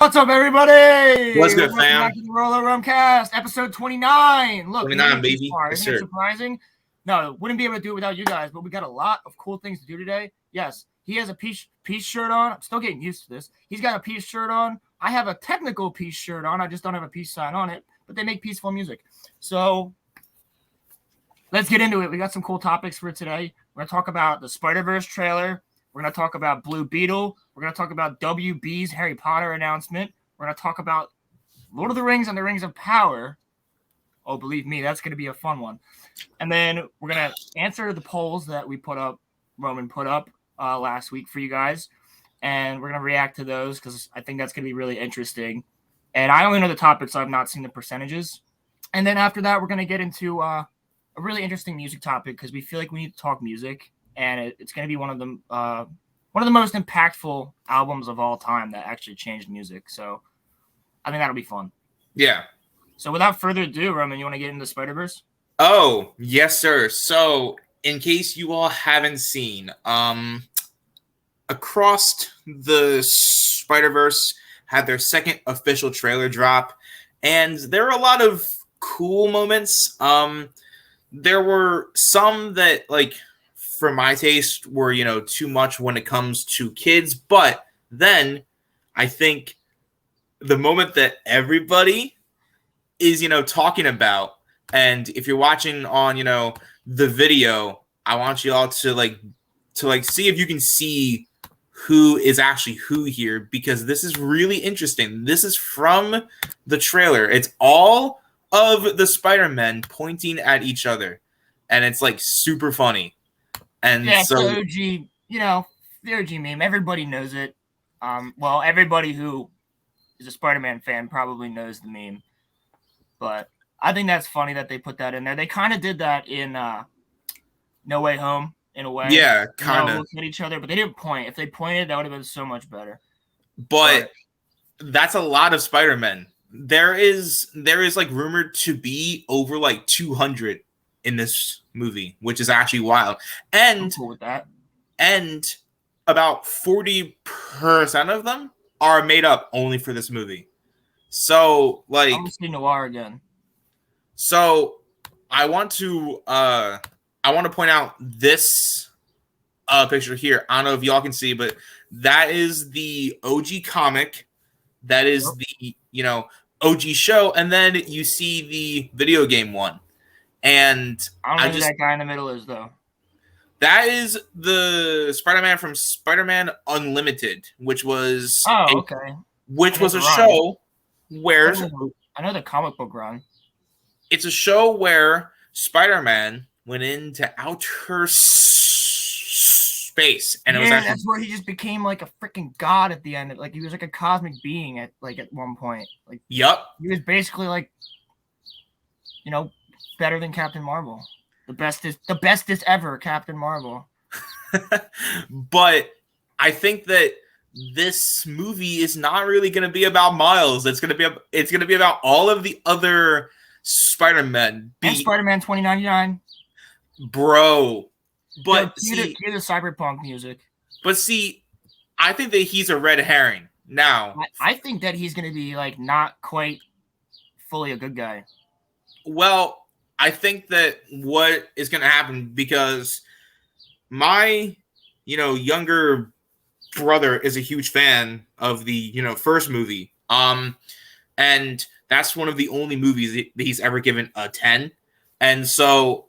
What's up, everybody? What's good, Welcome fam? back to the RoloRome cast, episode 29. Look, 29, baby. Isn't it surprising? No, wouldn't be able to do it without you guys, but we got a lot of cool things to do today. Yes, he has a peace shirt on. I'm still getting used to this. He's got a peace shirt on. I have a technical peace shirt on. I just don't have a peace sign on it, but they make peaceful music. So let's get into it. We got some cool topics for today. We're going to talk about the Spider-Verse trailer. We're going to talk about Blue Beetle. We're going to talk about WB's Harry Potter announcement. We're going to talk about Lord of the Rings and the Rings of Power. Oh, believe me, that's going to be a fun one. And then we're going to answer the polls that we put up, Roman put up last week for you guys. And we're going to react to those because I think that's going to be really interesting. And I only know the topics, so I've not seen the percentages. And then after that, we're going to get into a really interesting music topic because we feel like we need to talk music. And it's going to be one of the most impactful albums of all time that actually changed music. So I think that'll be fun. Yeah. So without further ado, Roman, you want to get into Spider-Verse? Oh, yes, sir. So in case you all haven't seen, Across the Spider-Verse had their second official trailer drop, and there were a lot of cool moments. There were some that, like, for my taste, were, too much when it comes to kids. But then I think the moment that everybody is, talking about, and if you're watching on, the video, I want you all to see if you can see who is actually who here, because this is really interesting. This is from the trailer. It's all of the Spider-Men pointing at each other, and it's like super funny. And yeah, so the OG, the OG meme, everybody knows it. Well, everybody who is a Spider-Man fan probably knows the meme. But I think that's funny that they put that in there. They kind of did that in No Way Home, in a way. Yeah, kind of. Looking at each other, but they didn't point. If they pointed, that would have been so much better. But that's a lot of Spider-Men. There is like rumored to be over like 200 in this movie, which is actually wild. And I'm cool with that. And about 40% of them are made up only for this movie. So, like, I'm seeing Noir again. So I want to point out this picture here. I don't know if y'all can see, but that is the OG comic. That is the OG show, and then you see the video game one. And I don't know who that guy in the middle is, though. That is the Spider-Man from Spider-Man Unlimited, which was a show where I know the comic book run. It's a show where Spider-Man went into outer space, and that's where he just became like a freaking god at the end. Like he was like a cosmic being at one point. Like he was basically like, better than Captain Marvel. The bestest ever, Captain Marvel. But I think that this movie is not really going to be about Miles. It's going to be about all of the other Spider-Men. And Spider-Man 2099. Bro. But hear the cyberpunk music. But see, I think that he's a red herring. Now, I think that he's going to be like not quite fully a good guy. Well, I think that what is going to happen, because my, younger brother is a huge fan of the, first movie. And that's one of the only movies that he's ever given a 10. And so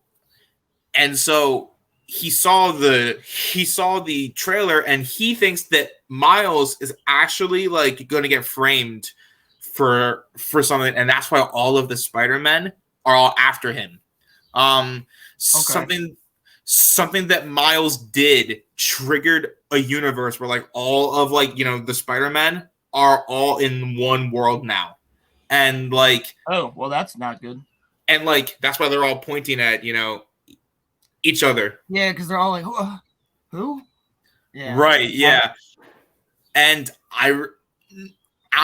he saw the trailer, and he thinks that Miles is actually like going to get framed for something. And that's why all of the Spider-Men are all after him. Something that Miles did triggered a universe where like all of the Spider-Men are all in one world now. And like, oh, well, that's not good. And like, that's why they're all pointing at, each other. Yeah. Cause they're all like, who? Yeah. Right. Yeah. And I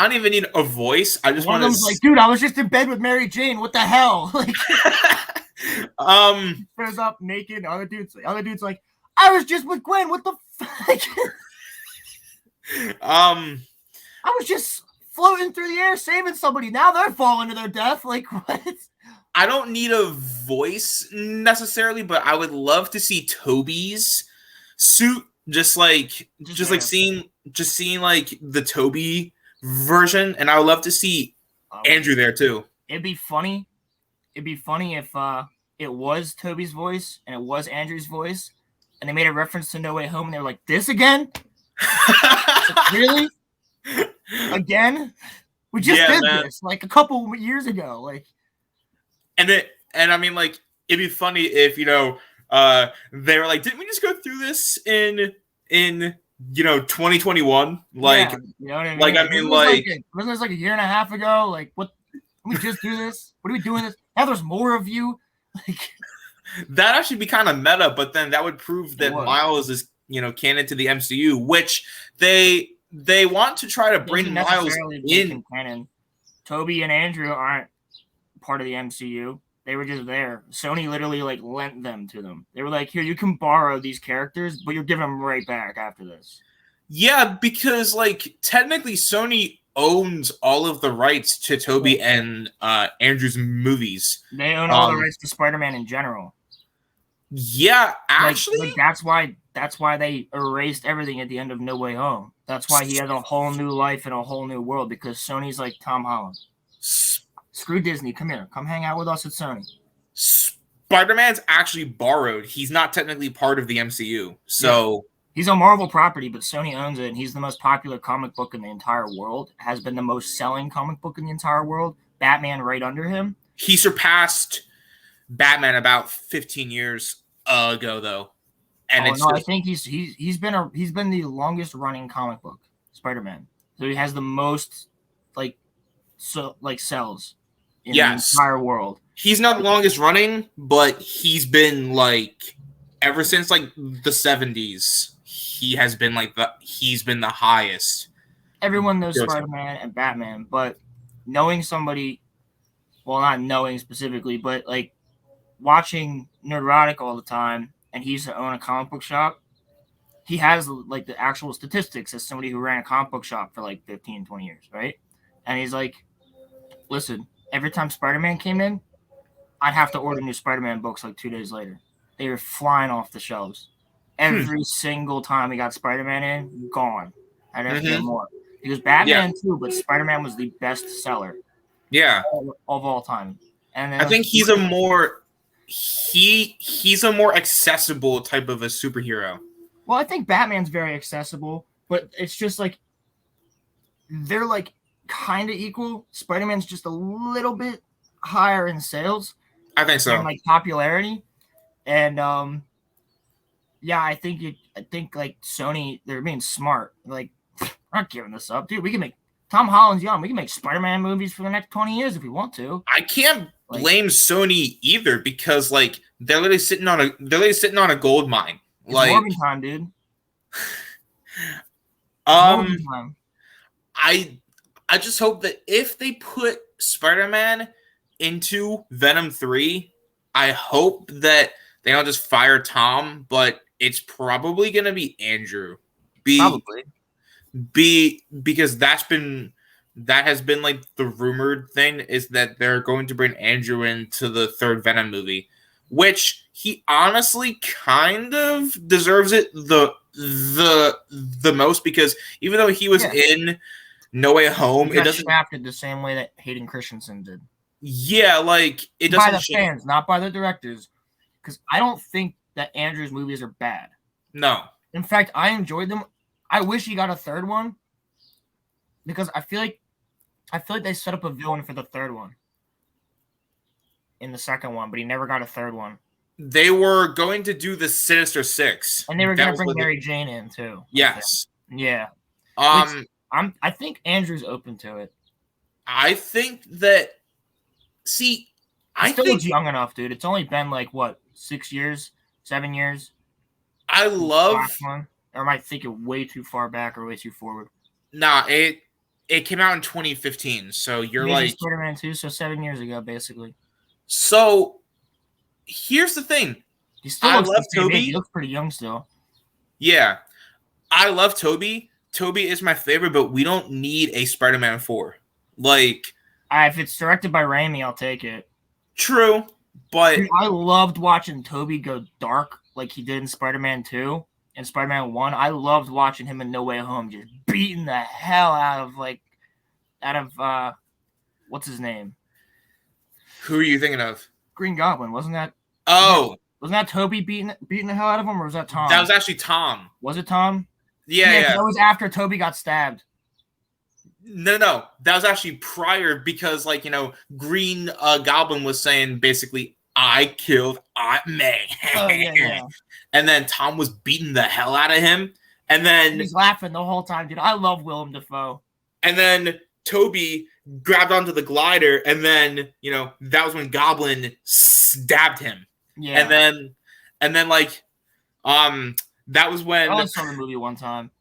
don't even need a voice. I just want to like, dude, I was just in bed with Mary Jane. What the hell? Like, throws up naked. Other dude's like, I was just with Gwen. What the fuck? I was just floating through the air saving somebody. Now they're falling to their death. Like, what? I don't need a voice necessarily, but I would love to see Toby's suit. Just seeing like the Toby version, and I would love to see Andrew there too. It'd be funny. It'd be funny if it was Toby's voice and it was Andrew's voice, and they made a reference to No Way Home, and they were like, "This again? Really? Again? We just did this like a couple years ago." Like, and I mean, like, it'd be funny if they were like, "Didn't we just go through this in 2021?" Like, you know what I mean? Like, I mean, wasn't this like a year and a half ago? Like, what? Can we just do this? What are we doing this? Now there's more of you. Like, that actually be kind of meta, but then that would prove that Miles is canon to the MCU, which they want to try to bring Miles in canon. Toby and Andrew aren't part of the MCU. They were just there. Sony literally like lent them to them. They were like, "Here, you can borrow these characters, but you're giving them right back after this." Yeah, because like technically Sony owns all of the rights to Toby and Andrew's movies. They own all the rights to Spider-Man in general. Yeah, actually, like that's why they erased everything at the end of No Way Home. That's why he has a whole new life and a whole new world, because Sony's like Tom Holland. Screw Disney. Come here. Come hang out with us at Sony. Spider-Man's actually borrowed. He's not technically part of the MCU. So he's a Marvel property, but Sony owns it, and he's the most popular comic book in the entire world. Has been the most selling comic book in the entire world. Batman right under him. He surpassed Batman about 15 years ago, though. And I think he's been the longest running comic book, Spider-Man. So he has the most cells in the entire world. He's not the longest running, but he's been ever since the 70s. He's been the highest. Everyone knows Spider-Man and Batman, but knowing somebody, well, not knowing specifically, but watching Nerdrotic all the time, and he used to own a comic book shop. He has the actual statistics as somebody who ran a comic book shop for 15, 20 years, right? And he's like, listen, every time Spider-Man came in, I'd have to order new Spider-Man books 2 days later. They were flying off the shelves. Every single time we got Spider-Man in, gone. I'd have to get more. Because Batman too, but Spider-Man was the best seller. Yeah. Of all time. And I think he's a more accessible type of a superhero. Well, I think Batman's very accessible, but it's just they're kind of equal. Spider-Man's just a little bit higher in sales. I think so. And popularity. And I think Sony, they're being smart. We're not giving this up, dude. We can make Tom Holland's young. We can make Spider-Man movies for the next 20 years if we want to. I can't blame Sony either, because they're literally sitting on a gold mine. It's Morgan time, dude. I just hope that if they put Spider-Man into Venom 3, I hope that they don't just fire Tom, but it's probably gonna be Andrew. Probably. Because that has been the rumored thing, is that they're going to bring Andrew into the third Venom movie, which he honestly kind of deserves it the most, because even though he was in No Way Home, it doesn't shafted the same way that Hayden Christensen did. Yeah, it doesn't by the fans, not by the directors, because I don't think that Andrew's movies are bad. No, in fact, I enjoyed them. I wish he got a third one, because I feel like they set up a villain for the third one in the second one, but he never got a third one. They were going to do the Sinister Six, and they were going to bring Mary Jane in too. Yes. Yeah. I think Andrew's open to it. I think that. See, I still looks young enough, dude. It's only been 6 years, 7 years. I love. Or am I thinking way too far back or way too forward? Nah, it came out in 2015, so you're Spider-Man 2, so 7 years ago, basically. So, here's the thing. I love Toby. He looks pretty young still. Yeah. I love Toby Tobey is my favorite, but we don't need a Spider-Man 4. Like, If it's directed by Raimi, I'll take it. true, but Dude, I loved watching Tobey go dark like he did in Spider-Man 2 and Spider-Man 1. I loved watching him in No Way Home just beating the hell out of what's his name? who are you thinking of? Green Goblin, wasn't that? Oh, Wasn't that Tobey beating the hell out of him, or was that Tom? that was actually Tom. Was it Tom? Yeah. That was after Tobey got stabbed. No, that was actually prior because, like, Green Goblin was saying basically, "I killed Aunt May," Yeah. and then Tom was beating the hell out of him, and then he's laughing the whole time, dude. I love Willem Dafoe. And then Tobey grabbed onto the glider, and then that was when Goblin stabbed him. Yeah, and then like that was when I only saw the movie one time.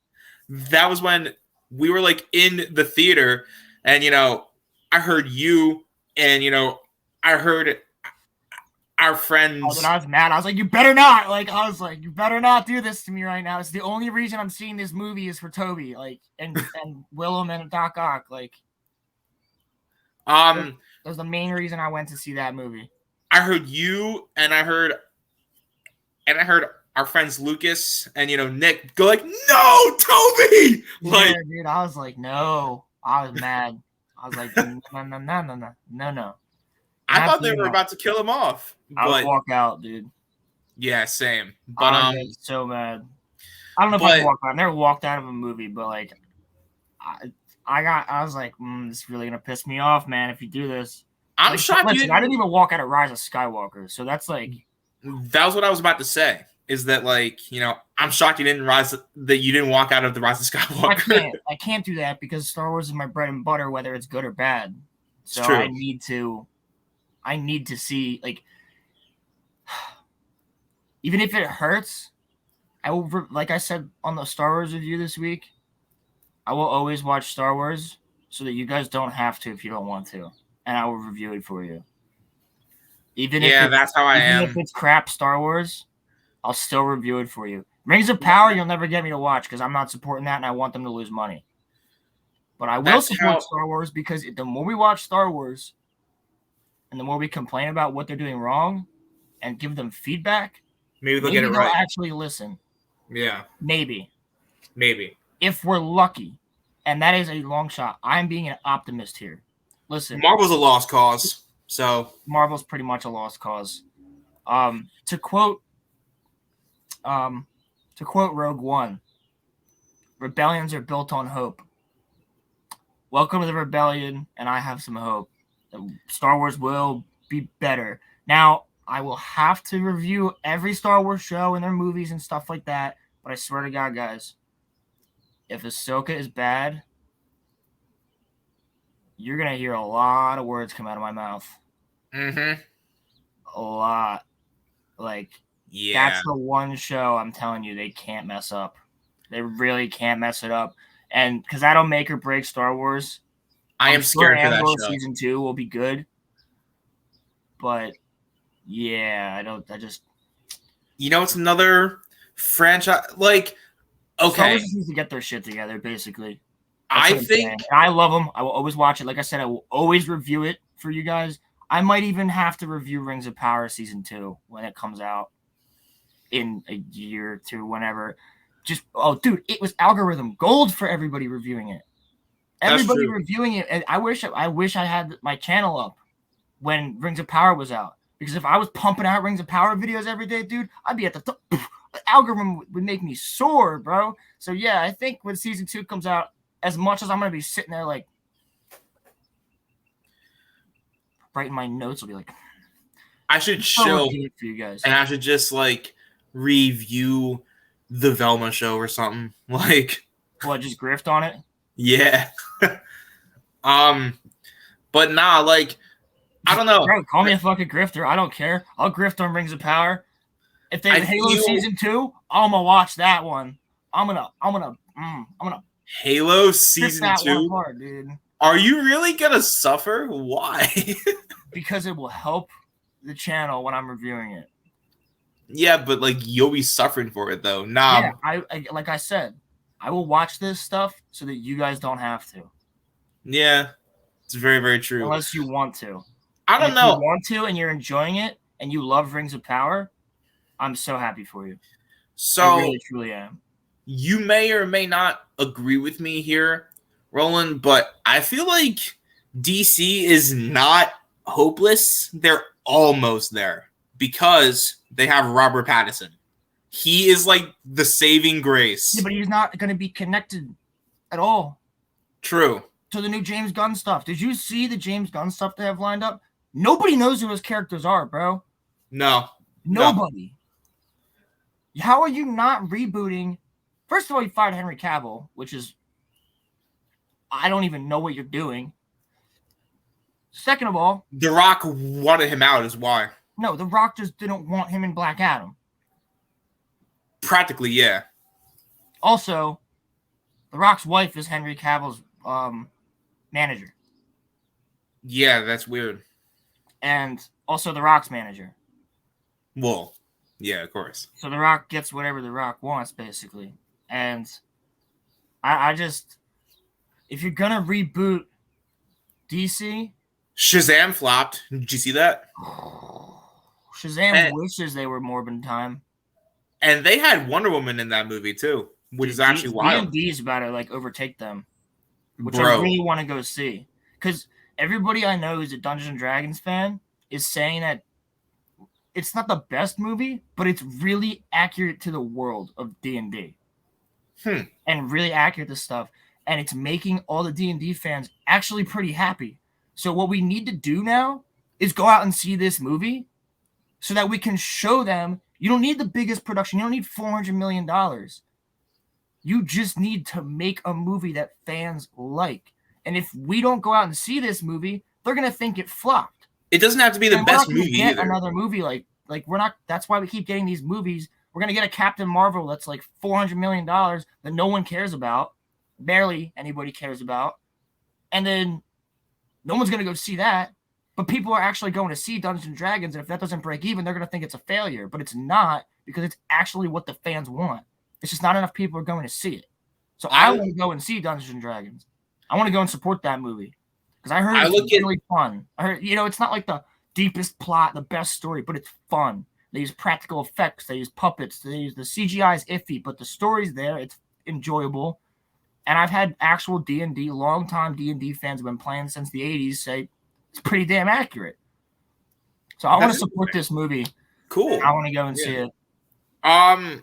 That was when we were like in the theater, and I heard you, and I heard our friends. Oh, then I was mad. I was like, "You better not!" Like, I was like, "You better not do this to me right now." It's the only reason I'm seeing this movie is for Tobey, like, and Willem and Doc Ock. Like, that was the main reason I went to see that movie. I heard you, and I heard our friends Lucas and Nick go like, "No, Tobey!" Like, yeah, dude, I was like, "No," I was mad. I was like, "No." I thought they were about to kill him off. I would walk out, dude. Yeah, same. But I was so mad. I don't know if I walk out. I never walked out of a movie, but like, I was like, "This is really gonna piss me off, man. If you do this." I'm shocked. Listen, I didn't even walk out of Rise of Skywalker, so that's like. That was what I was about to say. Is that like I'm shocked you didn't walk out of the Rise of Skywalker. I can't do that because Star Wars is my bread and butter, whether it's good or bad. So it's true. I need to see, like, even if it hurts, I will. Like I said on the Star Wars review this week, I will always watch Star Wars so that you guys don't have to if you don't want to, and I will review it for you. That's how I am. Even if it's crap Star Wars, I'll still review it for you. Rings of Power, you'll never get me to watch because I'm not supporting that and I want them to lose money. But I will support Star Wars because the more we watch Star Wars and the more we complain about what they're doing wrong and give them feedback, maybe they'll get it right. They'll actually listen. Yeah. Maybe. If we're lucky. And that is a long shot. I'm being an optimist here. Listen. Marvel's a lost cause. So Marvel's pretty much a lost cause. To quote Rogue One, rebellions are built on hope. Welcome to the rebellion, and I have some hope. Star Wars will be better. Now, I will have to review every Star Wars show and their movies and stuff like that, but I swear to God, guys, if Ahsoka is bad, you're going to hear a lot of words come out of my mouth. Mm-hmm. A lot. Like, that's the one show I'm telling you they can't mess up. They really can't mess it up. And because that'll make or break Star Wars. I am scared for that show. Season 2 will be good. But, yeah, it's another franchise. Like, okay. Star Wars just needs to get their shit together, basically. I think I love them. I will always watch it. Like I said, I will always review it for you guys. I might even have to review Rings of Power Season 2 when it comes out in a year or two, whenever. Dude, it was algorithm gold for everybody reviewing it. Everybody reviewing it. And I wish I had my channel up when Rings of Power was out. Because if I was pumping out Rings of Power videos every day, dude, I'd be at the top. The algorithm would make me soar, bro. So, yeah, I think when Season 2 comes out, as much as I'm going to be sitting there, like, writing my notes, will be like, I should chill for you guys. And I should just, like, review the Velma show or something. Like, what, just grift on it? Yeah. But nah, like, I don't know. Bro, call me a fucking grifter. I don't care. I'll grift on Rings of Power. If they have Halo Season 2, I'm gonna watch that one. I'm gonna Halo Season 2. Hard, dude. Are you really gonna suffer? Why? Because it will help the channel when I'm reviewing it. Yeah, but like you'll be suffering for it though. Nah. Yeah, I like I said, I will watch this stuff so that you guys don't have to. Yeah, it's very, very true. Unless you want to. I And don't if know. you want to and you're enjoying it and you love Rings of Power, I'm so happy for you. So I really, truly am. you may or may not agree with me here, Roland, but I feel like DC is not hopeless. They're almost there because they have Robert Pattinson. He is like the saving grace. Yeah, but he's not going to be connected at all. True. To the new James Gunn stuff. Did you see the James Gunn stuff they have lined up? Nobody knows who his characters are, bro. No. Nobody. No. How are you not rebooting? First of all, you fired Henry Cavill, which is, I don't even know what you're doing. Second of all, The Rock wanted him out is why. No, The Rock just didn't want him in Black Adam. Practically, yeah. Also, The Rock's wife is Henry Cavill's manager. Yeah, that's weird. And also The Rock's manager. Well, yeah, of course. So The Rock gets whatever The Rock wants, basically. And I just, if you're going to reboot DC... Shazam flopped. Did you see that? Shazam wishes they were Morbin time. And they had Wonder Woman in that movie, too, which is actually wild. D&D's about to, like, overtake them. Which I really want to go see. Because everybody I know who's a Dungeons & Dragons fan is saying that it's not the best movie, but it's really accurate to the world of D&D. And really accurate to stuff. And it's making all the D&D fans actually pretty happy. So what we need to do now is go out and see this movie so that we can show them you don't need the biggest production. You don't need $400 million. You just need to make a movie that fans like. And if we don't go out and see this movie, they're going to think it flopped. It doesn't have to be the best movie either. Another movie like we're not. That's why we keep getting these movies. We're going to get a Captain Marvel that's like $400 million that no one cares about. Barely anybody cares about. And then no one's going to go see that, but people are actually going to see Dungeons & Dragons, and if that doesn't break even, they're going to think it's a failure, but it's not because it's actually what the fans want. It's just not enough people are going to see it. So I want to go and see Dungeons & Dragons. I want to go and support that movie because I heard it's really fun. I heard, it's not like the deepest plot, the best story, but it's fun. They use practical effects. They use puppets. They use the CGI is iffy, but the story's there. It's enjoyable. And I've had actual D&D, long-time D&D fans who have been playing since the 80s say it's pretty damn accurate. So I want to support this movie. Cool. I want to go and see it. I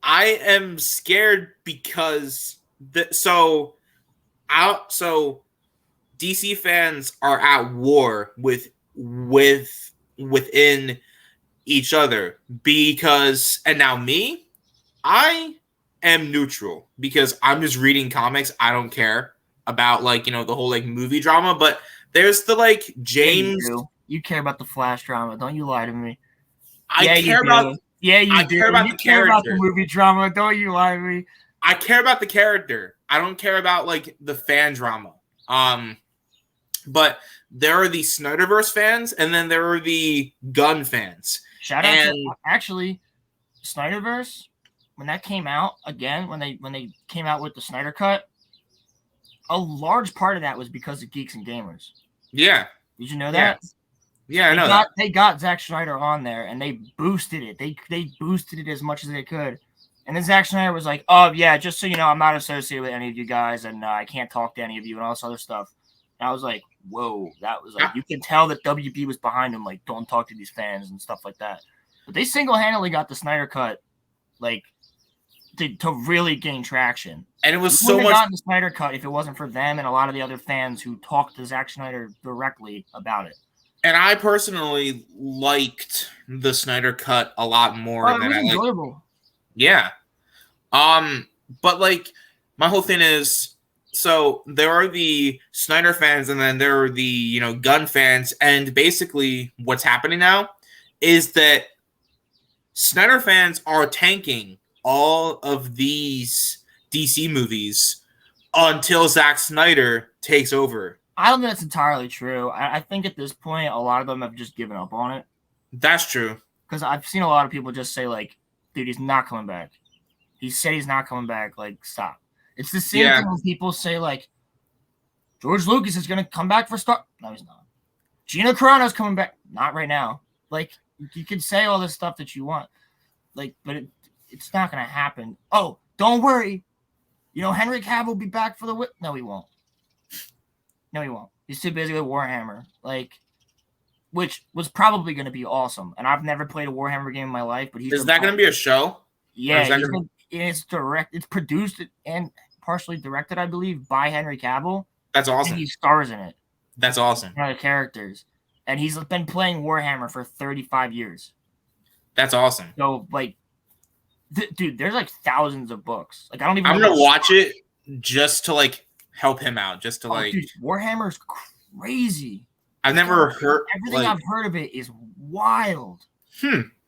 am scared because so DC fans are at war within each other because, and now me, I am neutral because I'm just reading comics. I don't care about the whole movie drama, but there's the James. Yeah, you care about the Flash drama, don't you lie to me? I care about the character. About the movie drama, don't you lie to me? I care about the character. I don't care about the fan drama. But there are the Snyderverse fans, and then there are the Gunn fans. Shout out to actually Snyderverse. When that came out again, when they came out with the Snyder Cut, a large part of that was because of Geeks and Gamers. Yeah. Did you know that? Yeah, I know that. They got Zack Snyder on there, and they boosted it. They boosted it as much as they could. And then Zack Snyder was like, oh, yeah, just so you know, I'm not associated with any of you guys, and I can't talk to any of you and all this other stuff. And I was like, whoa. That was you can tell that WB was behind him, don't talk to these fans and stuff like that. But they single-handedly got the Snyder Cut, to really gain traction. And it was so much gotten the Snyder Cut if it wasn't for them and a lot of the other fans who talked to Zack Snyder directly about it. And I personally liked the Snyder Cut a lot more than I liked. Enjoyable. Yeah. But my whole thing is, so there are the Snyder fans and then there are the, Gunn fans, and basically what's happening now is that Snyder fans are tanking all of these DC movies until Zack Snyder takes over. I don't think that's entirely true. I think at this point, a lot of them have just given up on it. That's true. Because I've seen a lot of people just say, dude, he's not coming back. He said he's not coming back. Like, stop. It's the same thing when people say, like, George Lucas is going to come back for Star. No, he's not. Gina Carano's coming back. Not right now. Like, you can say all this stuff that you want. Like, but it's not going to happen. Oh, don't worry. Henry Cavill will be back for the No, he won't. No, he won't. He's too busy with Warhammer. Like, which was probably going to be awesome. And I've never played a Warhammer game in my life, but is that going to be a show? Yeah, it's produced and partially directed, I believe, by Henry Cavill. That's awesome. And he stars in it. That's awesome. One of the characters. And he's been playing Warhammer for 35 years. That's awesome. So, like, dude, there's like thousands of books. Like, I don't even I'm going to watch it just to, like, help him out. Just to, like. Dude, Warhammer's crazy. I've never heard. Everything I've heard of it is wild.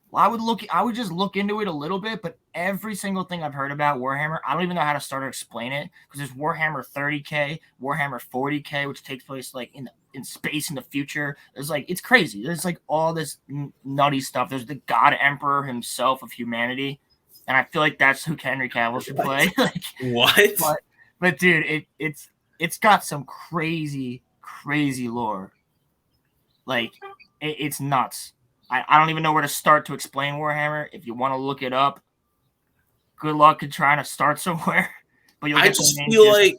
Well, I would just look into it a little bit, but every single thing I've heard about Warhammer, I don't even know how to start to explain it, because there's Warhammer 30K, Warhammer 40K, which takes place like in space in the future. There's like, it's crazy. There's like all this nutty stuff. There's the God Emperor himself of humanity, and I feel like that's who Henry Cavill should play. Like, what? But dude, it's got some crazy lore. Like, it's nuts. I don't even know where to start to explain Warhammer. If you want to look it up, good luck in trying to start somewhere. But I just feel like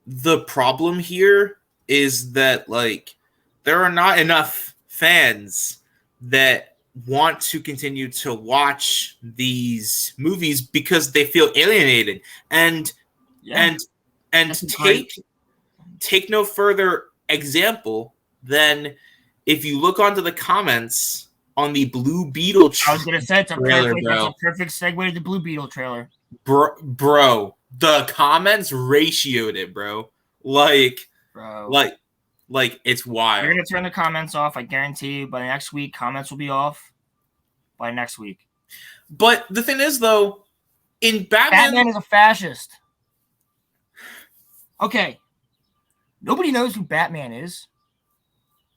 the problem here is that, like, there are not enough fans that want to continue to watch these movies because they feel alienated. And take no further example than if you look onto the comments on the Blue Beetle trailer. I was going to say, it's a perfect segue to the Blue Beetle trailer. Bro, the comments ratioed it, bro. Like, it's wild. You're going to turn the comments off, I guarantee you. By next week, comments will be off. By next week. But the thing is, though, in Batman is a fascist. Okay. Nobody knows who Batman is.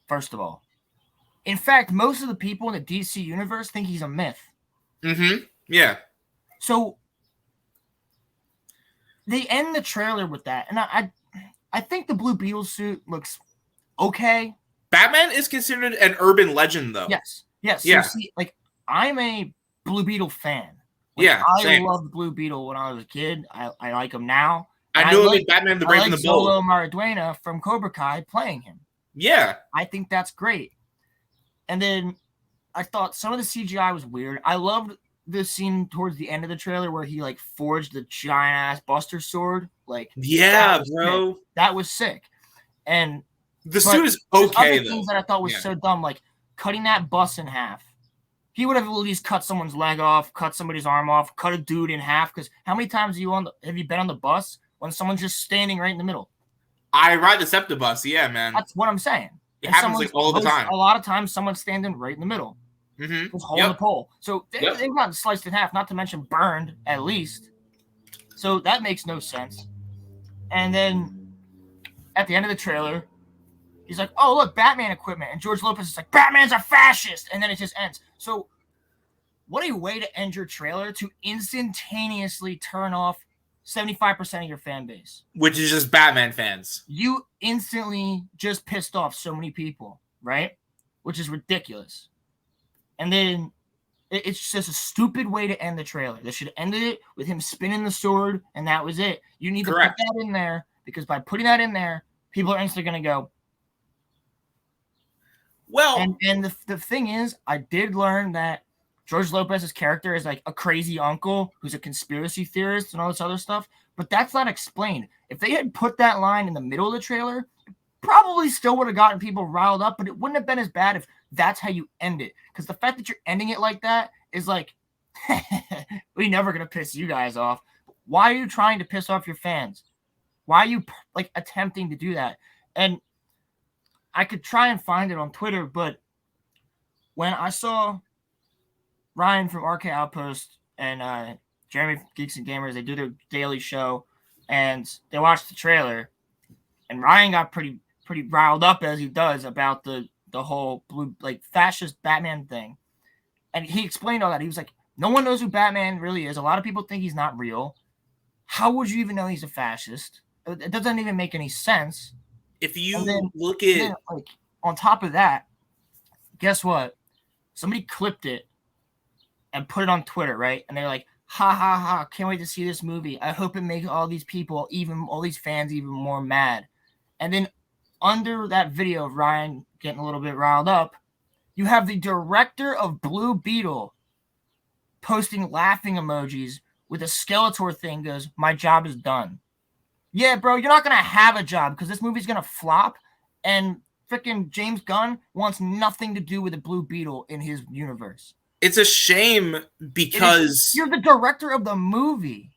First of all. In fact, most of the people in the DC universe think he's a myth. Mm-hmm. Yeah. So they end the trailer with that. And I think the Blue Beetle suit looks okay. Batman is considered an urban legend, though. Yes. Yeah. See, like, I'm a Blue Beetle fan. Like, I loved Blue Beetle when I was a kid. I like him now. I knew him in Batman the Brave and the Bold. Zolo Maraduena from Cobra Kai playing him. Yeah. I think that's great. And then I thought some of the CGI was weird. I loved the scene towards the end of the trailer where he, like, forged the giant-ass Buster sword. Like, yeah, bro. Sick. That was sick. And the suit is okay, though. Things that I thought was so dumb, like cutting that bus in half. He would have at least cut someone's leg off, cut somebody's arm off, cut a dude in half. Because how many times have you been on the bus when someone's just standing right in the middle? I ride the SEPTA bus, yeah, man. That's what I'm saying. It happens like all the time. A lot of times, someone's standing right in the middle, just holding the pole. So they've gotten sliced in half, not to mention burned at least. So that makes no sense. And then at the end of the trailer, he's like, "Oh, look, Batman equipment," and George Lopez is like, "Batman's a fascist," and then it just ends. So, what a way to end your trailer, to instantaneously turn off 75% of your fan base. Which is just Batman fans. You instantly just pissed off so many people, right? Which is ridiculous. And then it's just a stupid way to end the trailer. They should have ended it with him spinning the sword, and that was it. You need to put that in there, because by putting that in there, people are instantly going to go. Well, and the thing is, I did learn that George Lopez's character is like a crazy uncle who's a conspiracy theorist and all this other stuff, but that's not explained. If they had put that line in the middle of the trailer, it probably still would have gotten people riled up, but it wouldn't have been as bad if that's how you end it. Because the fact that you're ending it like that is like, we're never going to piss you guys off. Why are you trying to piss off your fans? Why are you like attempting to do that? And I could try and find it on Twitter, but when I saw Ryan from RK Outpost and Jeremy from Geeks and Gamers, they do their daily show, and they watched the trailer, and Ryan got pretty riled up, as he does, about the whole blue, like, fascist Batman thing. And he explained all that. He was like, No one knows who Batman really is. A lot of people think he's not real. How would you even know he's a fascist? It doesn't even make any sense. If you and then, like, on top of that, guess what? Somebody clipped it and put it on Twitter, right? And they're like, ha ha ha, can't wait to see this movie. I hope it makes all these people, all these fans, even more mad. And then under that video of Ryan getting a little bit riled up, you have the director of Blue Beetle posting laughing emojis with a Skeletor thing, goes, my job is done. Yeah, bro, you're not going to have a job because this movie's going to flop, and freaking James Gunn wants nothing to do with the Blue Beetle in his universe. It's a shame because you're the director of the movie,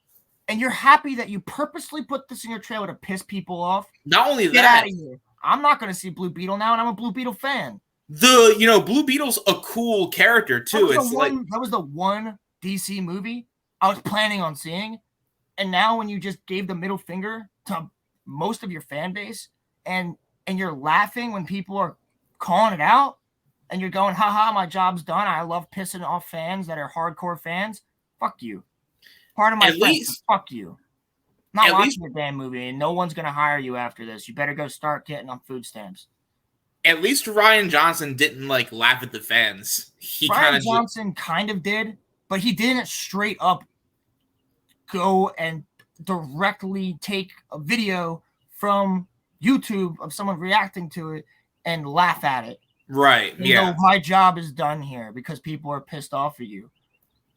and you're happy that you purposely put this in your trailer to piss people off. Not only Get that, out of here. I'm not going to see Blue Beetle now, and I'm a Blue Beetle fan. Blue Beetle's a cool character too. That was the one DC movie I was planning on seeing, and now when you just gave the middle finger to most of your fan base, and you're laughing when people are calling it out, and you're going, haha, my job's done. I love pissing off fans that are hardcore fans. Fuck you. Part of my friends, fuck you. I'm not watching the damn movie, and no one's going to hire you after this. You better go start getting on food stamps. At least Rian Johnson didn't, like, laugh at the fans. Rian Johnson kind of did, but he didn't straight up go and directly take a video from YouTube of someone reacting to it and laugh at it. Right, yeah. My job is done here because people are pissed off at you.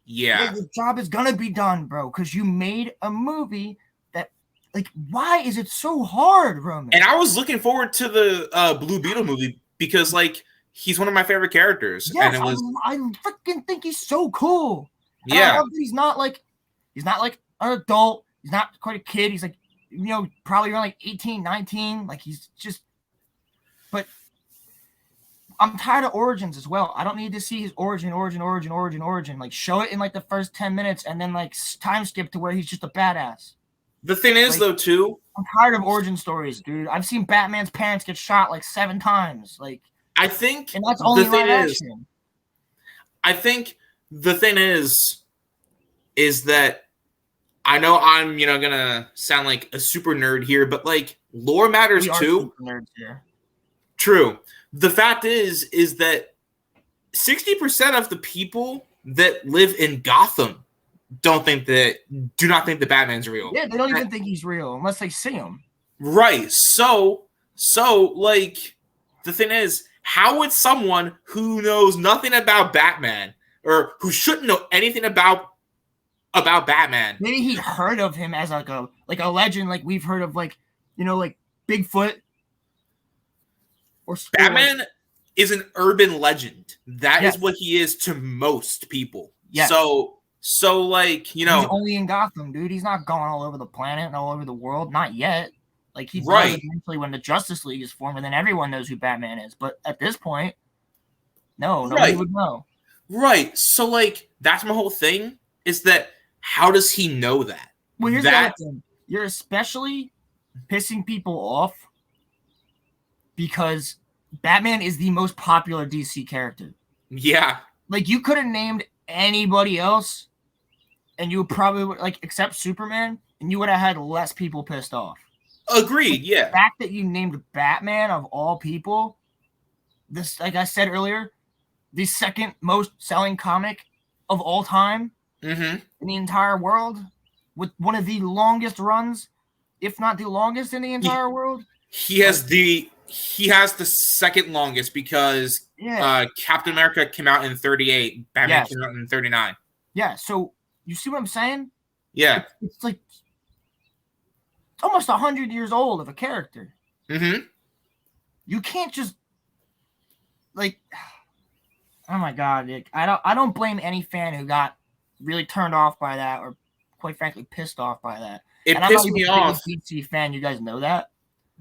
Yeah. The job is going to be done, bro, because you made a movie that, like, why is it so hard, Roman? And I was looking forward to the Blue Beetle movie because, like, he's one of my favorite characters. Yes, and I freaking think he's so cool. Yeah. I love that he's not like an adult. He's not quite a kid. He's like, probably around like 18, 19. Like, he's just, but I'm tired of origins as well. I don't need to see his origin. Like, show it in like the first 10 minutes and then like time skip to where he's just a badass. The thing is, though, too, I'm tired of origin stories, dude. I've seen Batman's parents get shot like 7 times. Like, I think, and that's only right action. I think the thing is that I know I'm, gonna sound like a super nerd here, but like lore matters too. Super nerds here. True. The fact is that 60% of the people that live in Gotham do not think that Batman's real. Yeah, they don't even think he's real unless they see him. Right. So like the thing is, how would someone who knows nothing about Batman or who shouldn't know anything about Batman? Maybe he heard of him as like a legend, like we've heard of, like, like Bigfoot. Or Batman is an urban legend. That is what he is to most people. Yeah. So like, he's only in Gotham, dude. He's not going all over the planet and all over the world. Not yet. Like, he's right. Eventually when the Justice League is formed, and then everyone knows who Batman is. But at this point, nobody would know. Right. So like, that's my whole thing. Is that how does he know that? Well, here's the other thing. You're especially pissing people off because Batman is the most popular DC character. Yeah. Like, you could have named anybody else, and you probably would, like, except Superman, and you would have had less people pissed off. Agreed, yeah. The fact that you named Batman, of all people, this, like I said earlier, the second most selling comic of all time in the entire world, with one of the longest runs, if not the longest in the entire world. He has the second longest because Captain America came out in 38, Batman came out in 39. Yeah, so you see what I'm saying? Yeah. It's like almost 100 years old of a character. Mm-hmm. You can't just, like, oh my God, Nick. I don't blame any fan who got really turned off by that, or quite frankly pissed off by that. It pissed me off. I'm not even a DC fan, you guys know that.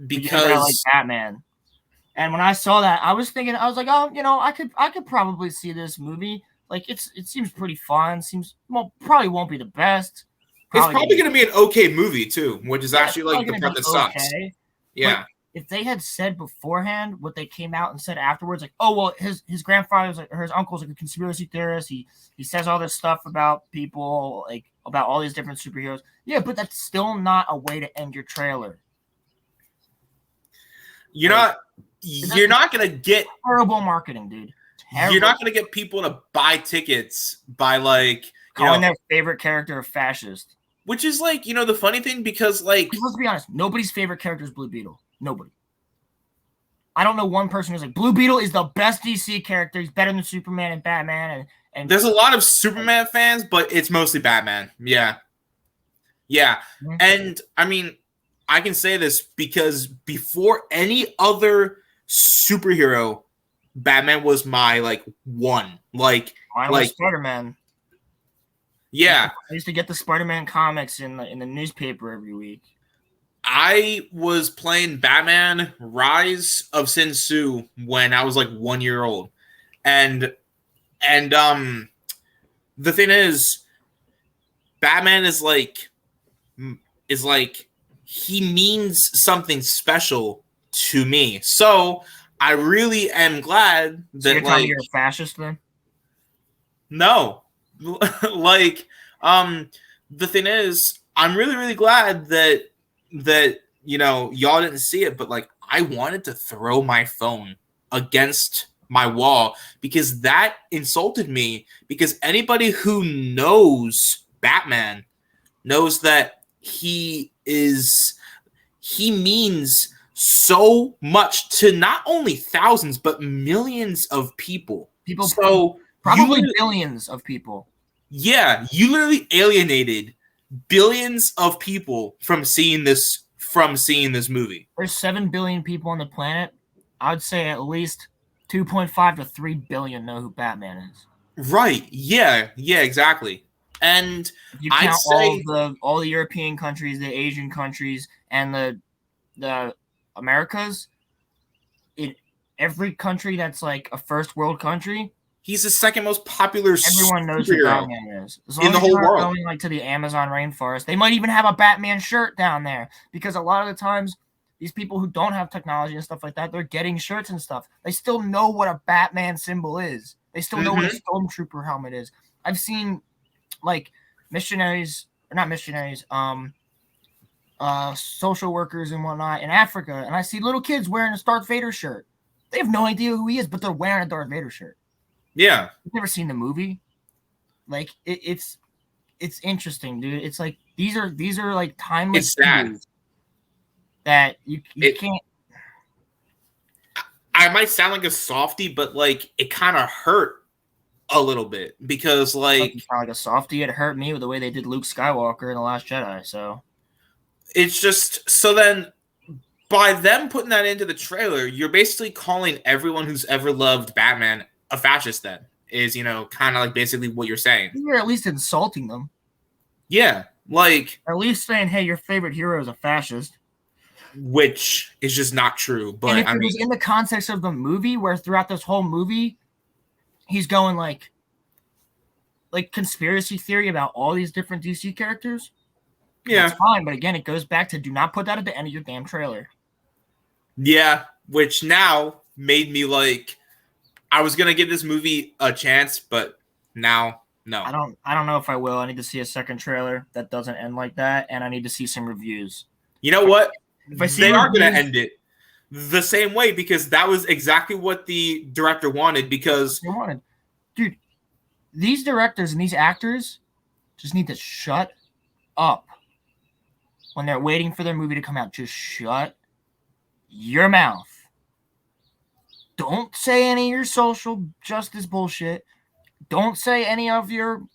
Because I like Batman. And when I saw that, I was thinking, I was like, oh, I could probably see this movie. Like, it seems pretty fun. Probably won't be the best. It's probably going to be an okay movie too, which is actually like the part that sucks. Yeah. if they had said beforehand what they came out and said afterwards, like, oh well, his grandfather's like, or his uncle's like a conspiracy theorist. He says all this stuff about people, like about all these different superheroes. Yeah, but that's still not a way to end your trailer. You're not gonna get terrible marketing, dude. Terrible. You're not gonna get people to buy tickets by like calling their favorite character a fascist. Which is like, the funny thing, because like, let's be honest, nobody's favorite character is Blue Beetle. Nobody. I don't know one person who's like, Blue Beetle is the best DC character. He's better than Superman and Batman. And there's a lot of Superman fans, but it's mostly Batman. Yeah. Yeah. Mm-hmm. And I mean, I can say this because before any other superhero, Batman was my like one. Like, mine was Spider-Man. Yeah. I used to get the Spider-Man comics in the newspaper every week. I was playing Batman Rise of Sin Tzu when I was like 1 year old. And the thing is, Batman is like he means something special to me. So I really am glad that so you're telling me you're a fascist then? No. Like, the thing is, I'm really, really glad that y'all didn't see it, but like, I wanted to throw my phone against my wall because that insulted me, because anybody who knows Batman knows that he means so much to not only thousands, but millions of people. So probably billions of people. Yeah, you literally alienated billions of people from seeing this movie. There's 7 billion people on the planet. I would say at least 2.5 to 3 billion know who Batman is. Right. Yeah, exactly. And if you count all the European countries, the Asian countries, and the Americas, in every country that's like a first world country, he's the second most popular everyone knows who Batman is. As long in the as whole you're not world. Going like to the Amazon rainforest, they might even have a Batman shirt down there, because a lot of the times these people who don't have technology and stuff like that, they're getting shirts and stuff. They still know what a Batman symbol is. They still know what a Stormtrooper helmet is. I've seen like social workers and whatnot in Africa, and I see little kids wearing a Darth Vader shirt. They have no idea who he is, but they're wearing a Darth Vader shirt. Yeah. You've never seen the movie. Like it's interesting, dude. It's like these are like timeless movies that you can't. I might sound like a softie, but like it kind of hurt a little bit, because like you sound like a softie. It hurt me with the way they did Luke Skywalker in The Last Jedi. So it's just, so then by them putting that into the trailer, you're basically calling everyone who's ever loved Batman a fascist. Then is kind of like basically what you're saying. You're at least insulting them. Yeah, like at least saying, "Hey, your favorite hero is a fascist," which is just not true. But and if it was in the context of the movie, where throughout this whole movie, he's going like conspiracy theory about all these different DC characters. Yeah, that's fine. But again, it goes back to do not put that at the end of your damn trailer. Yeah, which now made me like, I was gonna give this movie a chance, but now no. I don't know if I will. I need to see a second trailer that doesn't end like that, and I need to see some reviews. You know what? They are gonna end it the same way, because that was exactly what the director wanted. Because dude, these directors and these actors just need to shut up when they're waiting for their movie to come out. Just shut your mouth. Don't say any of your social justice bullshit. Don't say any of your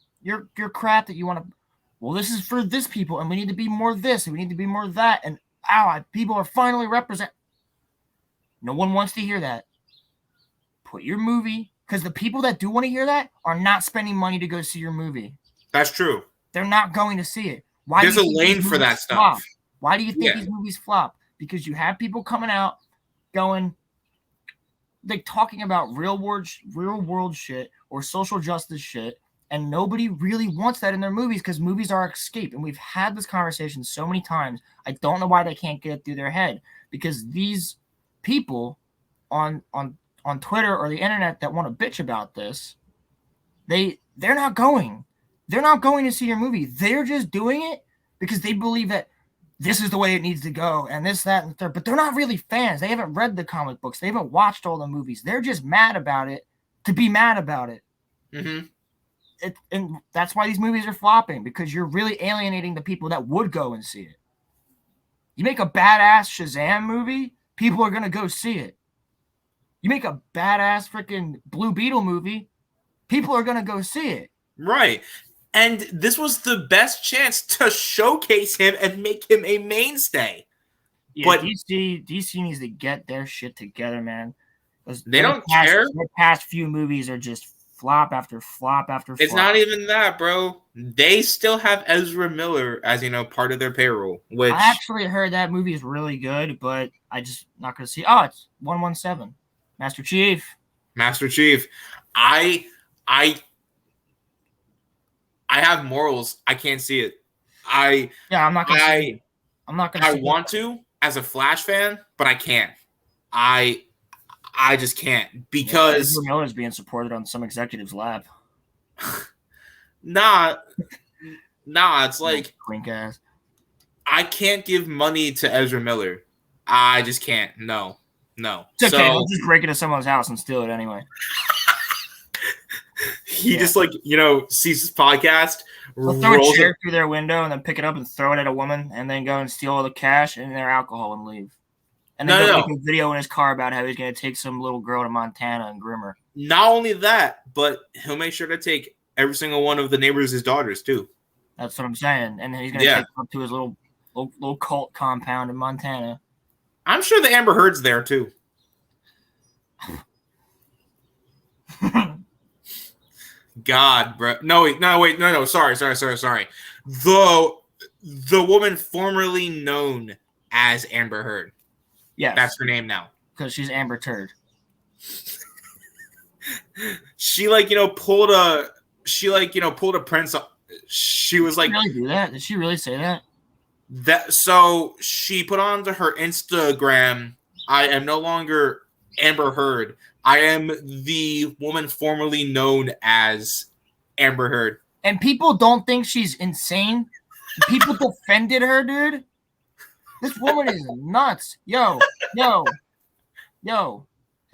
crap that you want to. Well, this is for this people, and we need to be more this, and we need to be more that, and people are finally represent. No one wants to hear that. Put your movie, because the people that do want to hear that are not spending money to go see your movie. That's true. They're not going to see it. Why? There's a lane for that stuff. Why do you think these movies flop? Because you have people coming out going, like, talking about real world shit or social justice shit, And nobody really wants that in their movies because movies are escape. And we've had this conversation so many times. I don't know why they can't get it through their head, because these people on Twitter or the internet that want to bitch about this, they're not going. They're not going to see your movie. They're just doing it because they believe that this is the way it needs to go and this, that, and the third. But they're not really fans. They haven't read the comic books. They haven't watched all the movies. They're just mad about it to be mad about it. Mm-hmm. And that's why these movies are flopping, because you're really alienating the people that would go and see it. You make a badass Shazam movie, people are going to go see it. You make a badass freaking Blue Beetle movie, people are going to go see it. Right. And this was the best chance to showcase him and make him a mainstay. Yeah, but DC needs to get their shit together, man. They don't care. Their past few movies are just flop after flop after flop. It's not even that, bro. They still have Ezra Miller as, part of their payroll. Which I actually heard that movie is really good, but I just not going to see. Oh, it's 117. Master Chief. I have morals. I can't see it. I'm not going to see it. I'm not going to see it. I want to as a Flash fan, but I can't. I just can't, because Ezra Miller is being supported on some executive's lap. Nah, it's like Quink ass. I can't give money to Ezra Miller. I just can't. No. It's okay. I'll just break into someone's house and steal it anyway. He just sees his podcast, they'll throw a chair through their window and then pick it up and throw it at a woman, and then go and steal all the cash and their alcohol and leave. And then make a video in his car about how he's going to take some little girl to Montana and groom her. Not only that, but he'll make sure to take every single one of the neighbors' his daughters too. That's what I'm saying. And then he's going to take them up to his little cult compound in Montana. I'm sure the Amber Heard's there too. God, bro. No. Sorry. The woman formerly known as Amber Heard. Yes. That's her name now. Because she's Amber Turd. She pulled a prince. She was like, did she really do that? Did she really say that? So she put onto her Instagram, I am no longer Amber Heard. I am the woman formerly known as Amber Heard. And people don't think she's insane. People defended her, dude. This woman is nuts. Yo.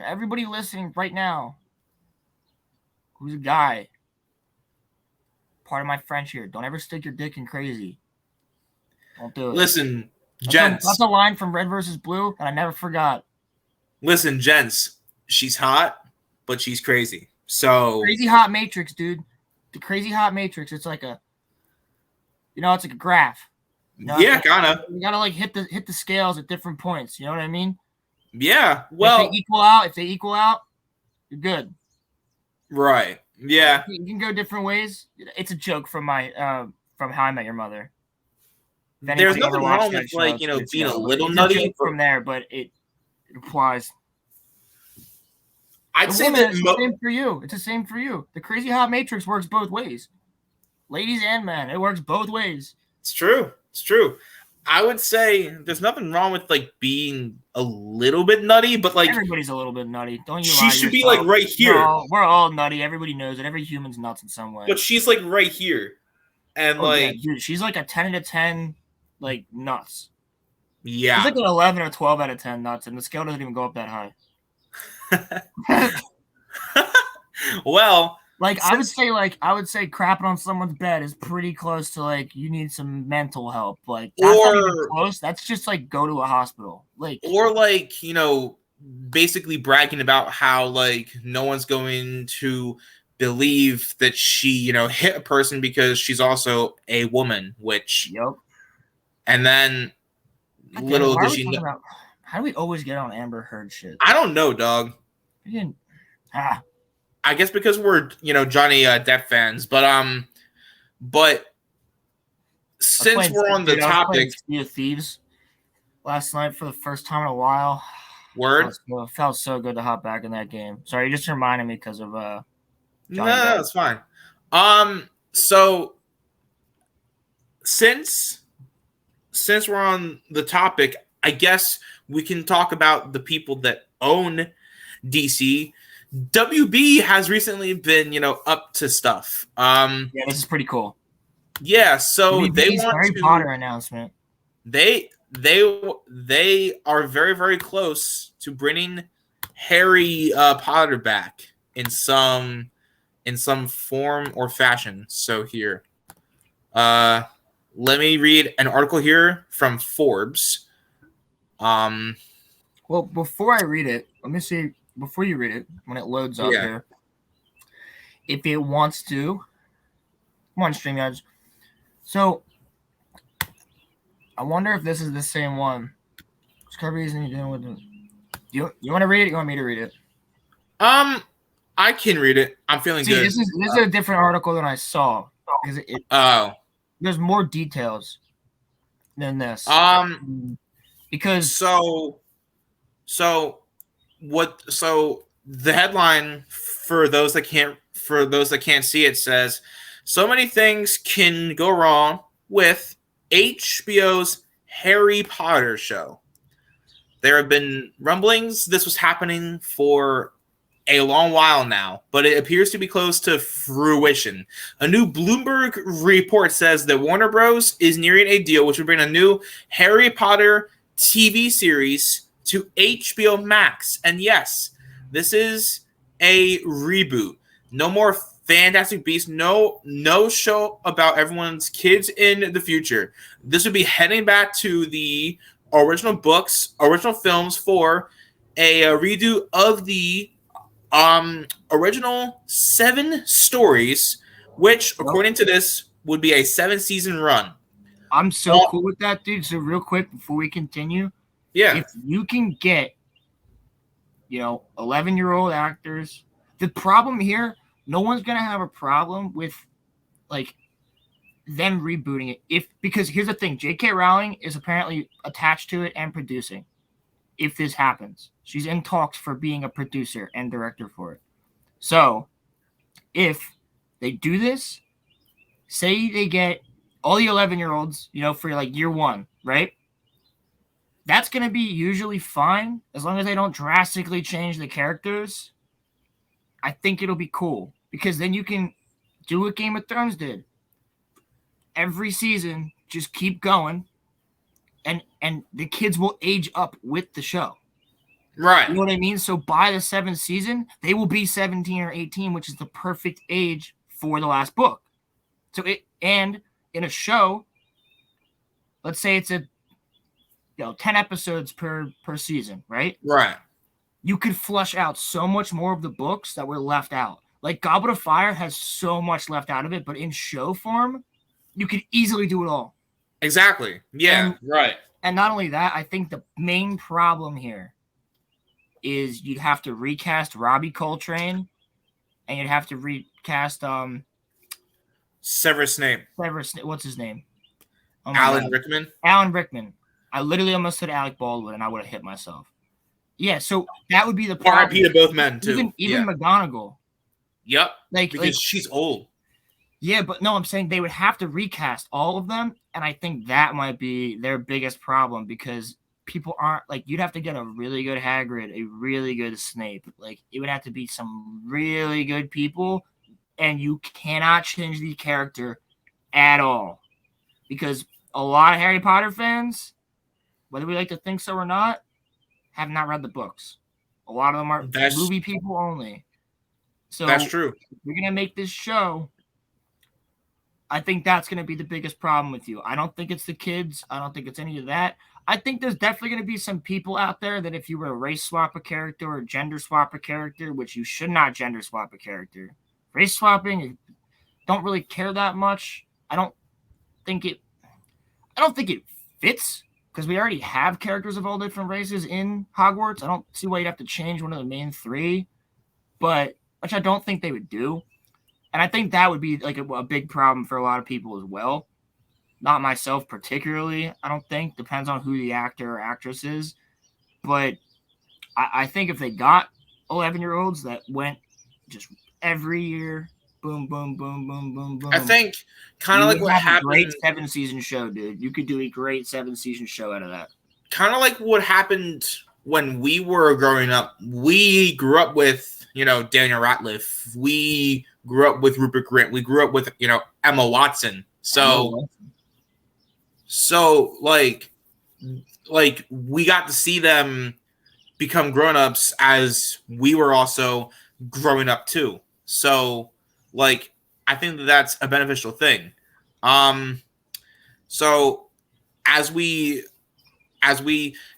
Everybody listening right now who's a guy, part of my French here, don't ever stick your dick in crazy. Don't do it. Listen, gents. That's a line from Red vs. Blue, and I never forgot. Listen, gents. She's hot, but she's crazy. So Crazy Hot Matrix, dude. The Crazy Hot Matrix. It's like a graph. Yeah, kind of. You gotta hit the scales at different points. You know what I mean? Yeah. Well, if they equal out, you're good. Right. Yeah. You can go different ways. It's a joke from How I Met Your Mother. There's nothing wrong with being a little nutty from there, but it applies. I'd say that it's the same for you. It's the same for you. The Crazy Hot Matrix works both ways. Ladies and men, it works both ways. It's true. I would say there's nothing wrong with being a little bit nutty, but everybody's a little bit nutty. Don't you? She should be right here. We're all nutty. Everybody knows it. Every human's nuts in some way. But she's right here, and dude, she's a 10 out of 10, nuts. Yeah, she's an 11 or 12 out of 10 nuts, and the scale doesn't even go up that high. Well. I would say crapping on someone's bed is pretty close to you need some mental help. That's not even close. That's just go to a hospital. Basically bragging about how no one's going to believe that she hit a person because she's also a woman. Which and then little does she know. How do we always get on Amber Heard shit? I don't know, dog. I guess because we're Johnny Depp fans, but since we're on the topic, Sea of Thieves last night for the first time in a while. Word, felt so good to hop back in that game. Sorry, you just reminded me because of Johnny Depp. That's fine. So since we're on the topic, I guess we can talk about the people that own DC. WB has recently been, up to stuff. Yeah, this is pretty cool. Yeah, so they WB's want Harry to. Potter announcement. They are very, very close to bringing Harry Potter back in some form or fashion. So here, let me read an article here from Forbes. Well, before I read it, let me see. Before you read it, when it loads up here, if it wants to, come on, StreamYards. So, I wonder if this is the same one. Discovery isn't dealing with it. You want to read it? You want me to read it? I can read it. I'm feeling good. This is a different article than I saw because there's more details than this. Because so the headline for those that can't see it says, so many things can go wrong with HBO's Harry Potter show. There have been rumblings this was happening for a long while now, but it appears to be close to fruition. A new Bloomberg report says that Warner Bros. Is nearing a deal which would bring a new Harry Potter TV series to HBO Max. And yes, this is a reboot. No more Fantastic Beasts. No show about everyone's kids in the future. This would be heading back to the original books, original films for a redo of the original 7 stories, which, according to this, would be a 7-season run. I'm so cool with that, dude. So real quick before we continue, if you can get, 11-year-old actors, the problem here, no one's gonna have a problem with like them rebooting it. Because here's the thing, J.K. Rowling is apparently attached to it and producing. If this happens, she's in talks for being a producer and director for it. So if they do this, say they get all the 11-year-olds, for like year 1, right? That's going to be usually fine as long as they don't drastically change the characters. I think it'll be cool because then you can do what Game of Thrones did. Every season, just keep going. And the kids will age up with the show. Right. You know what I mean? So by the 7th season, they will be 17 or 18, which is the perfect age for the last book. And in a show, let's say it's 10 episodes per season, right? Right. You could flush out so much more of the books that were left out. Like Goblet of Fire has so much left out of it, but in show form, you could easily do it all. Exactly. Yeah, right. And not only that, I think the main problem here is you'd have to recast Robbie Coltrane and you'd have to recast Severus Snape. What's his name? Oh Alan Rickman. Alan Rickman. I literally almost said Alec Baldwin and I would have hit myself. Yeah, so that would be the problem. R.I.P. to both men too. Even McGonagall. Yep. Because she's old. Yeah, but no, I'm saying they would have to recast all of them, and I think that might be their biggest problem because people aren't you'd have to get a really good Hagrid, a really good Snape. It would have to be some really good people, and you cannot change the character at all because a lot of Harry Potter fans, whether we like to think so or not, have not read the books. A lot of them are movie people only. So that's true. If we're gonna make this show, I think that's going to be the biggest problem with you. I don't think it's the kids. I don't think it's any of that. I think there's definitely going to be some people out there that if you were to race swap a character or gender swap a character, which you should not gender swap a character. Race swapping, don't really care that much. I don't think it fits because we already have characters of all different races in Hogwarts. I don't see why you'd have to change one of the main 3, which I don't think they would do. And I think that would be a big problem for a lot of people as well. Not myself particularly, I don't think. Depends on who the actor or actress is. But I think if they got 11-year-olds that went just every year, boom, boom, boom, boom, boom, boom. I think kind You of like would what have a happened. great 7-season show, dude. You could do a great 7-season show out of that. Kind of like what happened when we were growing up. We grew up with, Daniel Radcliffe. We grew up with Rupert Grint. We grew up with, Emma Watson. So like we got to see them become grown-ups as we were also growing up too. So like I think that's a beneficial thing. So as we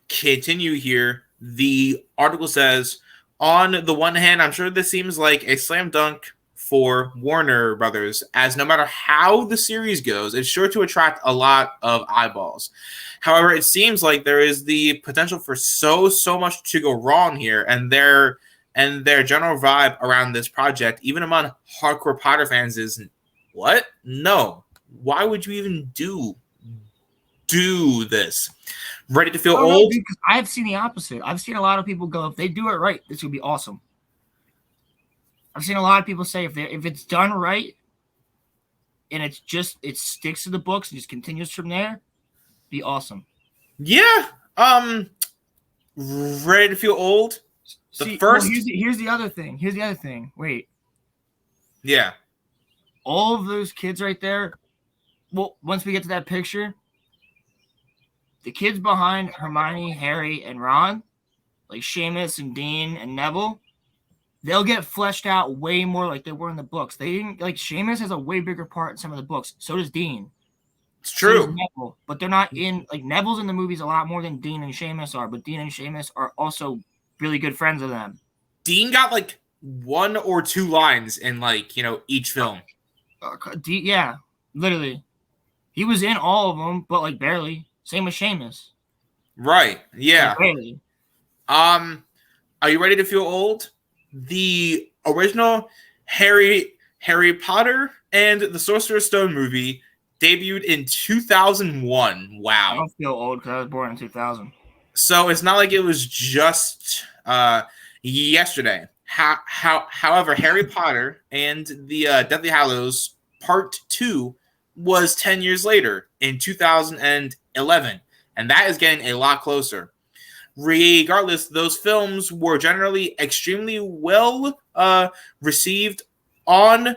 continue here, the article says, on the one hand, I'm sure this seems like a slam dunk for Warner Brothers, as no matter how the series goes, it's sure to attract a lot of eyeballs. However, it seems like there is the potential for so much to go wrong here, and their general vibe around this project, even among hardcore Potter fans, is what? No. Why would you even do this? Ready to feel old? Because I've seen the opposite. I've seen a lot of people go, if they do it right, this would be awesome. I've seen a lot of people say if it's done right and it sticks to the books and just continues from there, be awesome. Yeah. Ready to feel old? Here's the other thing. Wait. Yeah. All of those kids right there. Well, once we get to that picture, the kids behind Hermione, Harry, and Ron, like Seamus and Dean and Neville, they'll get fleshed out way more like they were in the books. They didn't like Seamus has a way bigger part in some of the books. So does Dean. It's true. So does Neville, but they're not in like Neville's in the movies a lot more than Dean and Seamus are. But Dean and Seamus are also really good friends of them. Dean got like 1 or 2 lines in each film. Yeah, literally, he was in all of them, but like barely. Same with Seamus. Right. Yeah. Like, barely. Are you ready to feel old? The original Harry Potter and the Sorcerer's Stone movie debuted in 2001. Wow. I don't feel old because I was born in 2000. So it's not like it was just yesterday. However, Harry Potter and the Deathly Hallows Part 2 was 10 years later in 2011, and that is getting a lot closer. Regardless, those films were generally extremely well received on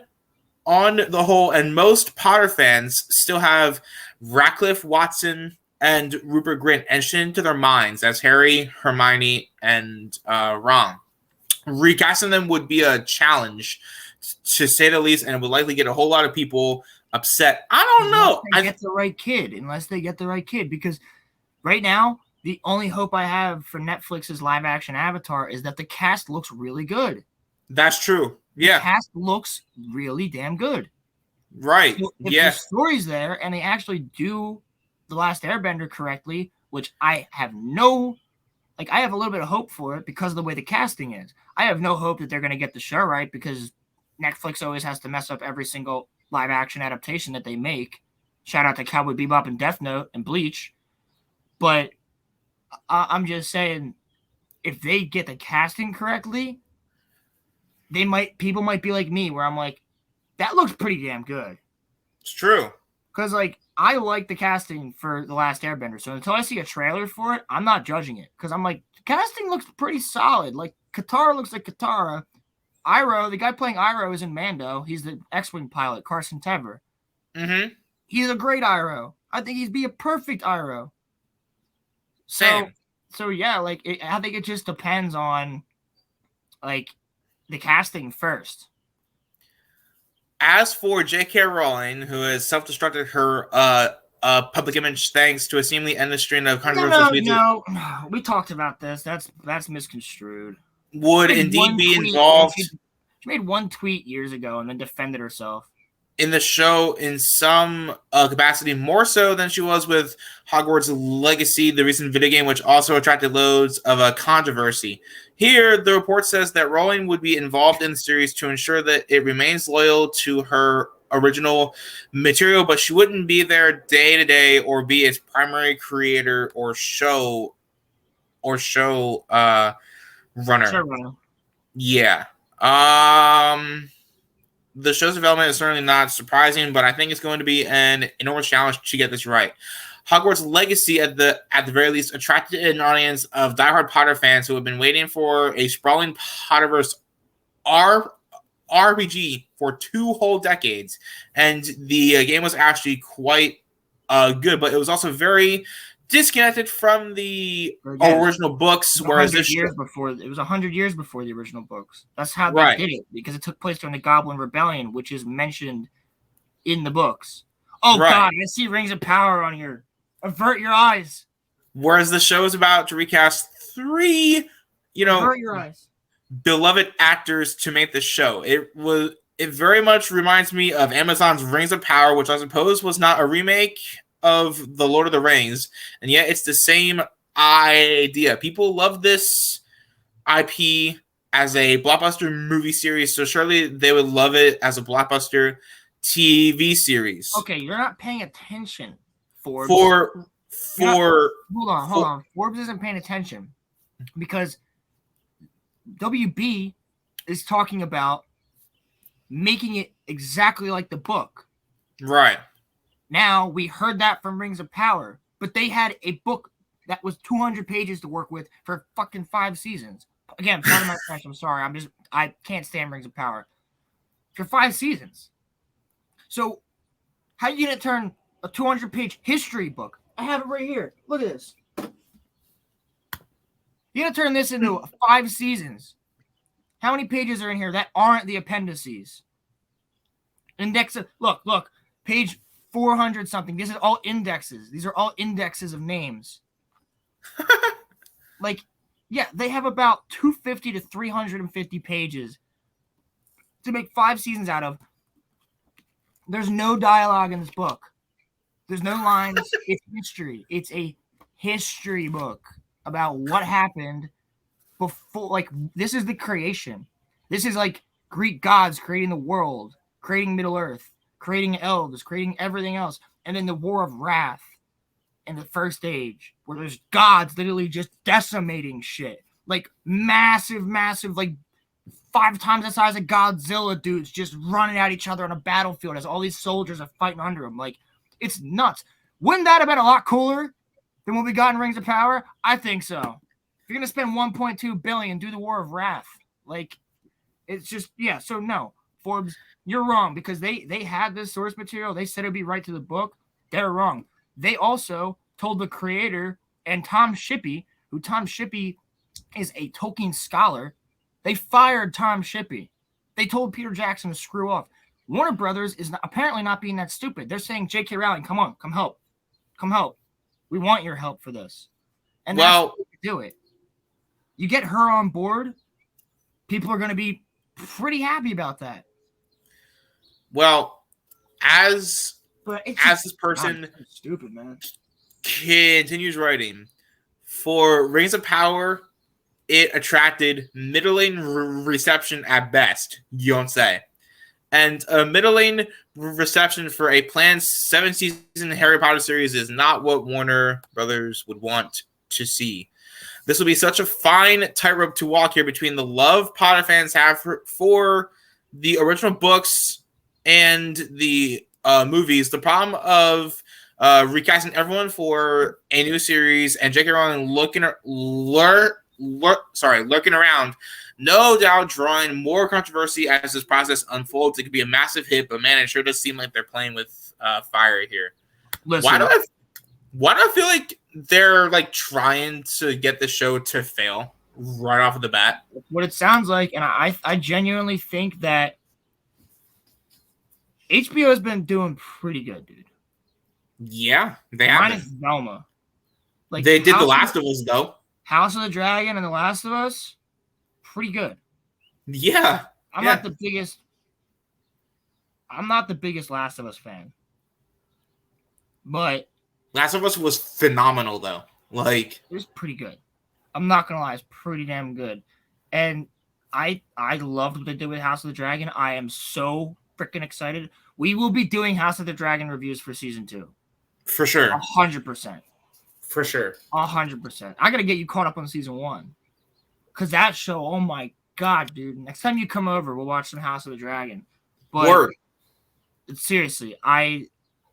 the whole, and most Potter fans still have Radcliffe, Watson, and Rupert Grint etched into their minds as Harry, Hermione, and Ron. Recasting them would be a challenge, to say the least, and would likely get a whole lot of people upset. I don't know. Unless they get the right kid, because right now, the only hope I have for Netflix's live-action Avatar is that the cast looks really good. That's true. Yeah. The cast looks really damn good. Right. So if the story's there and they actually do The Last Airbender correctly, which I have I have a little bit of hope for it because of the way the casting is. I have no hope that they're going to get the show right because Netflix always has to mess up every single live-action adaptation that they make. Shout out to Cowboy Bebop and Death Note and Bleach. But I'm just saying, if they get the casting correctly, people might be like me, where I'm like, that looks pretty damn good. It's true. Because I like the casting for The Last Airbender, so until I see a trailer for it, I'm not judging it. Because I'm like, the casting looks pretty solid. Like Katara looks like Katara. Iroh, the guy playing Iroh is in Mando. He's the X-Wing pilot, Carson Tever. Mm-hmm. He's a great Iroh. I think he'd be a perfect Iroh. Same. So yeah, I think it just depends on the casting first. As for J.K. Rowling, who has self-destructed her public image thanks to a seemingly endless string of controversial No, we talked about this. That's misconstrued. Would indeed be involved. She made one tweet years ago and then defended herself in the show in some capacity, more so than she was with Hogwarts Legacy, the recent video game, which also attracted loads of controversy. Here, the report says that Rowling would be involved in the series to ensure that it remains loyal to her original material, but she wouldn't be there day to day or be its primary creator or show runner. Showrunner. Yeah. the show's development is certainly not surprising, but I think it's going to be an enormous challenge to get this right. Hogwarts Legacy, at the very least, attracted an audience of diehard Potter fans who have been waiting for a sprawling Potterverse RPG for 2 whole decades, and the game was actually quite good, but it was also very disconnected from the original books. Whereas this it was 100 years before the original books. That's how they did it, because it took place during the Goblin Rebellion, which is mentioned in the books. Oh God, I see Rings of Power on here. Avert your eyes. Whereas the show is about to recast 3, avert your eyes, beloved actors to make the show. It very much reminds me of Amazon's Rings of Power, which I suppose was not a remake of The Lord of the Rings, and yet it's the same idea. People love this IP as a blockbuster movie series, so surely they would love it as a blockbuster TV series. Okay, you're not paying attention, Forbes. Hold on. Forbes isn't paying attention because WB is talking about making it exactly like the book. Right. Now, we heard that from Rings of Power, but they had a book that was 200 pages to work with for fucking 5 seasons. Again, pardon my French, I'm sorry. I can't stand Rings of Power. For 5 seasons. So, how are you going to turn a 200-page history book? I have it right here. Look at this. You're going to turn this into 5 seasons. How many pages are in here that aren't the appendices? Look, page 400 something. This is all indexes. These are all indexes of names. They have about 250 to 350 pages to make 5 seasons out of. There's no dialogue in this book. There's no lines. It's history. It's a history book about what happened before. This is the creation. This is like Greek gods creating the world, creating Middle Earth, creating elves, creating everything else. And then the War of Wrath in the First Age, where there's gods literally just decimating shit. Massive, 5 times the size of Godzilla dudes just running at each other on a battlefield as all these soldiers are fighting under them. It's nuts. Wouldn't that have been a lot cooler than what we got in Rings of Power? I think so. If you're going to spend $1.2 billion, do the War of Wrath. It's just, yeah. So no, Forbes, you're wrong, because they had this source material. They said it'd be right to the book. They're wrong. They also told the creator and Tom Shippey, who Tom Shippey is a Tolkien scholar. They fired Tom Shippey. They told Peter Jackson to screw off. Warner Brothers is apparently not being that stupid. They're saying, J.K. Rowling, come on, come help. Come help. We want your help for this. And that's how you do it. You get her on board, people are going to be pretty happy about that. Well, as this person stupid, man, continues writing, for Rings of Power, it attracted middling reception at best, you don't say. And a middling reception for a planned 7-season Harry Potter series is not what Warner Brothers would want to see. This will be such a fine tightrope to walk here between the love Potter fans have for the original books and the movies. The problem of recasting everyone for a new series and J.K. Rowling lurking around, no doubt drawing more controversy as this process unfolds. It could be a massive hit, but man, it sure does seem like they're playing with fire here. Listen, why do I feel like they're trying to get the show to fail right off of the bat? What it sounds like, and I genuinely think that HBO has been doing pretty good, dude. Yeah, they have. Minus Velma. They did The Last of Us, though. House of the Dragon and The Last of Us, pretty good. Yeah. I'm not the biggest Last of Us fan. But Last of Us was phenomenal, though. It was pretty good. I'm not gonna lie, it's pretty damn good. And I loved what they did with House of the Dragon. I am so freaking excited. We will be doing House of the Dragon reviews for season 2. For sure. 100%. For sure. 100%. I gotta get you caught up on season 1. Because that show, oh my God, dude. Next time you come over, we'll watch some House of the Dragon. But Word. seriously, I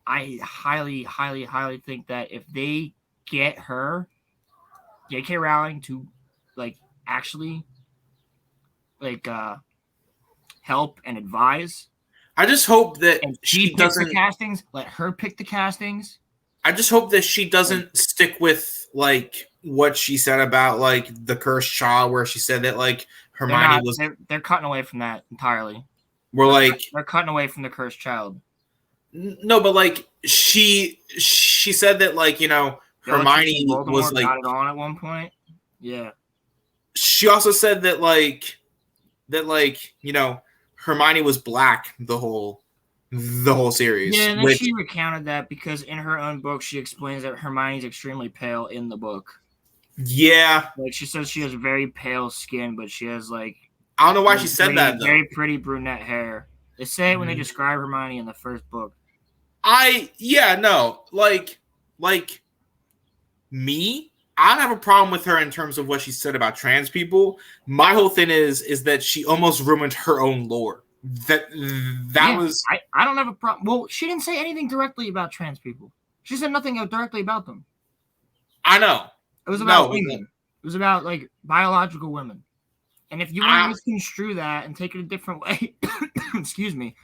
highly, highly, highly think that if they get her, J.K. Rowling, to like actually like help and advise, I just hope that and she she picks the doesn't. castings, let her pick the castings. I just hope that she Like, doesn't stick with like what she said about like the cursed child, where she said that like they're Hermione not. was. They're cutting away from that entirely. We're like They're cutting away from the cursed child. no, but like she said that like Bellatrix and Hermione was Voldemort like. got it on at one point. Yeah. She also said that Hermione was black the whole series, Yeah, and then which she recounted that because in her own book, she explains that Hermione's extremely pale in the book. yeah, Like, she says she has very pale skin, but she has, like, I don't know why she said very, that though. very pretty brunette hair. They say it when they describe Hermione in the first book. Like me, I don't have a problem with her in terms of what she said about trans people. My whole thing is that she almost ruined her own lore. That Yeah, was I don't have a problem. Well, she didn't say anything directly about trans people. She said nothing directly about them. I know. It was about No, women. It was about, like, biological women. And if you want to misconstrue that and take it a different way, excuse me,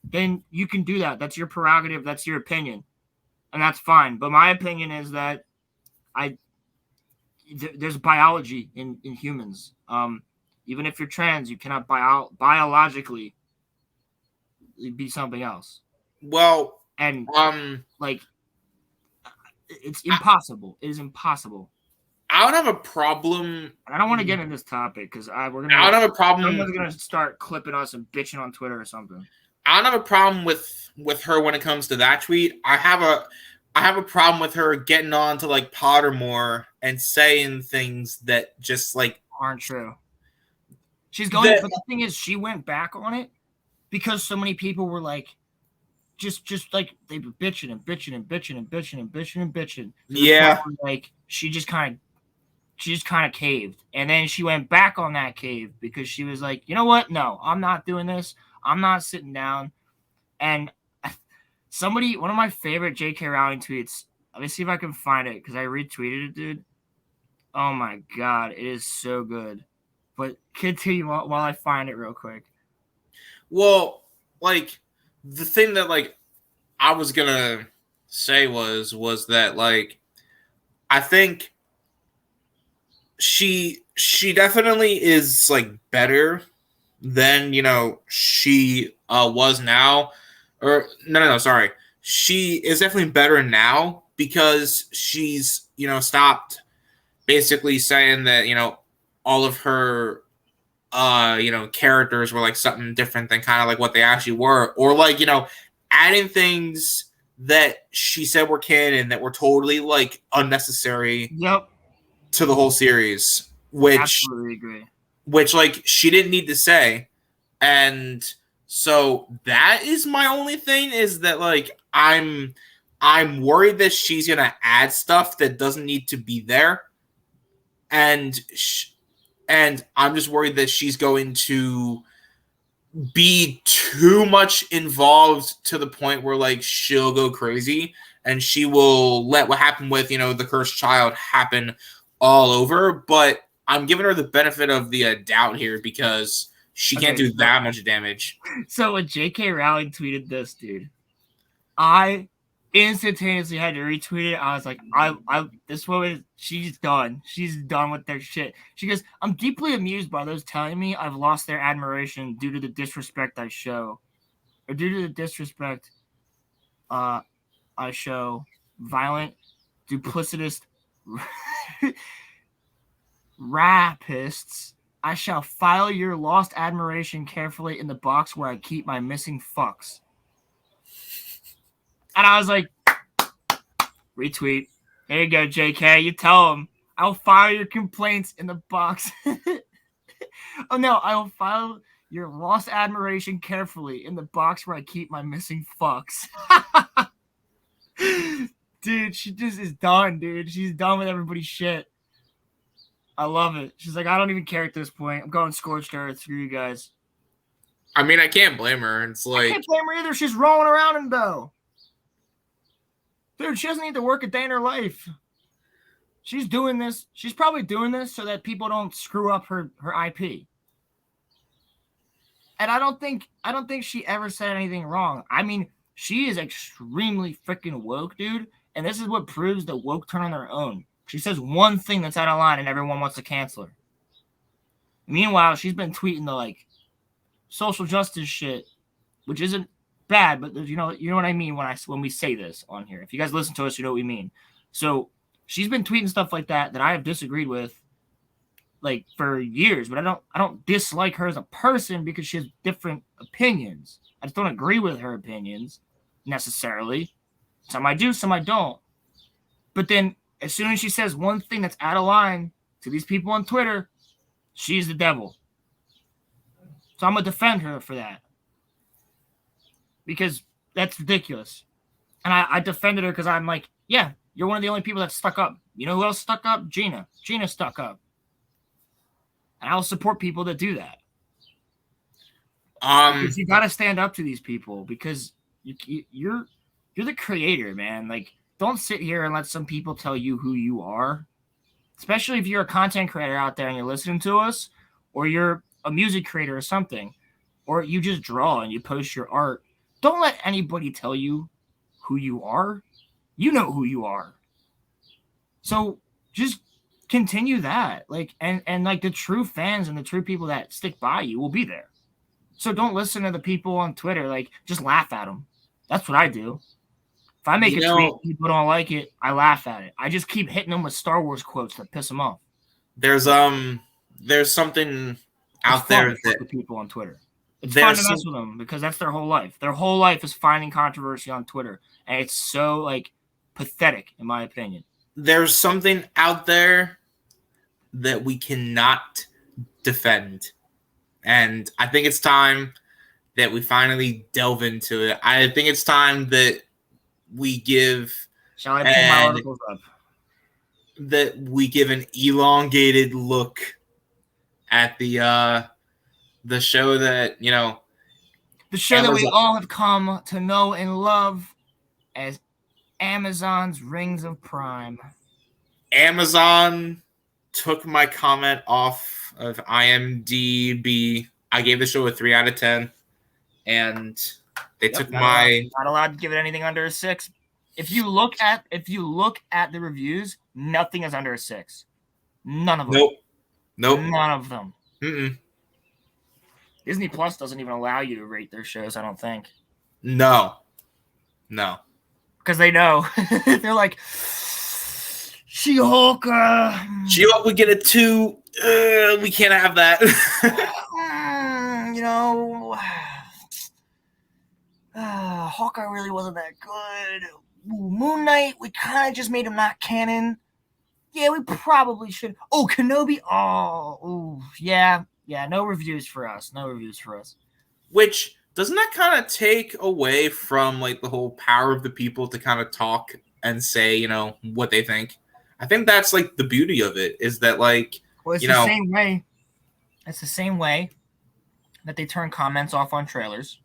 then you can do that. That's your prerogative. That's your opinion. And that's fine. But my opinion is that there's biology in humans. Even if you're trans, you cannot biologically be something else. well, And like, it's impossible. It is impossible. I don't have a problem. And I don't want to get into this topic because I don't have a problem. Someone's gonna start clipping us and bitching on Twitter or something. I don't have a problem with her when it comes to that tweet. I have a problem with her getting on to like Pottermore and saying things that just like aren't true. She's going, but the thing is, she went back on it because so many people were like, just like they were bitching and bitching and bitching and bitching and bitching and bitching. Yeah, like she just kind of caved, and then she went back on that cave because she was like, you know what? No, I'm not doing this. I'm not sitting down. And one of my favorite J.K. Rowling tweets. Let me see if I can find it because I retweeted it, dude. Oh my god, it is so good. But continue while I find it real quick. Well, like the thing that like I was gonna say was that like I think she definitely is like better than she was now, or no, sorry, she is definitely better now because she's stopped basically saying that all of her characters were like something different than kind of like what they actually were, or like adding things that she said were canon that were totally like unnecessary to the whole series, which absolutely agree, which like she didn't need to say. And so that is my only thing, is that like I'm worried that she's gonna add stuff that doesn't need to be there, and I'm just worried that she's going to be too much involved to the point where like she'll go crazy and she will let what happened with the cursed child happen all over. But I'm giving her the benefit of the doubt here because she can't do that much damage. So when J.K. Rowling tweeted this, dude, I instantaneously had to retweet it. I was like, this woman, she's done. She's done with their shit. She goes, I'm deeply amused by those telling me I've lost their admiration due to the disrespect I show. Or due to the disrespect I show. Violent, duplicitous rapists. I shall file your lost admiration carefully in the box where I keep my missing fucks. And I was like, retweet. There you go, JK. You tell him. I'll file your complaints in the box. Oh, no. I will file your lost admiration carefully in the box where I keep my missing fucks. Dude, she just is done, dude. She's done with everybody's shit. I love it. She's like, I don't even care at this point. I'm going scorched earth. Screw you guys. I mean, I can't blame her. It's I like, can't blame her either. She's rolling around in dough. Dude, she doesn't need to work a day in her life. She's doing this. She's probably doing this so that people don't screw up her IP. And I don't think she ever said anything wrong. I mean, she is extremely freaking woke, dude. And this is what proves that woke turn on their own. She says one thing that's out of line and everyone wants to cancel her. Meanwhile, she's been tweeting the like social justice shit, which isn't bad, but you know what I mean when we say this on here. If you guys listen to us, you know what we mean. So she's been tweeting stuff like that I have disagreed with like for years, but I don't dislike her as a person because she has different opinions. I just don't agree with her opinions necessarily. Some I do, some I don't. But then as soon as she says one thing that's out of line to these people on Twitter, she's the devil. So I'm going to defend her for that. Because that's ridiculous. And I defended her because I'm like, yeah, you're one of the only people that stuck up. You know who else stuck up? Gina. Gina stuck up. And I'll support people that do that. Because you got to stand up to these people because you're the creator, man. Like, don't sit here and let some people tell you who you are. Especially if you're a content creator out there and you're listening to us, or you're a music creator or something, or you just draw and you post your art. Don't let anybody tell you who you are. You know who you are. So just continue that. Like, and like the true fans and the true people that stick by you will be there. So don't listen to the people on Twitter. Like, just laugh at them. That's what I do. If I make a tweet, people don't like it, I laugh at it. I just keep hitting them with Star Wars quotes that piss them off. There's something out there that the people on Twitter. It's fun to mess with them because that's their whole life. Their whole life is finding controversy on Twitter, and it's so like pathetic, in my opinion. There's something out there that we cannot defend, and I think it's time that we finally delve into it. I think it's time that we give. Shall I pull my articles up? That we give an elongated look at the show that, you know, the show Amazon, that we all have come to know and love as Amazon's Rings of Prime. Amazon took my comment off of IMDb. I gave the show a 3 out of 10, and they took my not allowed to give it anything under a 6. If you look at the reviews, nothing is under a 6. None of them. Nope. None of them. Mm-mm. Disney Plus doesn't even allow you to rate their shows, I don't think. No. Because they know. They're like, She-Hulk. She-Hulk would get a 2. We can't have that. You know, Hawkeye really wasn't that good. Moon Knight, we kind of just made him not canon. Yeah, we probably should. Oh, Kenobi. Oh, yeah. No reviews for us. Which, doesn't that kind of take away from like the whole power of the people to kind of talk and say, you know, what they think? I think that's like the beauty of it is that like, well, it's the same way. It's the same way that they turn comments off on trailers.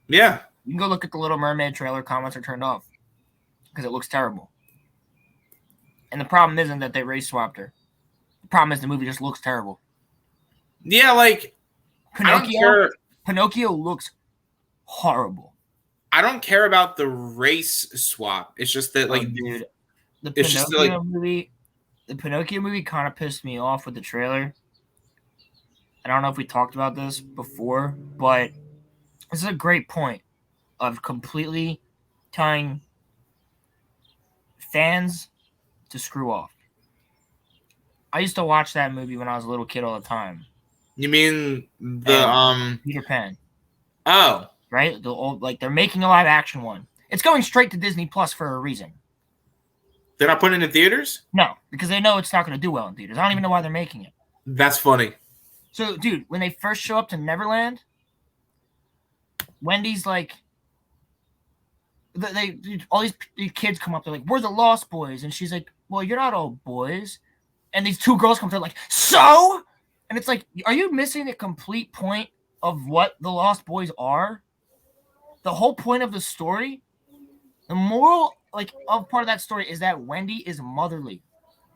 Yeah. You can go look at the Little Mermaid trailer. Comments are turned off because it looks terrible. And the problem isn't that they race swapped her. The problem is the movie just looks terrible. Yeah, like Pinocchio looks horrible. I don't care about the race swap. It's just that, like, dude, the Pinocchio movie kind of pissed me off with the trailer. I don't know if we talked about this before, but this is a great point of completely telling fans to screw off. I used to watch that movie when I was a little kid all the time. You mean the Peter Pan? Oh, right. The old, like, they're making a live action one. It's going straight to Disney Plus for a reason. They're not putting it in theaters? No, because they know it's not going to do well in theaters. I don't even know why they're making it. That's funny. So, dude, when they first show up to Neverland, Wendy's like, all these kids come up. They're like, "We're the Lost Boys," and she's like, "Well, you're not all boys." And these two girls come up, they're like, "So?" And it's like, are you missing the complete point of what the Lost Boys are, the whole point of the story, the moral of part of that story is that Wendy is motherly.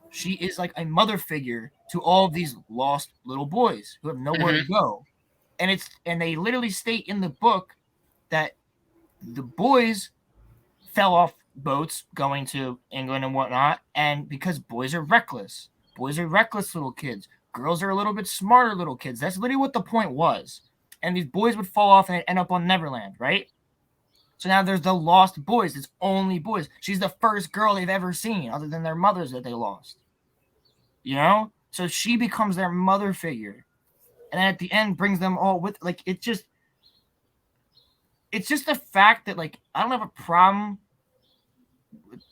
She is like a mother figure to all of these lost little boys who have nowhere to go. And they literally state in the book that the boys fell off boats going to England and whatnot, and because boys are reckless little kids. Girls are a little bit smarter little kids. That's literally what the point was. And these boys would fall off and end up on Neverland, right? So now there's the lost boys. It's only boys. She's the first girl they've ever seen other than their mothers that they lost. You know? So she becomes their mother figure. And then at the end brings them all with, like, it's just the fact that, like, I don't have a problem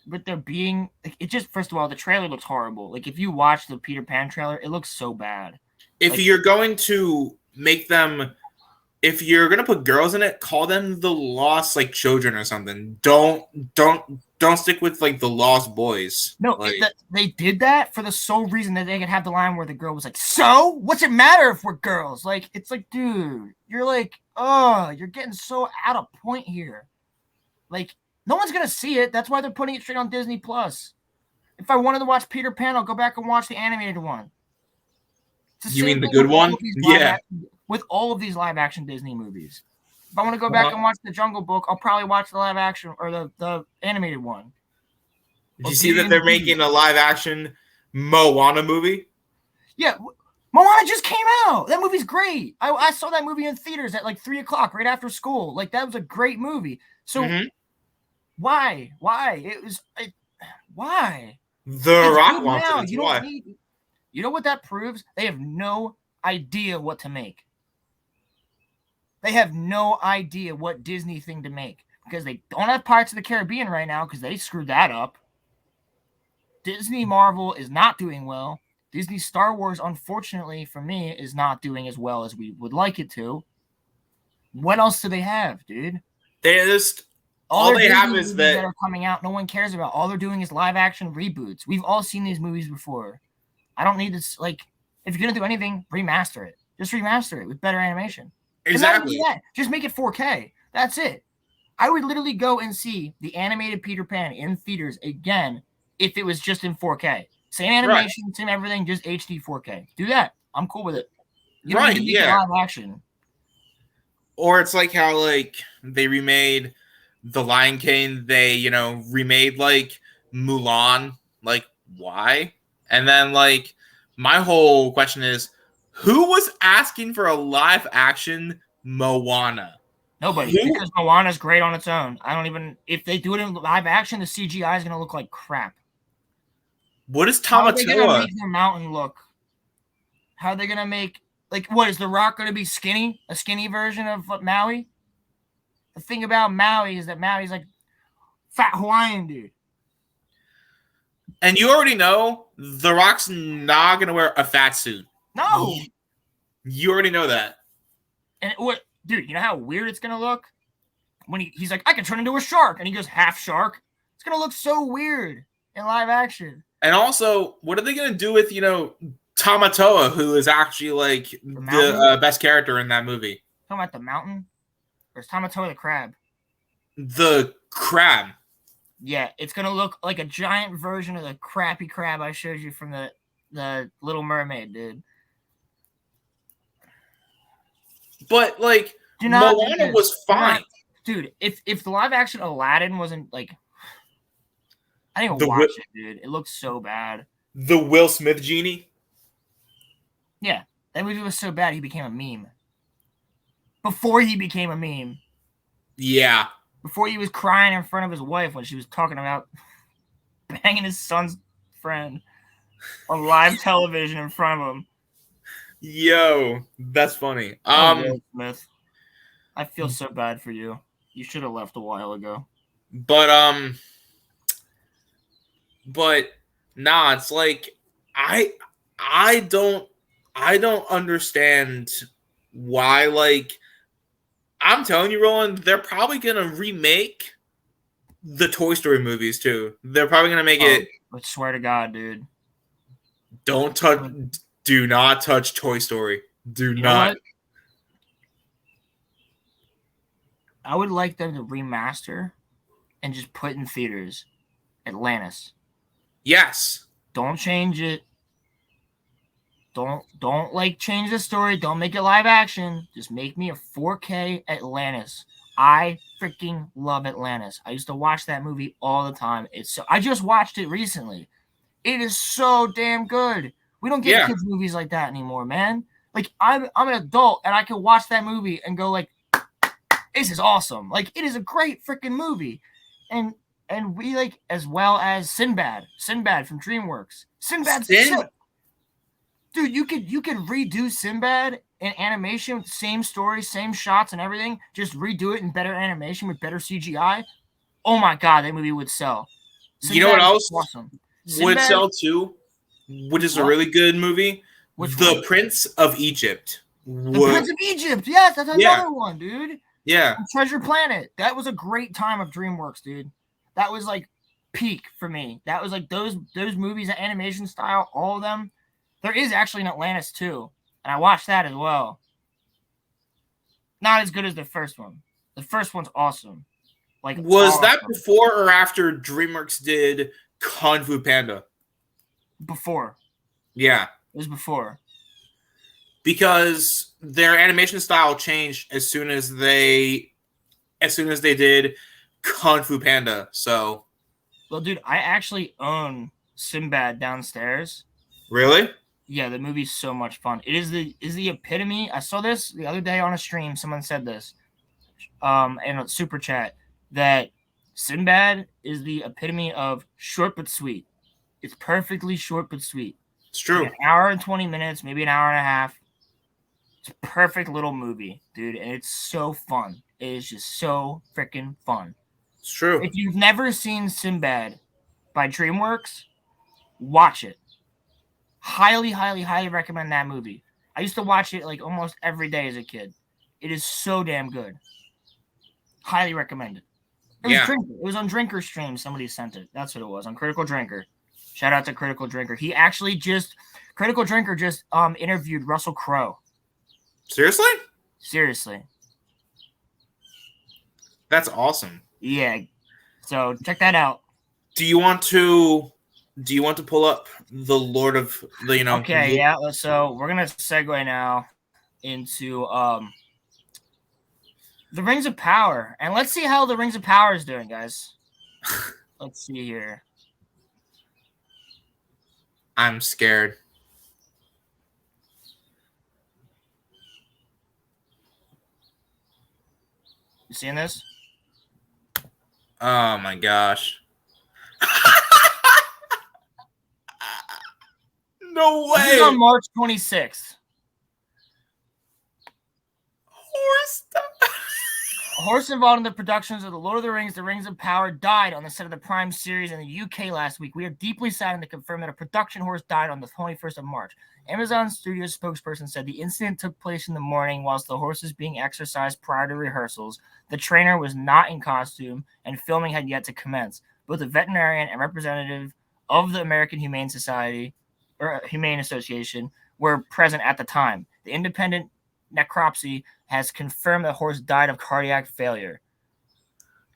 with there being, like, it just, first of all, the trailer looks horrible. Like, if you watch the Peter Pan trailer, it looks so bad. If like, you're going to make them, if you're gonna put girls in it, call them the Lost, like, Children or something. Don't stick with, like, the Lost Boys. No, like, they did that for the sole reason that they could have the line where the girl was like, "So what's it matter if we're girls?" Like, it's like, dude, you're like, oh, you're getting so out of point here. Like, no one's gonna see it. That's why they're putting it straight on Disney Plus. If I wanted to watch Peter Pan, I'll go back and watch the animated one. You mean the good one? Yeah. With all of these live action Disney movies. If I want to go back and watch the Jungle Book, I'll probably watch the live action or the animated one. Did you see that they're making a live action Moana movie? Yeah, Moana just came out. That movie's great. I saw that movie in theaters at like 3:00 right after school. Like, that was a great movie. So why? Why? The Rock wants it. Why? You know what that proves? They have no idea what to make. They have no idea what Disney thing to make because they don't have Pirates of the Caribbean right now because they screwed that up. Disney Marvel is not doing well. Disney Star Wars, unfortunately for me, is not doing as well as we would like it to. What else do they have, dude? They just all they have is that are coming out. No one cares about. All they're doing is live action reboots. We've all seen these movies before. I don't need this. Like, if you're gonna do anything, remaster it. Just remaster it with better animation. Exactly. Just make it 4K. That's it. I would literally go and see the animated Peter Pan in theaters again if it was just in 4K. Same animation, same everything, just HD 4K. Do that. I'm cool with it. You don't need to make live action. Or it's like how, like, they remade The Lion King. They, remade, like, Mulan. Like, why? And then, like, my whole question is, who was asking for a live action Moana? Nobody, because Moana's great on its own. If they do it in live action, the CGI is going to look like crap. What is Tamatoa? How are they going to make their mountain look? How are they going to make, like, what, is The Rock going to be skinny? A skinny version of Maui? The thing about Maui is that Maui's like fat Hawaiian dude. And you already know The Rock's not going to wear a fat suit. No. You already know that. And what, dude, you know how weird it's going to look? When he's like, I can turn into a shark. And he goes half shark. It's going to look so weird in live action. And also, what are they going to do with, Tamatoa, who is actually, like, the best character in that movie? Talking about the mountain? Or is Tamatoa the crab? The crab. Yeah, it's going to look like a giant version of the crappy crab I showed you from the Little Mermaid, dude. But, like, Moana was fine. Dude, if the live action Aladdin wasn't, like, I didn't even watch it, dude. It looks so bad. The Will Smith genie? Yeah, that movie was so bad he became a meme. Before he became a meme. Yeah. Before he was crying in front of his wife when she was talking about banging his son's friend on live television in front of him. Yo, that's funny. Will Smith, I feel so bad for you. You should have left a while ago. But nah, it's like I don't understand why. Like, I'm telling you, Roland, they're probably gonna remake the Toy Story movies too. They're probably gonna make it. I swear to God, dude. Do not touch Toy Story. Do not. I would like them to remaster and just put in theaters Atlantis. Yes. Don't change it. Don't like change the story. Don't make it live action. Just make me a 4K Atlantis. I freaking love Atlantis. I used to watch that movie all the time. I just watched it recently. It is so damn good. We don't get Yeah. kids movies like that anymore, man. Like I'm an adult and I can watch that movie and go like, this is awesome. Like it is a great freaking movie. And we like as well as Sinbad from DreamWorks. Sinbad's sick. Dude, you could redo Sinbad in animation with the same story, same shots and everything. Just redo it in better animation with better CGI. Oh my god, that movie would sell. Sinbad, you know what else awesome. would sell too? Which is a really good movie. The Prince of Egypt. The Prince of Egypt. Yes, that's another one, dude. Yeah. Treasure Planet. That was a great time of DreamWorks, dude. That was like peak for me. That was like those movies, the animation style, all of them. There is actually an Atlantis too, and I watched that as well. Not as good as the first one. The first one's awesome. Like, was that before or after DreamWorks did Kung Fu Panda? Before. Yeah, it was before. Because their animation style changed as soon as they did Kung Fu Panda. So, well, dude, I actually own Sinbad downstairs. Really? Yeah, the movie's so much fun. It is the epitome. I saw this the other day on a stream. Someone said this, in a super chat, that Sinbad is the epitome of short but sweet. It's perfectly short but sweet. It's true. Like an hour and 20 minutes, maybe an hour and a half. It's a perfect little movie, dude, and it's so fun. It is just so freaking fun. It's true. If you've never seen Sinbad by DreamWorks, watch it. Highly, highly, highly recommend that movie. I used to watch it like almost every day as a kid. It is so damn good. Highly recommend it. It was on Drinker Stream. Somebody sent it. That's what it was, on Critical Drinker. Shout out to Critical Drinker. He actually Critical Drinker just interviewed Russell Crowe. Seriously? Seriously. That's awesome. Yeah. So check that out. Do you want to pull up the Lord of the, Okay, yeah. So we're gonna segue now into the Rings of Power, and let's see how the Rings of Power is doing, guys. Let's see here. I'm scared. You seeing this? Oh my gosh. No way. This is on March 26th. A horse involved in the productions of The Lord of the Rings of Power, died on the set of the Prime series in the UK last week. We are deeply saddened to confirm that a production horse died on the 21st of March. Amazon Studios spokesperson said the incident took place in the morning whilst the horse was being exercised prior to rehearsals. The trainer was not in costume, and filming had yet to commence. Both a veterinarian and representative of the American Humane Association were present at the time. The independent necropsy has confirmed the horse died of cardiac failure.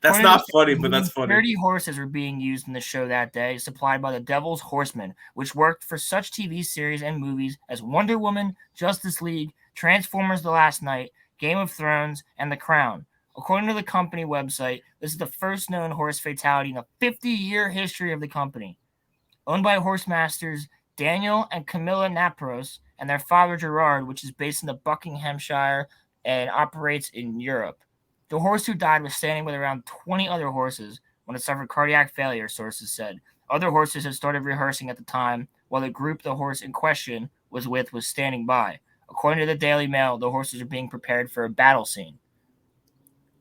That's not funny, but that's funny. 30 horses were being used in the show that day, supplied by the Devil's Horsemen, which worked for such TV series and movies as Wonder Woman, Justice League, Transformers The Last Night, Game of Thrones, and The Crown. According to the company website, this is the first known horse fatality in the 50-year history of the company. Owned by horse masters Daniel and Camilla Napros and their father Gerard, which is based in the Buckinghamshire and operates in Europe. The horse who died was standing with around 20 other horses when it suffered cardiac failure, sources said. Other horses had started rehearsing at the time, while the group the horse in question was with was standing by. According to the Daily Mail, the horses are being prepared for a battle scene.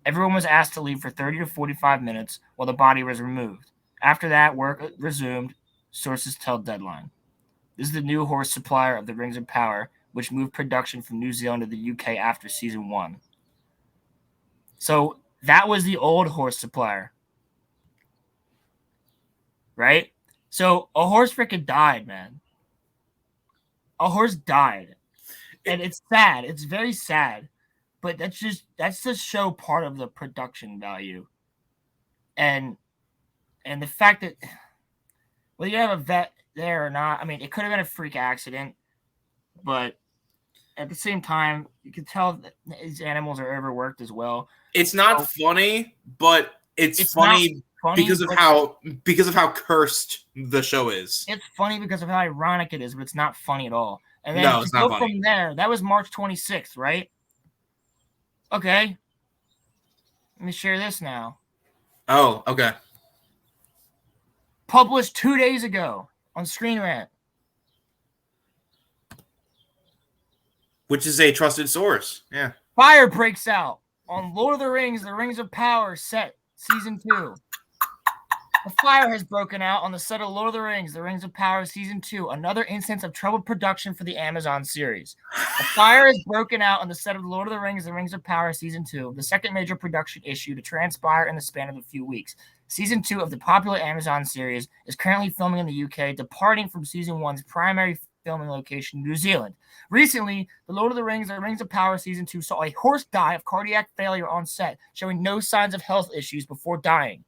Everyone was asked to leave for 30 to 45 minutes while the body was removed. After that, work resumed, sources tell Deadline. This is the new horse supplier of the Rings of Power, which moved production from New Zealand to the UK after season 1. So that was the old horse supplier. Right? So a horse freaking died, man. A horse died. And it's sad. It's very sad. but that's to show part of the production value, and the fact that whether you have a vet there or not, I mean, it could have been a freak accident, but at the same time, you can tell that these animals are overworked as well. It's not funny, but it's funny because of how cursed the show is. It's funny because of how ironic it is, but it's not funny at all. And then no, it's not funny. From there, that was March 26th, right? Okay. Let me share this now. Oh, okay. Published 2 days ago on Screen Rant. Which is a trusted source. Yeah. Fire breaks out on Lord of the Rings, The Rings of Power set, Season 2. A fire has broken out on the set of Lord of the Rings, The Rings of Power Season 2, another instance of troubled production for the Amazon series. A fire has broken out on the set of Lord of the Rings, The Rings of Power Season 2, the second major production issue to transpire in the span of a few weeks. Season 2 of the popular Amazon series is currently filming in the UK, departing from Season 1's primary filming location, New Zealand. Recently, The Lord of the Rings of Power Season 2 saw a horse die of cardiac failure on set, showing no signs of health issues before dying.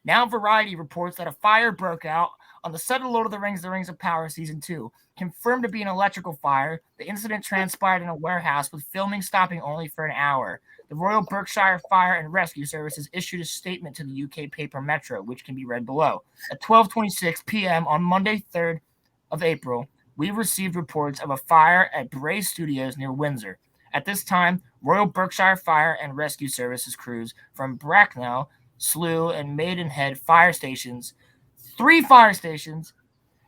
Now Variety reports that a fire broke out on the set of Lord of the Rings of Power Season 2. Confirmed to be an electrical fire, the incident transpired in a warehouse with filming stopping only for an hour. The Royal Berkshire Fire and Rescue Services issued a statement to the UK paper Metro, which can be read below. At 12:26 p.m. on Monday, 3rd of April, we received reports of a fire at Bray Studios near Windsor. At this time, Royal Berkshire Fire and Rescue Services crews from Bracknell, Slough, and Maidenhead fire stations, 3 fire stations,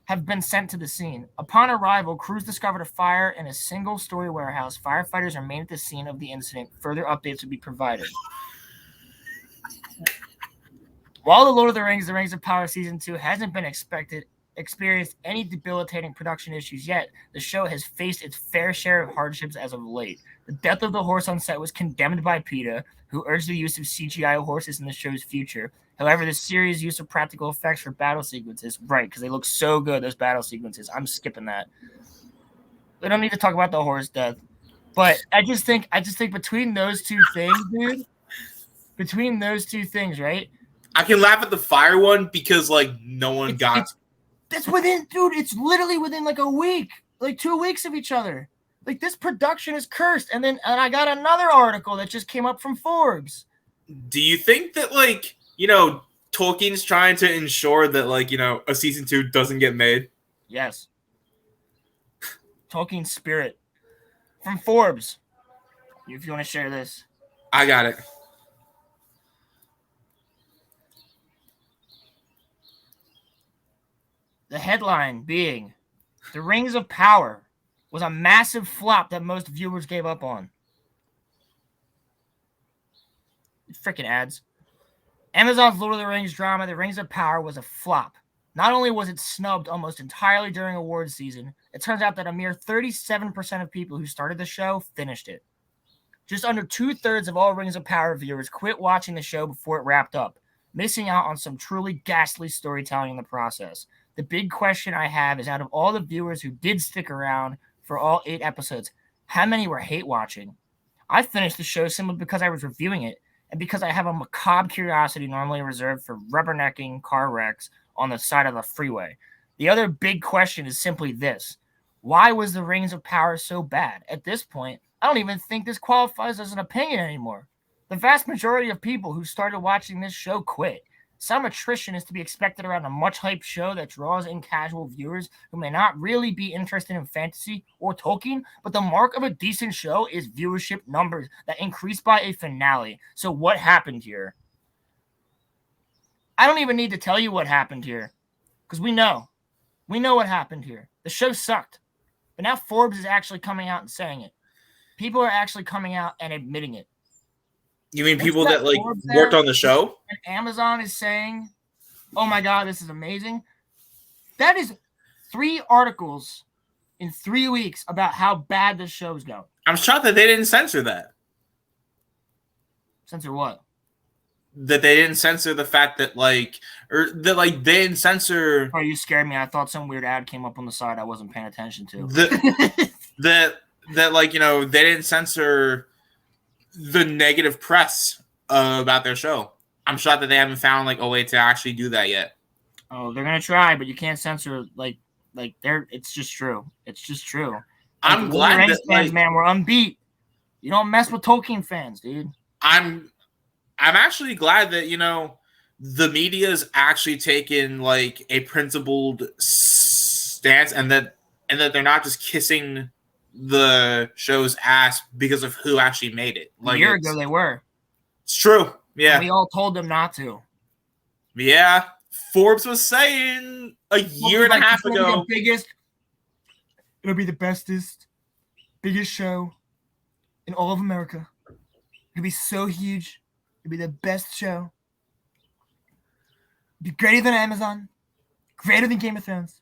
have been sent to the scene. Upon arrival, crews discovered a fire in a single-story warehouse. Firefighters remain at the scene of the incident. Further updates will be provided. While The Lord of the Rings of Power Season 2 hasn't been experienced any debilitating production issues yet, the show has faced its fair share of hardships as of late. The death of the horse on set was condemned by PETA, who urged the use of CGI horses in the show's future. However, the series' use of practical effects for battle sequences, right, because they look so good, those battle sequences, I'm skipping that. We don't need to talk about the horse death. But I just think between those two things, dude, right? I can laugh at the fire one because, like, no one got... That's within, dude, it's literally within, like, a week, like 2 weeks of each other. Like, this production is cursed. And I got another article that just came up from Forbes. Do you think that, like, you know, Tolkien's trying to ensure that, like, you know, a season 2 doesn't get made? Yes. Tolkien's spirit. From Forbes. If you want to share this. I got it. The headline being, The Rings of Power was a massive flop that most viewers gave up on. Freaking ads. Amazon's Lord of the Rings drama, The Rings of Power, was a flop. Not only was it snubbed almost entirely during awards season, it turns out that a mere 37% of people who started the show finished it. Just under 2/3 of all Rings of Power viewers quit watching the show before it wrapped up, missing out on some truly ghastly storytelling in the process. The big question I have is, out of all the viewers who did stick around for all 8 episodes, how many were hate watching? I finished the show simply because I was reviewing it, and because I have a macabre curiosity normally reserved for rubbernecking car wrecks on the side of the freeway. The other big question is simply this. Why was The Rings of Power so bad? At this point, I don't even think this qualifies as an opinion anymore. The vast majority of people who started watching this show quit. Some attrition is to be expected around a much-hyped show that draws in casual viewers who may not really be interested in fantasy or Tolkien, but the mark of a decent show is viewership numbers that increase by a finale. So what happened here? I don't even need to tell you what happened here, because we know. We know what happened here. The show sucked. But now Forbes is actually coming out and saying it. People are actually coming out and admitting it. You mean people that, like, worked on the show? And Amazon is saying, oh my God, this is amazing. That is 3 articles in 3 weeks about how bad this show's going. I'm shocked that they didn't censor that. Censor what? That they didn't censor the fact that, like, or that, like, they didn't censor. Oh, you scared me. I thought some weird ad came up on the side I wasn't paying attention to. That, like, you know, they didn't censor the negative press about their show. I'm shocked that they haven't found like a way to actually do that yet. Oh, they're gonna try, but you can't censor like they're. It's just true. It's just true. Like, I'm glad Rings that fans, like man, we're unbeat. You don't mess with Tolkien fans, dude. I'm actually glad that the media's actually taken like a principled stance, and that they're not just kissing the show's ass because of who actually made it. Like a year ago, they were. It's true. Yeah. And we all told them not to. Yeah. Forbes was saying a year and a half ago. It'll be the bestest, biggest show in all of America. It'll be so huge. It'll be the best show. It'll be greater than Amazon. Greater than Game of Thrones.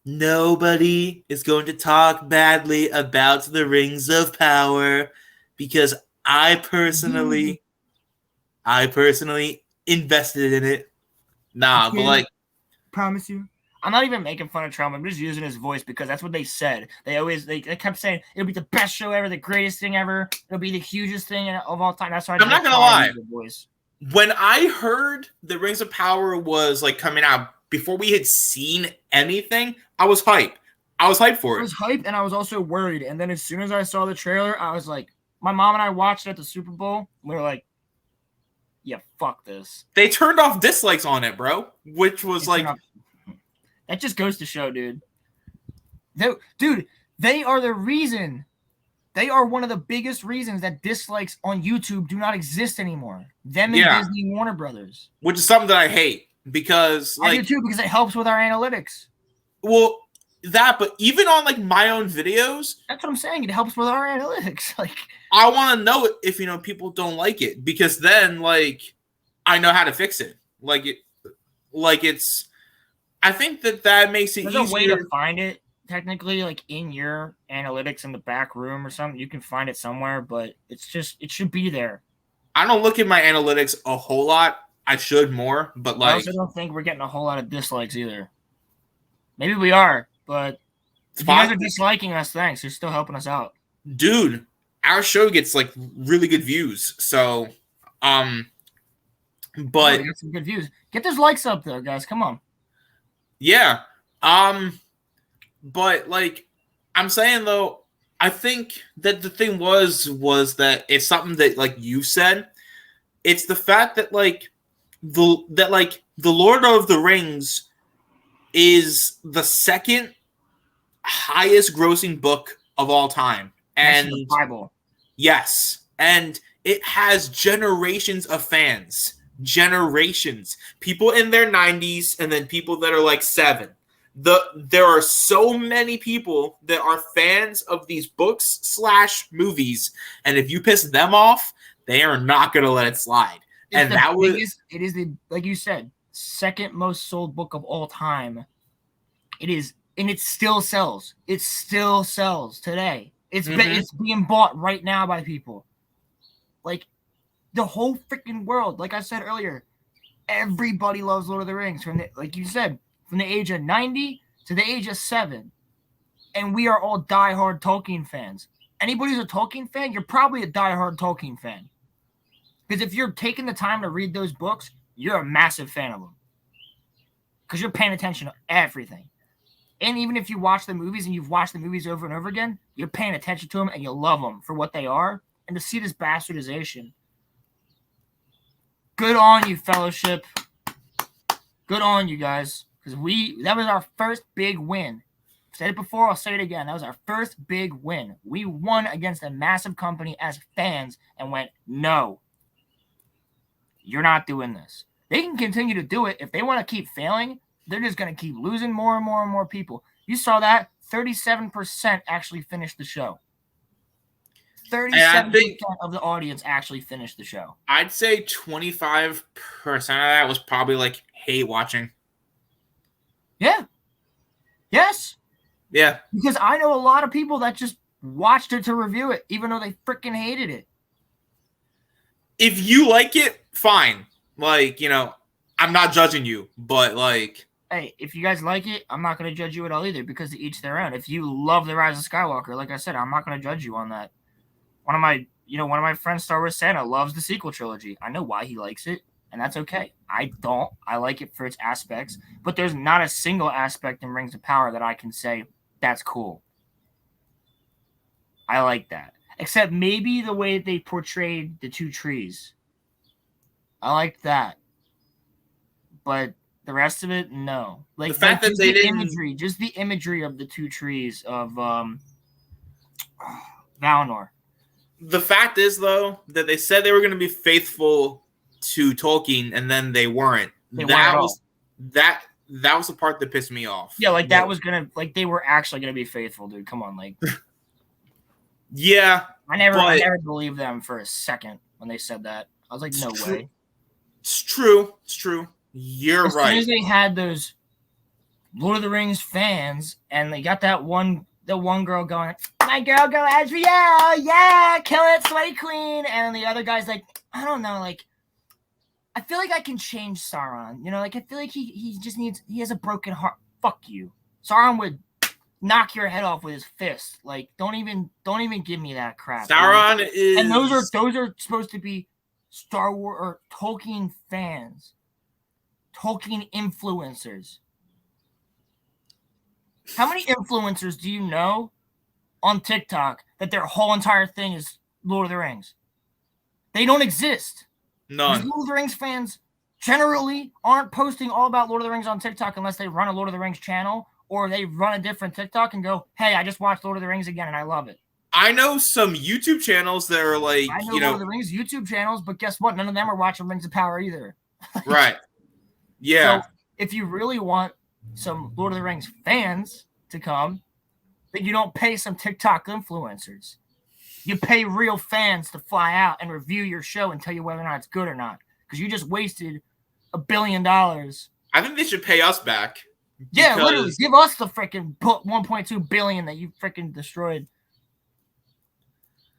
Nobody is going to talk badly about the Rings of Power because I personally invested in it. Nah, but like, promise you. I'm not even making fun of Trump. I'm just using his voice because that's what they said. They kept saying it'll be the best show ever, the greatest thing ever. It'll be the hugest thing of all time. That's why I'm not gonna lie. Voice. When I heard the Rings of Power was like coming out before we had seen anything, I was hyped. I was hyped for it. I was hyped and I was also worried. And then as soon as I saw the trailer, I was like, my mom and I watched it at the Super Bowl. We were like, yeah, fuck this. They turned off dislikes on it, bro. Which was like, that just goes to show, dude. Dude, they are the reason. They are one of the biggest reasons that dislikes on YouTube do not exist anymore. Them and Disney Warner Brothers. Which is something that I hate because I do too, because it helps with our analytics. Well, but even on like my own videos, that's what I'm saying. It helps with our analytics. Like, I want to know if people don't like it, because then like I know how to fix it. I think that makes it easier. There's a way to find it technically, like in your analytics in the back room or something. You can find it somewhere, but it should be there. I don't look at my analytics a whole lot. I should more, but like, I also don't think we're getting a whole lot of dislikes either. Maybe we are, but if you guys are disliking us, thanks. You're still helping us out. Dude, our show gets like really good views. So, but we got some good views. Get those likes up there, guys. Come on. Yeah. But like I'm saying though, I think that the thing was that it's something that like you said. It's the fact that the Lord of the Rings is the second highest grossing book of all time. And the Bible. Yes. And it has generations of fans. Generations. People in their 90s and then people that are like 7. There are so many people that are fans of these books / movies, and if you piss them off, they are not going to let it slide. It is the, like you said, second most sold book of all time. It is, and it still sells. It still sells today. It's being bought right now by people. Like, the whole freaking world, like I said earlier, everybody loves Lord of the Rings. Like you said, from the age of 90 to the age of 7. And we are all diehard Tolkien fans. Anybody who's a Tolkien fan, you're probably a diehard Tolkien fan. Because if you're taking the time to read those books, you're a massive fan of them. Because you're paying attention to everything. And even if you watch the movies and you've watched the movies over and over again, you're paying attention to them and you love them for what they are. And to see this bastardization, good on you, Fellowship. Good on you guys. Because that was our first big win. I've said it before, I'll say it again. That was our first big win. We won against a massive company as fans and went, no, you're not doing this. They can continue to do it. If they want to keep failing, they're just going to keep losing more and more and more people. You saw that 37% actually finished the show. 37% of the audience actually finished the show. I'd say 25% of that was probably like hate watching. Yeah. Yes. Yeah. Because I know a lot of people that just watched it to review it, even though they freaking hated it. If you like it, fine. Like, I'm not judging you, but like... Hey, if you guys like it, I'm not going to judge you at all either, because to each their own. If you love The Rise of Skywalker, like I said, I'm not going to judge you on that. one of my friends, Star Wars Santa, loves the sequel trilogy. I know why he likes it, and that's okay. I don't. I like it for its aspects, but there's not a single aspect in Rings of Power that I can say that's cool. I like that. Except maybe the way they portrayed the two trees. I like that. But the rest of it, no. Like the fact that they didn't imagery, just the imagery of the two trees of Valinor. The fact is, though, that they said they were going to be faithful to Tolkien, and then they weren't. That was the part that pissed me off. Yeah, like that was gonna, like they were actually gonna be faithful, dude. Come on, like. Yeah, I never believed them for a second when they said that. I was like, no way. It's true. You're right. As soon as they had those Lord of the Rings fans, and they got the one girl going, my girl go Asriel, yeah, kill it, Slay Queen, and the other guy's like, I don't know, like, I feel like I can change Sauron, like, I feel like he has a broken heart. Fuck you. Sauron would knock your head off with his fist. Like, don't even give me that crap. Sauron is, and those are supposed to be Star Wars or Tolkien fans, Tolkien influencers. How many influencers do you know on TikTok that their whole entire thing is Lord of the Rings? They don't exist. None. Lord of the Rings fans generally aren't posting all about Lord of the Rings on TikTok unless they run a Lord of the Rings channel or they run a different TikTok and go, hey, I just watched Lord of the Rings again and I love it. I know some YouTube channels that are like, I know Lord of the Rings YouTube channels, but guess what? None of them are watching Rings of Power either. Right. Yeah. So if you really want some Lord of the Rings fans to come, then you don't pay some TikTok influencers. You pay real fans to fly out and review your show and tell you whether or not it's good or not. Because you just wasted $1 billion. I think they should pay us back. Yeah, literally. Give us the freaking $1.2 billion that you freaking destroyed.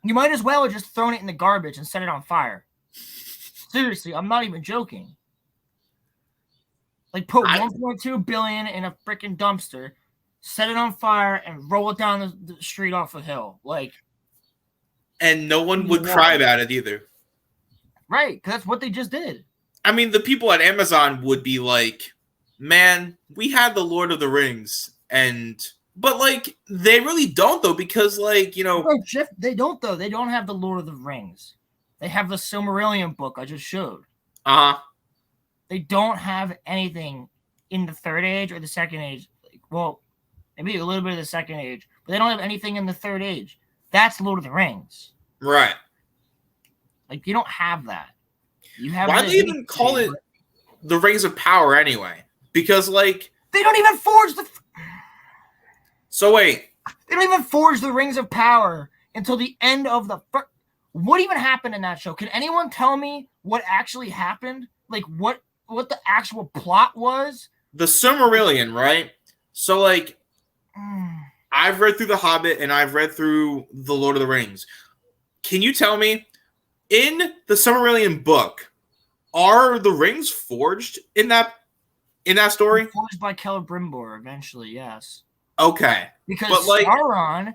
You might as well have just thrown it in the garbage and set it on fire. Seriously, I'm not even joking. Like, put $1.2 billion in a freaking dumpster, set it on fire, and roll it down the street off a hill. Like, and no one would cry about it either. Right, because that's what they just did. I mean, the people at Amazon would be like, man, we had the Lord of the Rings, but like, they really don't, though, because, like, No, Jeff, they don't, though. They don't have the Lord of the Rings. They have the Silmarillion book I just showed. Uh-huh. They don't have anything in the Third Age or the Second Age. Well, maybe a little bit of the Second Age, but they don't have anything in the Third Age. That's Lord of the Rings. Right. Like, you don't have that. You have. Why do they even call it the Rings of Power anyway? Because, like, they don't even forge the. So wait. They don't even forge the Rings of Power until the end of the. What even happened in that show? Can anyone tell me what actually happened? Like, what the actual plot was? The Silmarillion, right? So, like, I've read through The Hobbit and I've read through The Lord of the Rings. Can you tell me, in the Silmarillion book, are the rings forged in that story? Forged by Celebrimbor eventually, yes. Okay. Because Sauron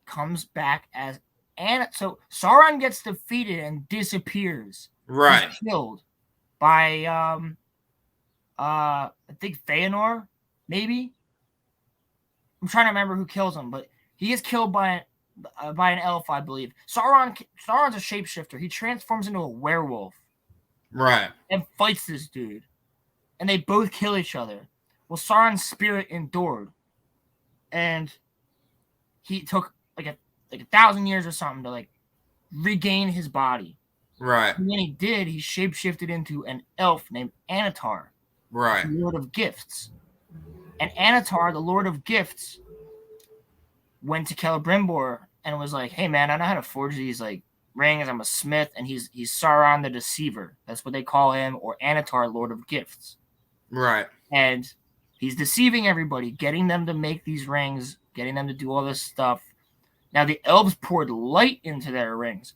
comes back as so Sauron gets defeated and disappears. Right. He's killed by I think Feanor, maybe. I'm trying to remember who kills him, but he is killed by an elf, I believe. Sauron's a shapeshifter. He transforms into a werewolf. Right. And fights this dude. And they both kill each other. Well, Sauron's spirit endured. And he took like 1,000 years or something to like regain his body. Right. And when he did, he shapeshifted into an elf named Anatar. Right. The Lord of Gifts. And Anatar, the Lord of Gifts, went to Celebrimbor and was like, hey man, I know how to forge these like rings. I'm a smith, and he's Sauron the Deceiver. That's what they call him, or Anatar, Lord of Gifts. Right. And he's deceiving everybody, getting them to make these rings, getting them to do all this stuff. Now the elves poured light into their rings.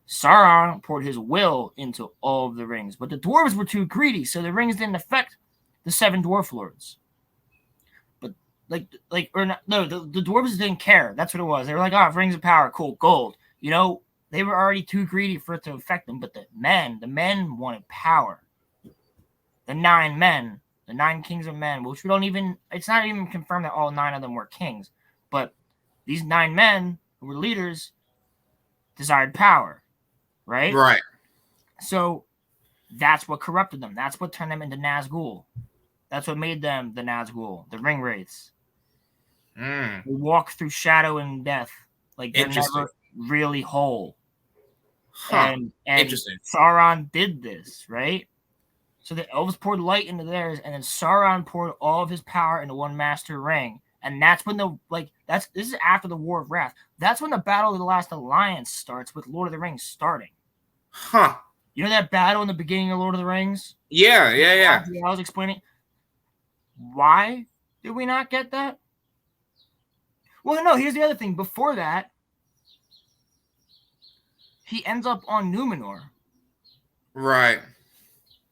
Sauron poured his will into all of the rings, but the dwarves were too greedy, so the rings didn't affect the 7 dwarf lords. But the dwarves didn't care. That's what it was. They were like, oh, rings of power, cool, gold. They were already too greedy for it to affect them, but the men wanted power. The 9 men, the 9 kings of men, which we don't even, it's not even confirmed that all 9 of them were kings, but these 9 men who were leaders desired power, right? Right. So that's what corrupted them. That's what turned them into Nazgul. That's what made them the Nazgul, the ring wraiths. They walk through shadow and death. Like they're never really whole. And Interesting. Sauron did this, right? So the elves poured light into theirs, and then Sauron poured all of his power into one master ring. And that's when this is after the War of Wrath. That's when the Battle of the Last Alliance starts, with Lord of the Rings starting. Huh. You know that battle in the beginning of Lord of the Rings? Yeah. I was explaining. Why did we not get that? Well, no, here's the other thing. Before that, he ends up on Numenor. Right.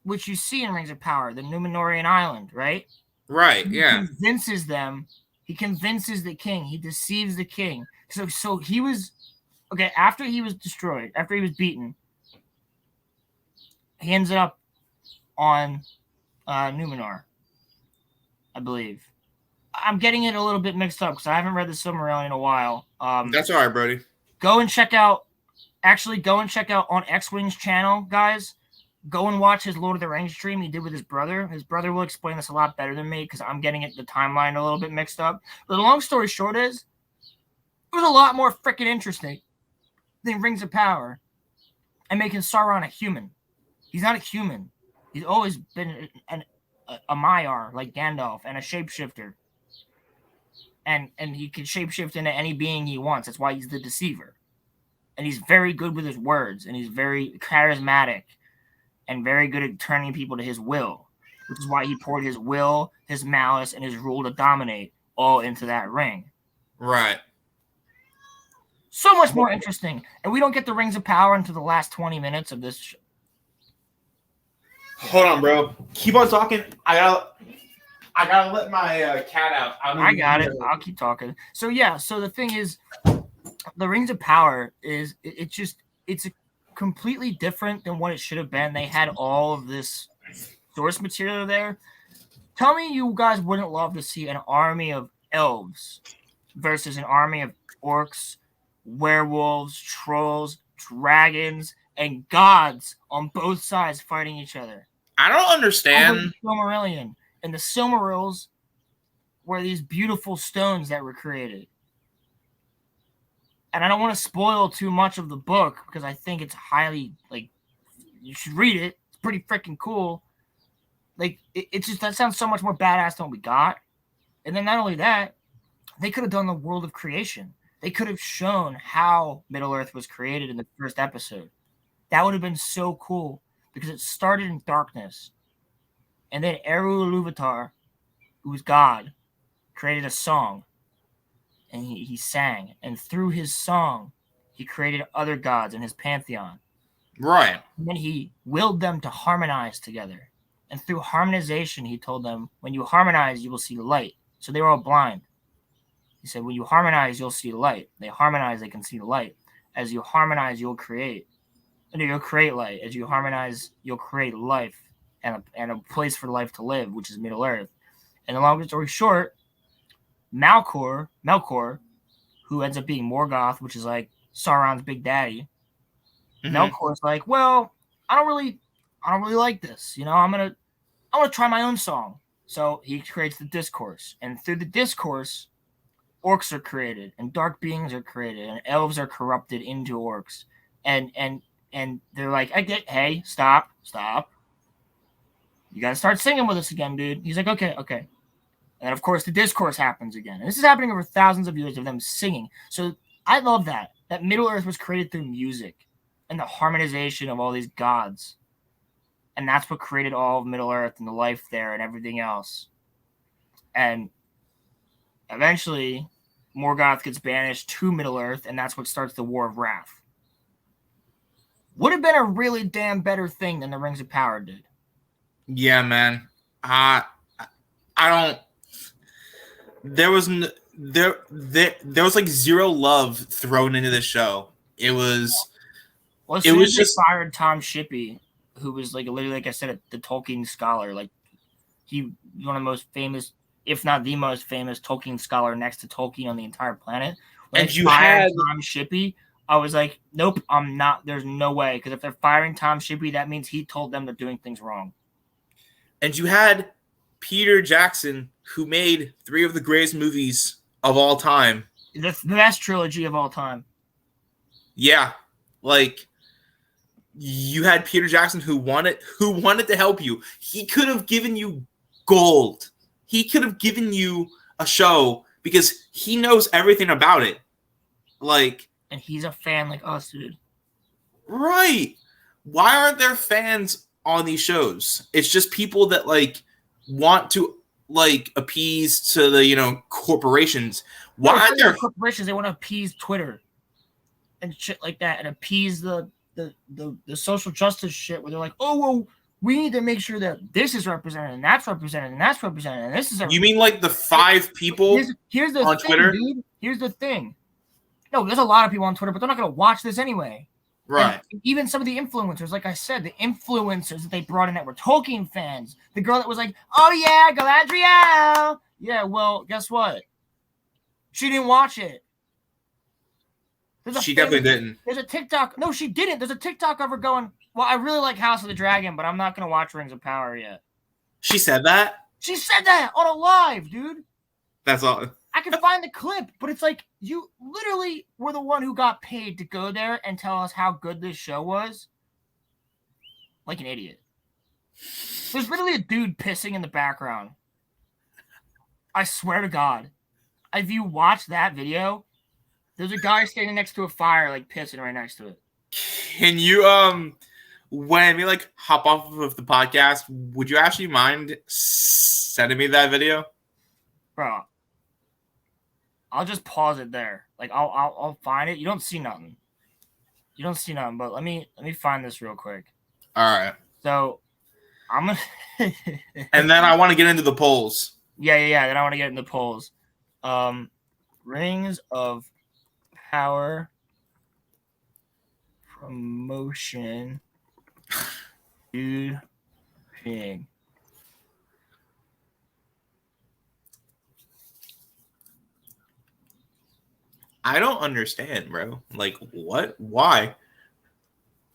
Which you see in Rings of Power, the Numenorian island, right? Right, yeah. He convinces them. He convinces the king. He deceives the king. So he was... Okay, after he was destroyed, after he was beaten, he ends up on Numenor, I believe. I'm getting it a little bit mixed up because I haven't read the Silmarillion in a while. That's all right, Brody. Go and check out on X-Wing's channel, guys. Go and watch his Lord of the Rings stream he did with his brother. His brother will explain this a lot better than me because I'm getting the timeline a little bit mixed up. But the long story short is, it was a lot more freaking interesting than Rings of Power and making Sauron a human. He's not a human. He's always been a Maiar like Gandalf and a shapeshifter. And he can shapeshift into any being he wants. That's why he's the deceiver. And he's very good with his words, and he's very charismatic and very good at turning people to his will, which is why he poured his will, his malice, and his rule to dominate all into that ring. Right. So much more interesting. And we don't get the Rings of Power until the last 20 minutes of this. Hold on, bro. Keep on talking. I gotta let my cat out. I got it. I'll keep talking. So yeah, so the thing is, the Rings of Power is it's completely different than what it should have been. They had all of this source material there. Tell me you guys wouldn't love to see an army of elves versus an army of orcs, werewolves, trolls, dragons, and gods on both sides fighting each other. I don't understand. Silmarillion. And the Silmarils were these beautiful stones that were created. And I don't want to spoil too much of the book because I think it's highly, you should read it. It's pretty freaking cool. It's just, that sounds so much more badass than what we got. And then not only that, they could have done the world of creation. They could have shown how Middle-earth was created in the first episode. That would have been so cool because it started in darkness. And then Eru Ilúvatar, who's God, created a song. And he sang. And through his song, he created other gods in his pantheon. Right. And then he willed them to harmonize together. And through harmonization, he told them, when you harmonize, you will see light. So they were all blind. He said, when you harmonize, you'll see light. They harmonize, they can see the light. As you harmonize, you'll create. And you'll create light. As you harmonize, you'll create life and a place for life to live, which is Middle-earth. And the long story short, Melkor, who ends up being Morgoth, which is like Sauron's big daddy. Mm-hmm. Melkor's like, well, I don't really like this. You know, I want to try my own song. So he creates the discourse, and through the discourse, orcs are created, and dark beings are created, and elves are corrupted into orcs, and they're like, hey, stop, you gotta start singing with us again, dude. He's like, okay. And of course, the discourse happens again. And this is happening over thousands of years of them singing. So I love that Middle-earth was created through music and the harmonization of all these gods. And that's what created all of Middle-earth and the life there and everything else. And eventually, Morgoth gets banished to Middle-earth, and that's what starts the War of Wrath. Would have been a really damn better thing than the Rings of Power did. Yeah, man. I don't... There was like zero love thrown into the show. It was Well, as It soon was as just they fired Tom Shippey, who was like literally, like I said, the Tolkien scholar, like he was one of the most famous, if not the most famous Tolkien scholar next to Tolkien on the entire planet. When and they you fired had Tom Shippey, I was like, nope, I'm not. There's no way, because if they're firing Tom Shippey, that means he told them they're doing things wrong. and you had Peter Jackson, who made 3 of the greatest movies of all time. The best trilogy of all time. Yeah, like you had Peter Jackson who wanted to help you. He could have given you gold. He could have given you a show because he knows everything about it. Like, And he's a fan like us, dude. right. Why aren't there fans on these shows? It's just people that like want to like appease to the corporations. Why aren't there corporations? They want to appease Twitter and shit like that, and appease the social justice shit where they're like, oh well, we need to make sure that this is represented and that's represented and that's represented and this is. You mean like the 5 people here's the on thing, Twitter? dude. Here's the thing. No, there's a lot of people on Twitter, but they're not going to watch this anyway. Right. And even some of the influencers, like I said, the influencers that they brought in that were Tolkien fans. The girl that was like, oh yeah, Galadriel. Yeah, well, guess what? She didn't watch it. She definitely didn't. There's a TikTok. No, she didn't. There's a TikTok of her going, well, I really like House of the Dragon, but I'm not going to watch Rings of Power yet. She said that? She said that on a live, dude. That's all. I can find the clip, but it's like you literally were the one who got paid to go there and tell us how good this show was. Like an idiot. There's literally a dude pissing in the background. I swear to God. If you watch that video, there's a guy standing next to a fire, like pissing right next to it. Can you when we like hop off of the podcast, would you actually mind sending me that video? Bro. I'll just pause it there. Like I'll find it. You don't see nothing. You don't see nothing, but let me find this real quick. All right. So I'm gonna and then I want to get into the polls. Yeah. Then I want to get into polls. Rings of Power promotion. Dude, pig. I don't understand, bro. Like, what? Why?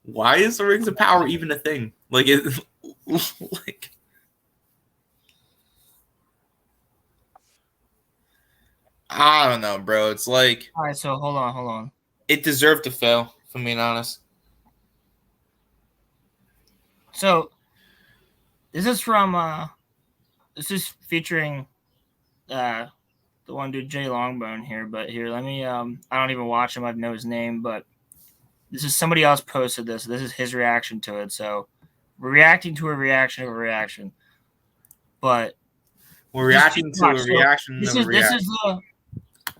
Why is the Rings of Power even a thing? Like, like. I don't know, bro. It's like. All right, so hold on. It deserved to fail, if I'm being honest. So, this is from. This is featuring. The one dude Jay Longbone here, but here let me I don't even watch him, I know his name, but this is somebody else posted this. This is his reaction to it. So we're reacting to a reaction of a reaction. But we're reacting to a reaction of a reaction.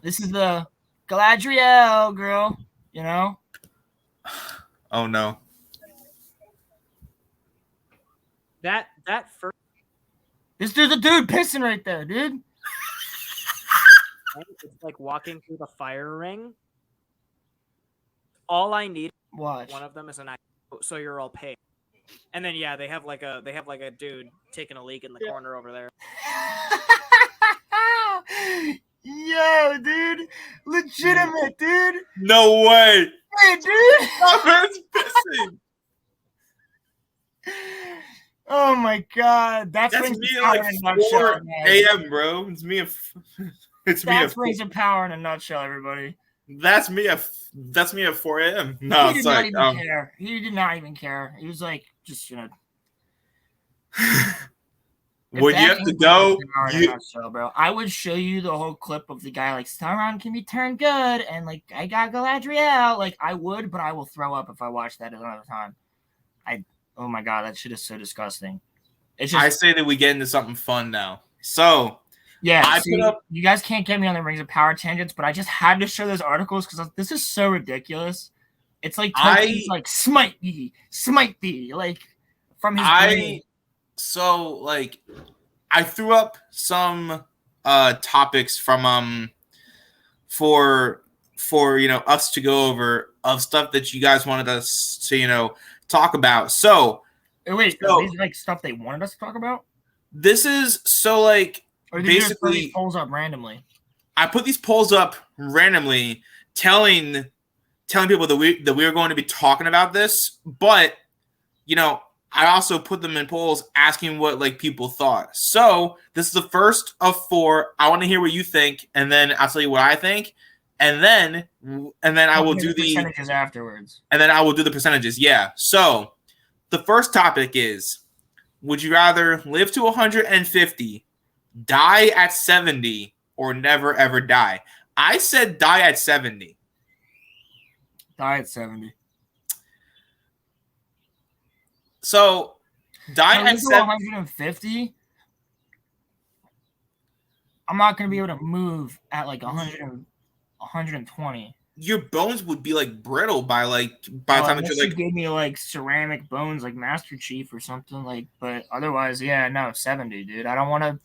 This is the Galadriel girl, you know? Oh no. That first there's a dude pissing right there, dude. It's like walking through the fire ring. All I need, watch. One of them is an so you're all paid. And then they have like a dude taking a leak in the corner over there. Yo, dude, legitimate, dude. No way. Hey, dude. My man's pissing. Oh my God, that's me at like 4 a.m., bro. It's me. That's Rings of Power in a nutshell, everybody. That's me at 4 a.m. No, he did not even care. He did not even care. He was like, just when you have to go, nutshell, bro. I would show you the whole clip of the guy like Sauron can be turned good, and like I got Galadriel. Like I would, but I will throw up if I watch that another time. Oh my God, that shit is so disgusting. It's just, I say that we get into something fun now. So. Yeah, you guys can't get me on the Rings of Power tangents, but I just had to show those articles because this is so ridiculous. It's like Tolkien's like smite thee, like from his brain. So like I threw up some topics from for us to go over of stuff that you guys wanted us to, talk about. So, wait, are these like stuff they wanted us to talk about? This is so like or did you just put basically these polls up randomly? I put these polls up randomly, telling people that we were going to be talking about this, but I also put them in polls asking what like people thought. So this is the first of 4. I want to hear what you think, and then I'll tell you what I think, and then I will do the percentages afterwards. And then I will do the percentages. Yeah. So the first topic is: would you rather live to 150, die at 70, or never ever die? I said die at 70. Die at 70. So, die at 150. I'm not going to be able to move at like 120. Your bones would be like brittle by the time that you're like. Gave me like ceramic bones, like Master Chief or something like. But otherwise, yeah, no, 70, dude. I don't want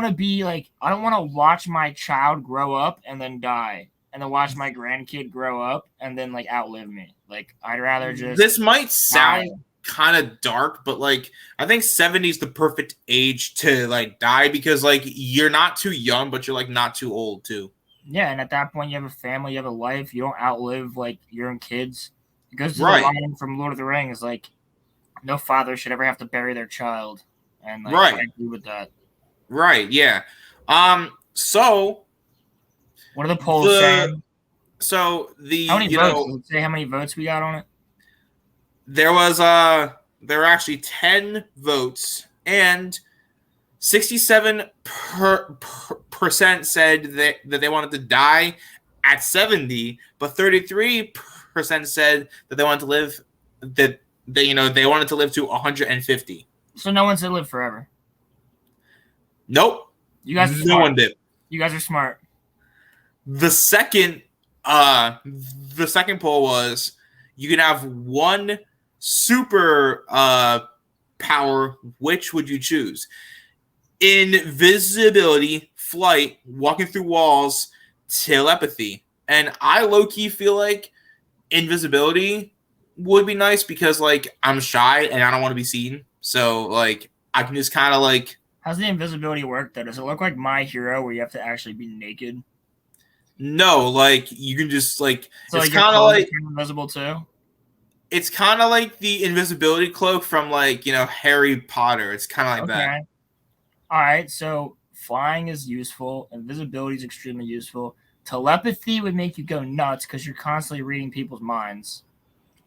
to be like. I don't want to watch my child grow up and then die, and then watch my grandkid grow up and then like outlive me. Like, I'd rather just. This might sound kind of dark, but like I think 70 is the perfect age to like die, because like you're not too young, but you're like not too old too. Yeah, and at that point you have a family, you have a life, you don't outlive like your own kids. It goes to the line from Lord of the Rings, like no father should ever have to bury their child. And like, I agree with that. Right, yeah. So what are the polls saying? So the how many votes? Say how many votes we got on it? There were actually 10 votes, and 67% said that they wanted to die at 70, but 33% said that they wanted to live they wanted to live to 150. So no one said live forever. Nope. You guys are smart. No one did. You guys are smart. The second poll was: you can have one super power. Which would you choose? Invisibility, flight, walking through walls, telepathy. And I low-key feel like invisibility would be nice, because like I'm shy and I don't want to be seen. So like I can just kind of like. How's the invisibility work though? Does it look like My Hero where you have to actually be naked? No, like you can just like. So it's kind of like invisible too. It's kind of like the invisibility cloak from like Harry Potter. It's kind of like that. All right, so flying is useful. Invisibility is extremely useful. Telepathy would make you go nuts because you're constantly reading people's minds.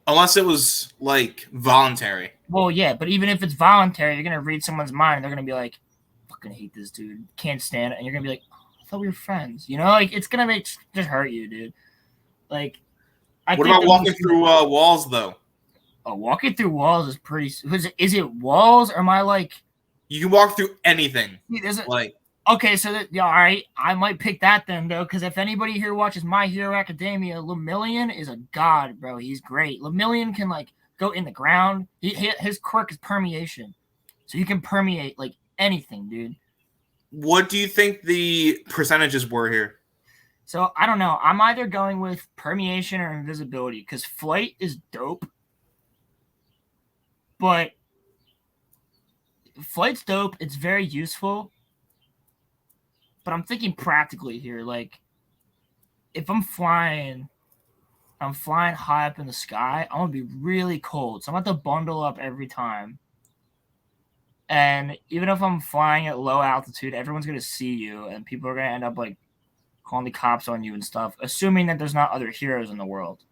Unless it was like voluntary. Well, yeah, but even if it's voluntary, you're gonna read someone's mind and they're gonna be like, "Fucking hate this dude, can't stand it," and you're gonna be like, "Oh, I thought we were friends," Like it's gonna just hurt you, dude. Like, what about walking through walls though? Walking through walls is pretty. Is it walls or am I like? You can walk through anything. Okay, so all right, I might pick that then though, because if anybody here watches My Hero Academia, Lemillion is a god, bro. He's great. Lemillion can like go in the ground. His quirk is permeation, so he can permeate like anything, dude. What do you think the percentages were here? So I don't know. I'm either going with permeation or invisibility, because flight is dope, but flight's dope. It's very useful. But I'm thinking practically here. Like, if I'm flying high up in the sky, I'm going to be really cold. So I'm going to have to bundle up every time. And even if I'm flying at low altitude, everyone's going to see you. And people are going to end up, like, calling the cops on you and stuff. Assuming that there's not other heroes in the world.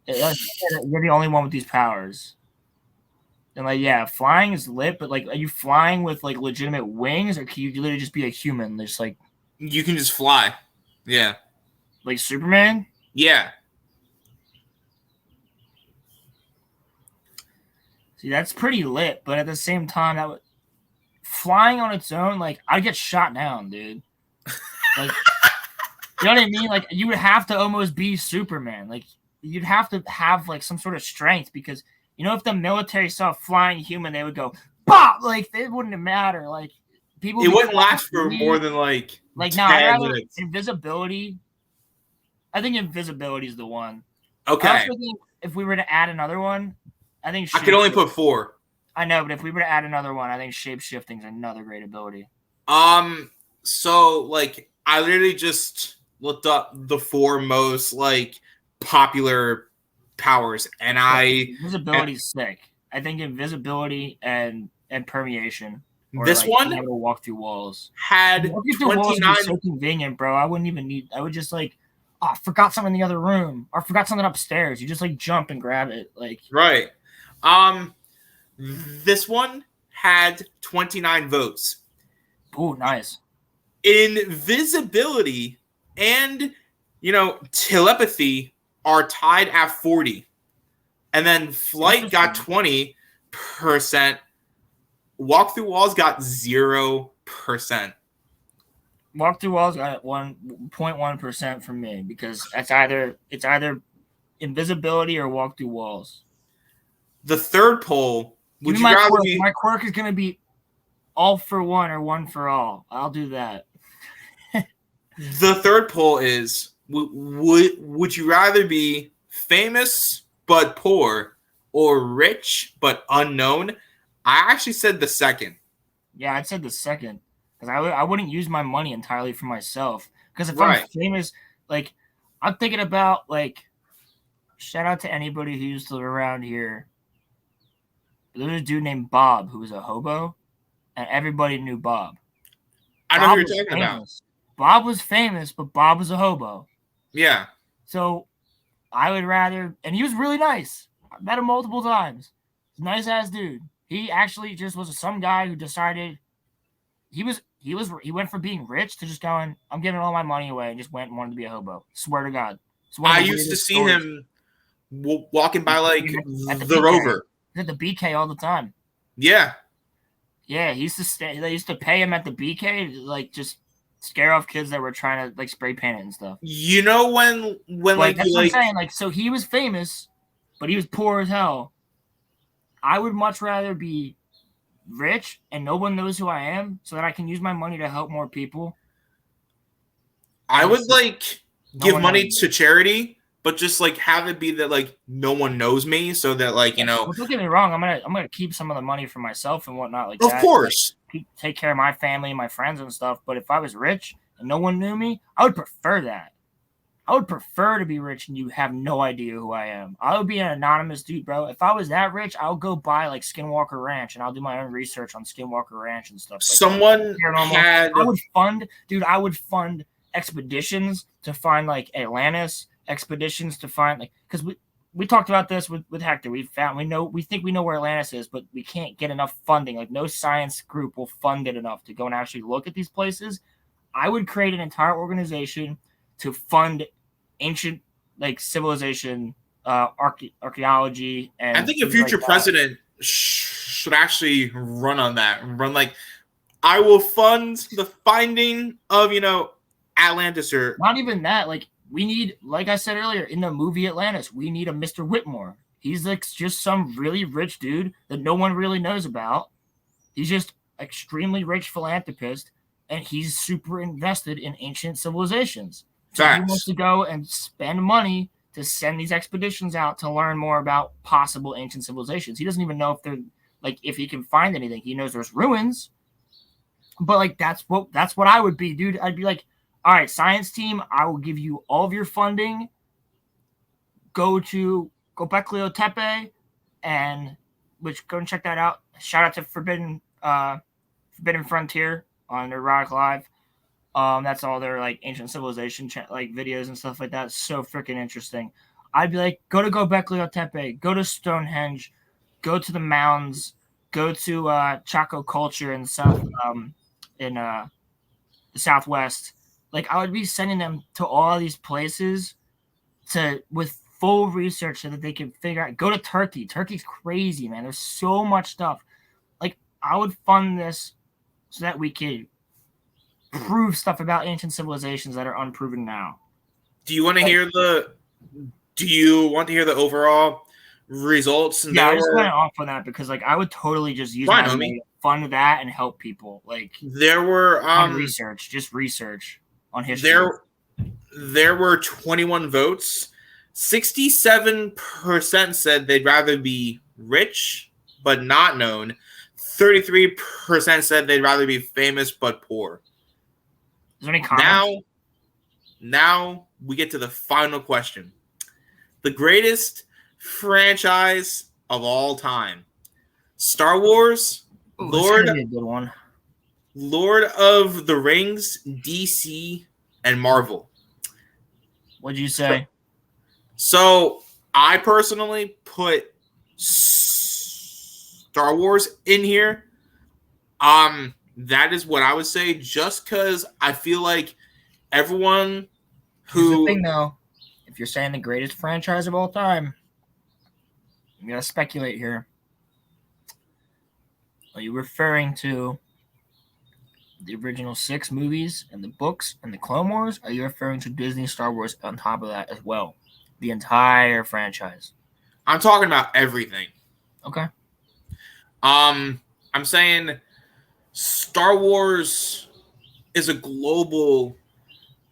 You're the only one with these powers. And like, yeah, flying is lit, but like, are you flying with like legitimate wings, or can you literally just be a human? Just like, you can just fly, yeah, like Superman. Yeah. See, that's pretty lit, but at the same time, flying on its own, like, I'd get shot down, dude. Like, you know what I mean? Like, you would have to almost be Superman. Like, you'd have to have like some sort of strength, because. If the military saw a flying human, they would go, "Bah!" Like, it wouldn't matter. Like, people. It wouldn't last for more than like. No, I'd rather invisibility. I think invisibility is the one. Okay. I also think if we were to add another one, I think I could only put 4. I know, but if we were to add another one, I think shape shifting is another great ability. So like I literally just looked up the 4 most like popular powers, and invisibility is sick. I think invisibility and permeation. Or this like one being able to walk through walls. had Walking through walls would 29. be so convenient, bro. I wouldn't even need. I would just like, oh, I forgot something in the other room, or I forgot something upstairs. You just like jump and grab it, like Right. This one had 29 votes. Oh, nice. Invisibility and telepathy are tied at 40, and then flight got 20%. Walk through walls got 0%. Walk through walls got 1.1% from me because it's either invisibility or walk through walls. The third poll. Would you rather be? My quirk is gonna be all for one or one for all. I'll do that. The third poll is: would you rather be famous but poor or rich but unknown? I actually said the second. Yeah, I said the second because I wouldn't use my money entirely for myself. Because if Right. I'm famous, like I'm thinking about like shout out to anybody who used to live around here. There was a dude named Bob who was a hobo, and everybody knew Bob. I know who you're talking about. Bob was famous, but Bob was a hobo. Yeah. So I would rather, and he was really nice. I met him multiple times. He's a nice ass dude. He actually just was some guy who decided he went from being rich to just going, I'm giving all my money away, and just went and wanted to be a hobo. Swear to God. I used to see him walking by like at the Rover. He's at the BK all the time. Yeah. Yeah, he used to stay. They used to pay him at the BK to like just scare off kids that were trying to like spray paint it and stuff. You know when like that's what I'm saying. Like, so he was famous, but he was poor as hell. I would much rather be rich and no one knows who I am, so that I can use my money to help more people. I would like give money to charity, but just like have it be that like no one knows me, so that like Well, don't get me wrong. I'm gonna keep some of the money for myself and whatnot. Like of that. course, like, take care of my family and my friends and stuff. But if I was rich and no one knew me, I would prefer that. I would prefer to be rich and you have no idea who I am. I would be an anonymous dude, bro. If I was that rich, I'll go buy like Skinwalker Ranch and I'll do my own research on Skinwalker Ranch and stuff. Like someone had. I would fund expeditions to find like Atlantis, expeditions to find like because we talked about this with Hector. We think we know where Atlantis is, but we can't get enough funding. Like no science group will fund it enough to go and actually look at these places. I would create an entire organization to fund ancient like civilization, archaeology, and I think a future president should actually run on that. Run like, I will fund the finding of Atlantis, or not even that. Like we need, like I said earlier in the movie Atlantis, we need a Mr. Whitmore. He's like just some really rich dude that no one really knows about. He's just extremely rich philanthropist, and he's super invested in ancient civilizations. So he wants to go and spend money to send these expeditions out to learn more about possible ancient civilizations. He doesn't even know if they're like if he can find anything. He knows there's ruins, but like that's what I would be, dude. I'd be like, all right, science team, I will give you all of your funding. Go to Göbekli Tepe, and go and check that out. Shout out to Forbidden Frontier on Erotic Live. That's all their like ancient civilization like videos and stuff like that. It's so freaking interesting. I'd be like, go to Göbekli Tepe, go to Stonehenge, go to the mounds, go to Chaco culture in the Southwest. Like I would be sending them to all these places with full research so that they can figure out. Go to Turkey. Turkey's crazy, man. There's so much stuff. Like I would fund this so that we could prove stuff about ancient civilizations that are unproven now. Do you want to hear the overall results? Yeah, I just went off on that because like I would totally just use my money to fund that and help people. Like there were on research on history. there were 21 votes. 67% said they'd rather be rich but not known. 33% said they'd rather be famous but poor. Is there any comments? Now we get to the final question. The greatest franchise of all time. Star Wars, Ooh, this is gonna be a good one. Lord of the Rings, DC, and Marvel. What'd you say? So I personally put Star Wars in here. That is what I would say, just because I feel like everyone Here's the who thing, though. If you're saying the greatest franchise of all time, I'm gonna speculate here. Are you referring to the original 6 movies and the books and the Clone Wars? Are you referring to Disney Star Wars on top of that as well? The entire franchise. I'm talking about everything. Okay. I'm saying Star Wars is a global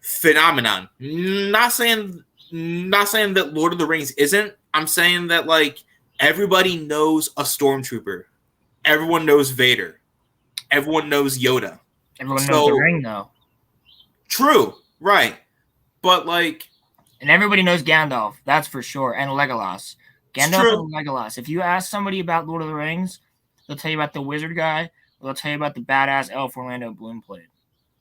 phenomenon. Not saying that Lord of the Rings isn't. I'm saying that like everybody knows a stormtrooper. Everyone knows Vader. Everyone knows Yoda. Everyone knows the ring, though. True, right. But like, and everybody knows Gandalf, that's for sure, and Legolas. Gandalf and Legolas. If you ask somebody about Lord of the Rings, they'll tell you about the wizard guy, or they'll tell you about the badass elf Orlando Bloom played.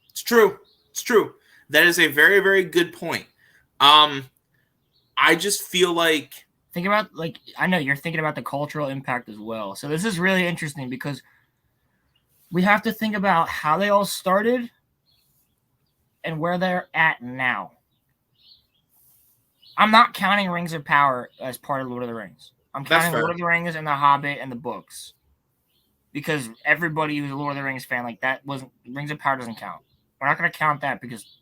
It's true. It's true. That is a very, very good point. I just feel like think about like I know you're thinking about the cultural impact as well. So this is really interesting because we have to think about how they all started and where they're at now. I'm not counting Rings of Power as part of Lord of the Rings. I'm counting Lord of the Rings and The Hobbit and the books. Because everybody who's a Lord of the Rings fan, like that wasn't Rings of Power doesn't count. We're not gonna count that because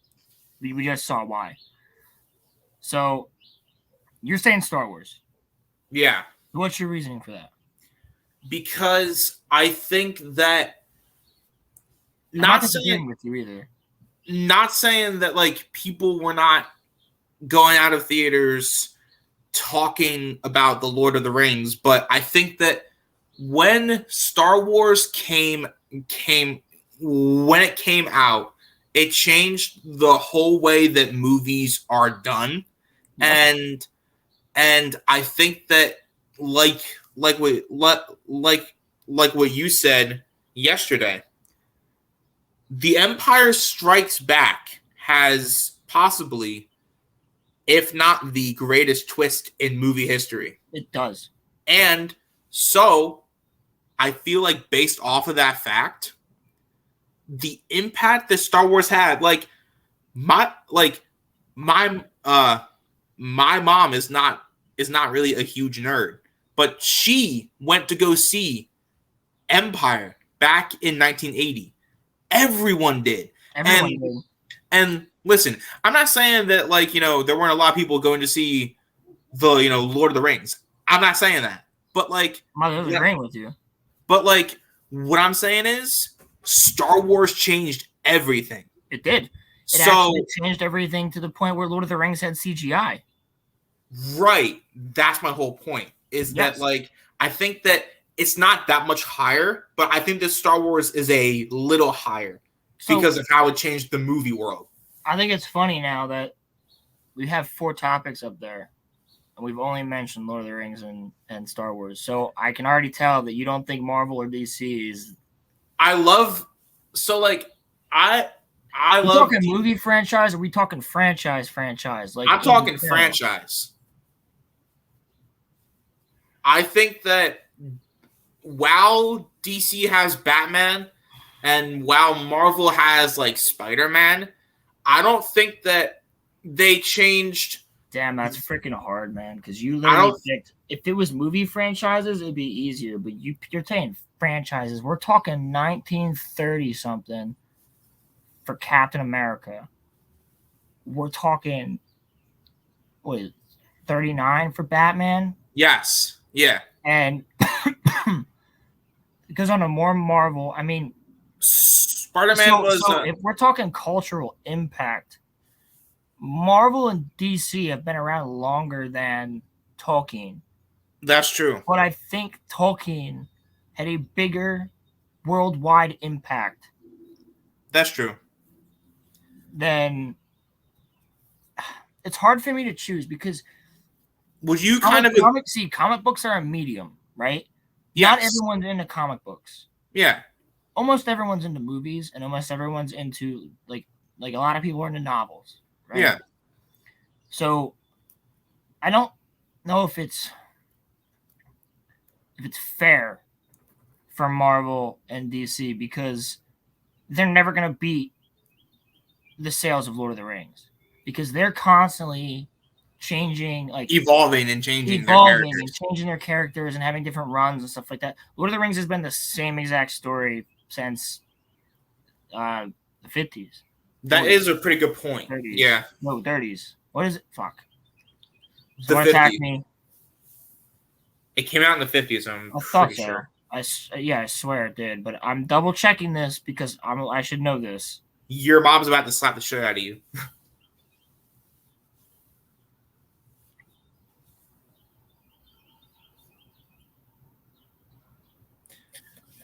we just saw why. So you're saying Star Wars. Yeah. What's your reasoning for that? Because I think that I'm not disagreeing with you either. Not saying that like people were not going out of theaters talking about the Lord of the Rings, but I think that when Star Wars came out, it changed the whole way that movies are done. Yep. And I think that like what you said yesterday, The Empire Strikes Back has possibly, if not the greatest twist in movie history. It does. And so I feel like based off of that fact, the impact that Star Wars had, like my mom is not really a huge nerd, but she went to go see Empire back in 1980. Everyone did. And listen, I'm not saying that like, there weren't a lot of people going to see the, Lord of the Rings. I'm not saying that. But like, I'm agreeing with you. But like, what I'm saying is Star Wars changed everything. It did. It actually changed everything to the point where Lord of the Rings had CGI. Right. That's my whole point. Is that like, I think that it's not that much higher, but I think that Star Wars is a little higher because of how it changed the movie world. I think it's funny now that we have 4 topics up there, and we've only mentioned Lord of the Rings and Star Wars. So I can already tell that you don't think Marvel or DC is. I love. So like, I love. We talking movie franchise, or we talking franchise? Like I'm talking franchise. I think that while DC has Batman and while Marvel has like Spider-Man, I don't think that they changed. Damn, that's freaking hard, man. Because you literally picked. If it was movie franchises, it'd be easier. But you're saying franchises. We're talking 1930 something for Captain America. We're talking 39 for Batman. Yes. Yeah. And because on a more Marvel, I mean, Spider-Man was. So if we're talking cultural impact, Marvel and DC have been around longer than Tolkien. That's true. But I think Tolkien had a bigger worldwide impact That's true. than. It's hard for me to choose because Would you kind of comic books are a medium, right? Yes. Not everyone's into comic books. Yeah. Almost everyone's into movies, and almost everyone's into like a lot of people are into novels, right? Yeah. So I don't know if it's fair for Marvel and DC because they're never going to beat the sales of Lord of the Rings because they're constantly changing, like evolving and changing their characters and having different runs and stuff like that. Lord of the Rings has been the same exact story since the 50s. That 40s, is a pretty good point. 30s. Yeah. No, 30s. What is it? Fuck. The Someone attacked me. It came out in the 50s, I thought so. Sure. I swear it did, but I'm double checking this because I should know this. Your mom's about to slap the shit out of you.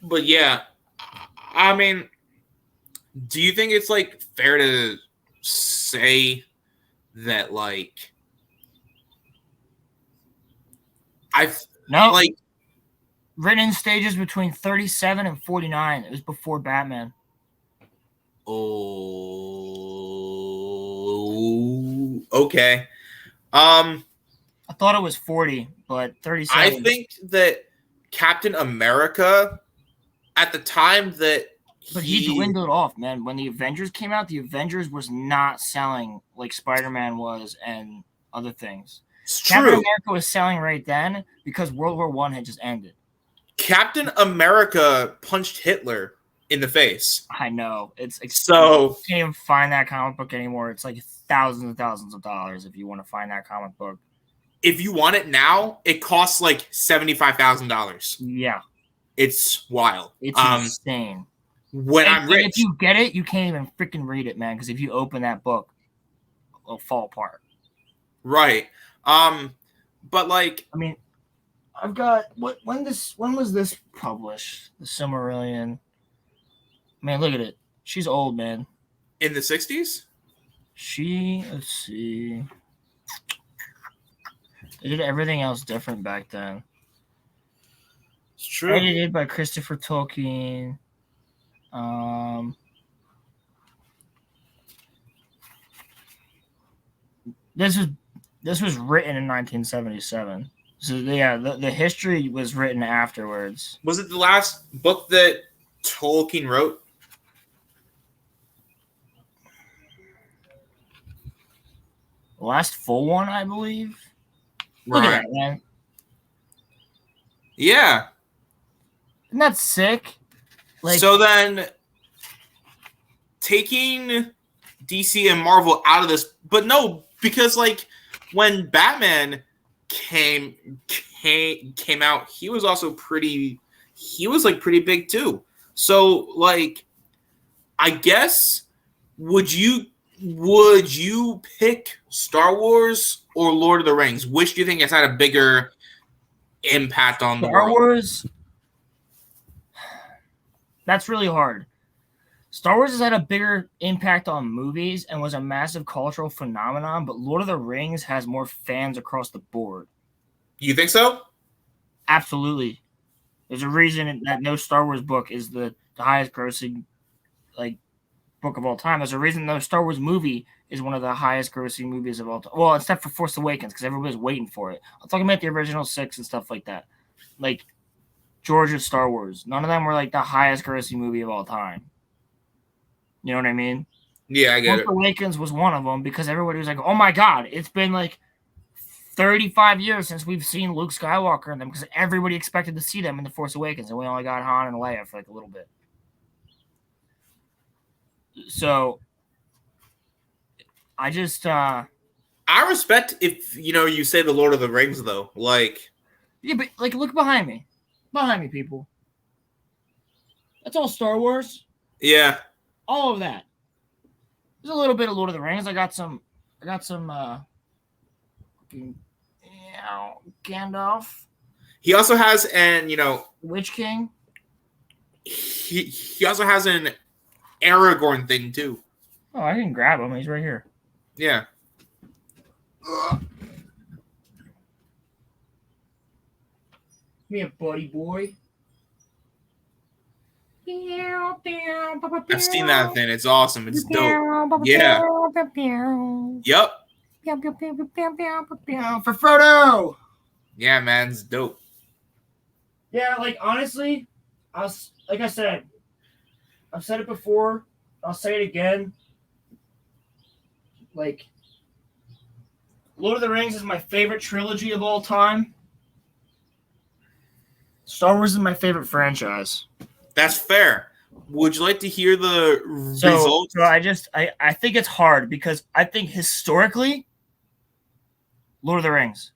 But yeah, I mean, do you think it's like fair to say that like written in stages between 37 and 49. It was before Batman. Oh, okay. I thought it was 40, but 37. I think that Captain America at the time that he dwindled off, man. When the Avengers came out, the Avengers was not selling like Spider-Man was and other things. It's Captain true. America was selling right then because World War I had just ended. Captain America punched Hitler in the face. I know. It's so you can't even find that comic book anymore. It's like thousands and thousands of dollars if you want to find that comic book. If you want it now, it costs like $75,000. Yeah. It's wild. It's insane. I'm rich. If you get it, you can't even freaking read it, man, because if you open that book, it'll fall apart. Right. But like, I mean, I've got when was this published? The Silmarillion. Man, look at it. She's old, man. In the 60s? Let's see. They did everything else different back then. It's true. Edited by Christopher Tolkien. This was written in 1977. So yeah, the history was written afterwards. Was it the last book that Tolkien wrote? The last full one, I believe. Look at that, man. Yeah. Isn't that sick? Like, so then, taking DC and Marvel out of this, but no, because like when Batman came out, he was also pretty big too. So like, I guess would you pick Star Wars or Lord of the Rings? Which do you think has had a bigger impact on the world? Star Wars. That's really hard. Star Wars has had a bigger impact on movies and was a massive cultural phenomenon, but Lord of the Rings has more fans across the board. You think so? Absolutely. There's a reason that no Star Wars book is the highest grossing book of all time. There's a reason no Star Wars movie is one of the highest grossing movies of all time. Well, except for Force Awakens, because everybody's waiting for it. I'm talking about the original 6 and stuff like that. Like George's Star Wars. None of them were like the highest grossing movie of all time. You know what I mean? Yeah, I get it. Force Awakens was one of them because everybody was like, oh my God, it's been like 35 years since we've seen Luke Skywalker in them because everybody expected to see them in The Force Awakens and we only got Han and Leia for like a little bit. So I just I respect if you say the Lord of the Rings though. Like, yeah, but like look behind me. Behind me, people. That's all Star Wars. Yeah. All of that. There's a little bit of Lord of the Rings. I got some I got some Gandalf, He also has Witch King. he also has an Aragorn thing too. Oh, I can grab him. He's right here. Yeah. Me a buddy boy. I've seen that thing. It's awesome. It's dope. Yeah. Yep. For Frodo. Yeah, man, it's dope. Yeah, like honestly, like I said, I've said it before. I'll say it again. Like, Lord of the Rings is my favorite trilogy of all time. Star Wars is my favorite franchise. That's fair. Would you like to hear the results? So I think it's hard because I think historically, Lord of the Rings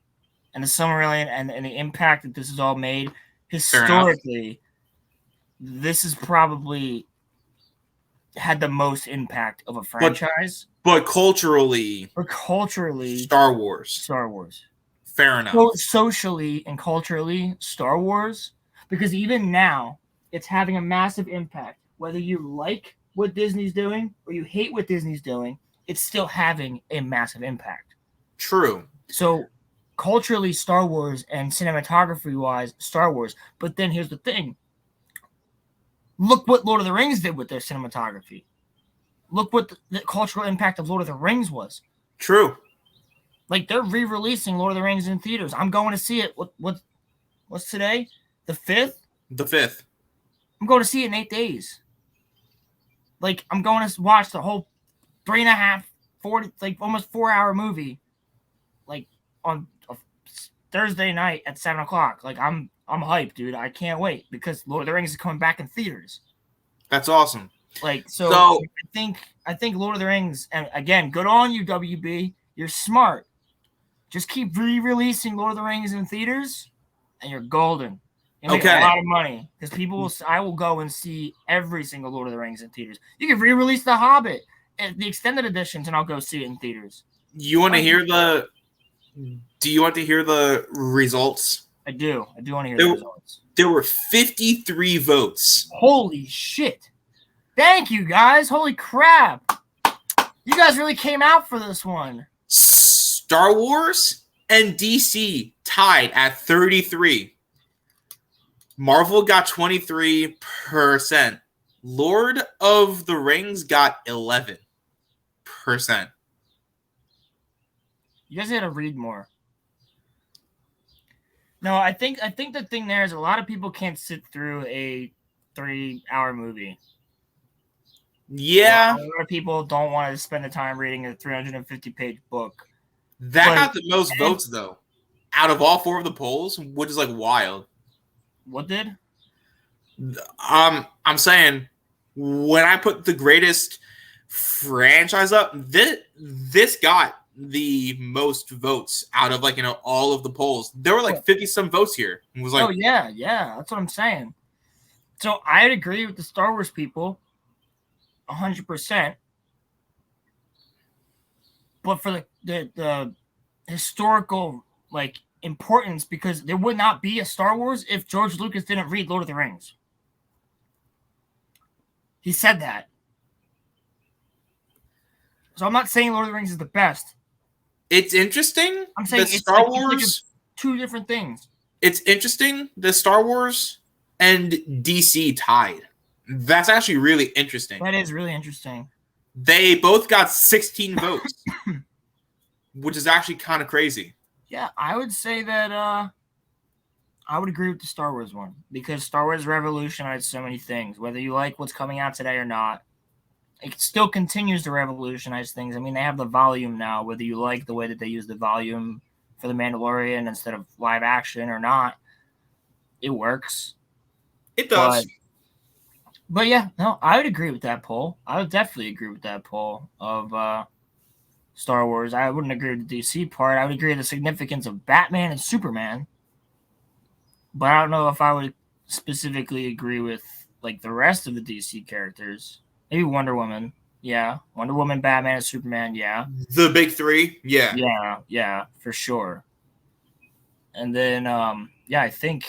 and the Silmarillion and the impact that this has all made, historically, this is probably had the most impact of a franchise. But culturally, Star Wars. Fair enough. So socially and culturally, Star Wars, because even now, it's having a massive impact. Whether you like what Disney's doing or you hate what Disney's doing, it's still having a massive impact. True. So culturally, Star Wars, and cinematography-wise, Star Wars. But then here's the thing. Look what Lord of the Rings did with their cinematography. Look what the cultural impact of Lord of the Rings was. True. Like, they're re-releasing Lord of the Rings in theaters. I'm going to see it. What's today? The 5th? The 5th. I'm going to see it in 8 days. Like, I'm going to watch the whole 3.5, 4, like almost 4-hour movie, like on a Thursday night at 7 o'clock. Like, I'm hyped, dude. I can't wait because Lord of the Rings is coming back in theaters. That's awesome. Like, so I think Lord of the Rings, and again, good on you, WB. You're smart. Just keep re-releasing Lord of the Rings in theaters, and you're golden. You make a lot of money because I will go and see every single Lord of the Rings in theaters. You can re-release The Hobbit and the extended editions, and I'll go see it in theaters. You want to hear the? Do you want to hear the results? I do. I do want to hear the results. There were 53 votes. Holy shit! Thank you, guys. Holy crap! You guys really came out for this one. Star Wars and DC tied at 33. Marvel got 23%. Lord of the Rings got 11%. You guys got to read more. No, I think the thing there is a lot of people can't sit through a 3-hour movie. Yeah. A lot of people don't want to spend the time reading a 350-page book. That got the most votes, though, out of all 4 of the polls, which is, like, wild. What did? I'm saying, when I put the greatest franchise up, this got the most votes out of, like, all of the polls. There were, like, 50-some votes here. It was like, oh, yeah, that's what I'm saying. So I'd agree with the Star Wars people 100%. But for the historical, like, importance, because there would not be a Star Wars if George Lucas didn't read Lord of the Rings. He said that. So I'm not saying Lord of the Rings is the best. It's interesting. I'm saying it's Star Wars. It's like 2 different things. It's interesting. The Star Wars and DC tied. That's actually really interesting. That is really interesting. They both got 16 votes, which is actually kind of crazy. Yeah, I would say that I would agree with the Star Wars one because Star Wars revolutionized so many things. Whether you like what's coming out today or not, it still continues to revolutionize things. I mean, they have the volume now, whether you like the way that they use the volume for The Mandalorian instead of live action or not, it works. It does. But yeah, no, I would agree with that poll. I would definitely agree with that poll of Star Wars. I wouldn't agree with the DC part. I would agree with the significance of Batman and Superman. But I don't know if I would specifically agree with, like, the rest of the DC characters. Maybe Wonder Woman. Yeah. Wonder Woman, Batman, and Superman. Yeah. The big three. Yeah. Yeah, for sure. And then, I think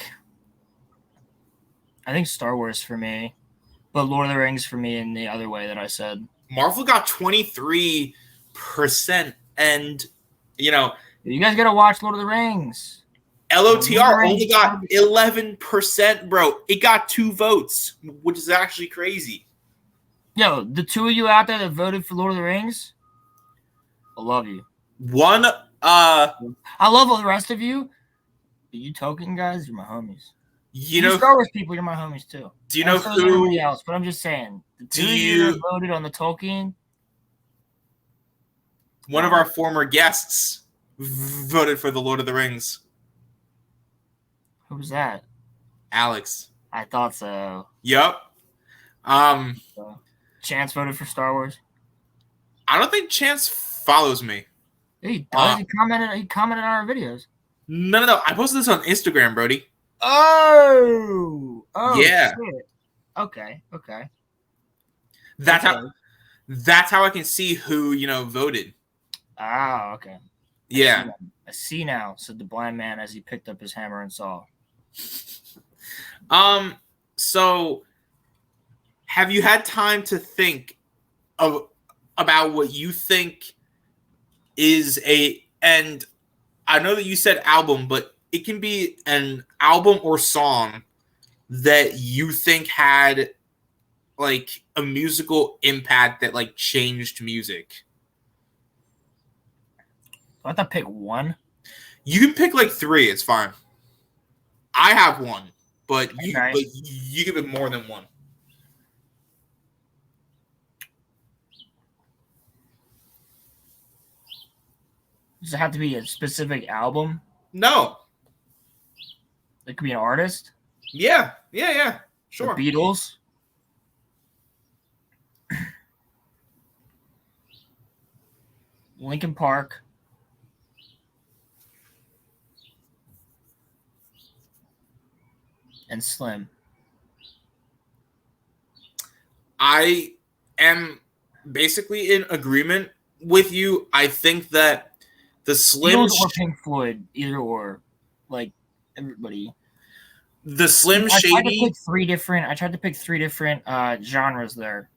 Star Wars for me, but Lord of the Rings for me in the other way that I said. Marvel got 23%, and You guys gotta watch Lord of the Rings. LOTR only got 11%, bro. It got 2 votes, which is actually crazy. Yo, the two of you out there that voted for Lord of the Rings, I love you. One, I love all the rest of you. But you Tolkien guys, you're my homies. You Star Wars people, you're my homies too. Do you know so who? Everybody else, but I'm just saying, the two of you that voted on the Tolkien. One of our former guests voted for the Lord of the Rings. Who was that? Alex. I thought so. Yup. Chance voted for Star Wars. I don't think Chance follows me. He does. He commented on our videos. No. I posted this on Instagram, Brody. Oh, yeah. Shit. Okay. That's how I can see who voted. Ah, okay. Yeah. I see now, said the blind man as he picked up his hammer and saw. So have you had time to think about what you think is and I know that you said album, but it can be an album or song that you think had like a musical impact that like changed music? Do I have to pick one? You can pick like 3. It's fine. I have one, but you give it more than one. Does it have to be a specific album? No. It could be an artist? Yeah. Sure. The Beatles? Linkin Park? And Slim. I am basically in agreement with you. I think that the Slim Beatles or Pink Floyd, either or, like everybody. The Slim Shady. I tried to pick three different genres there.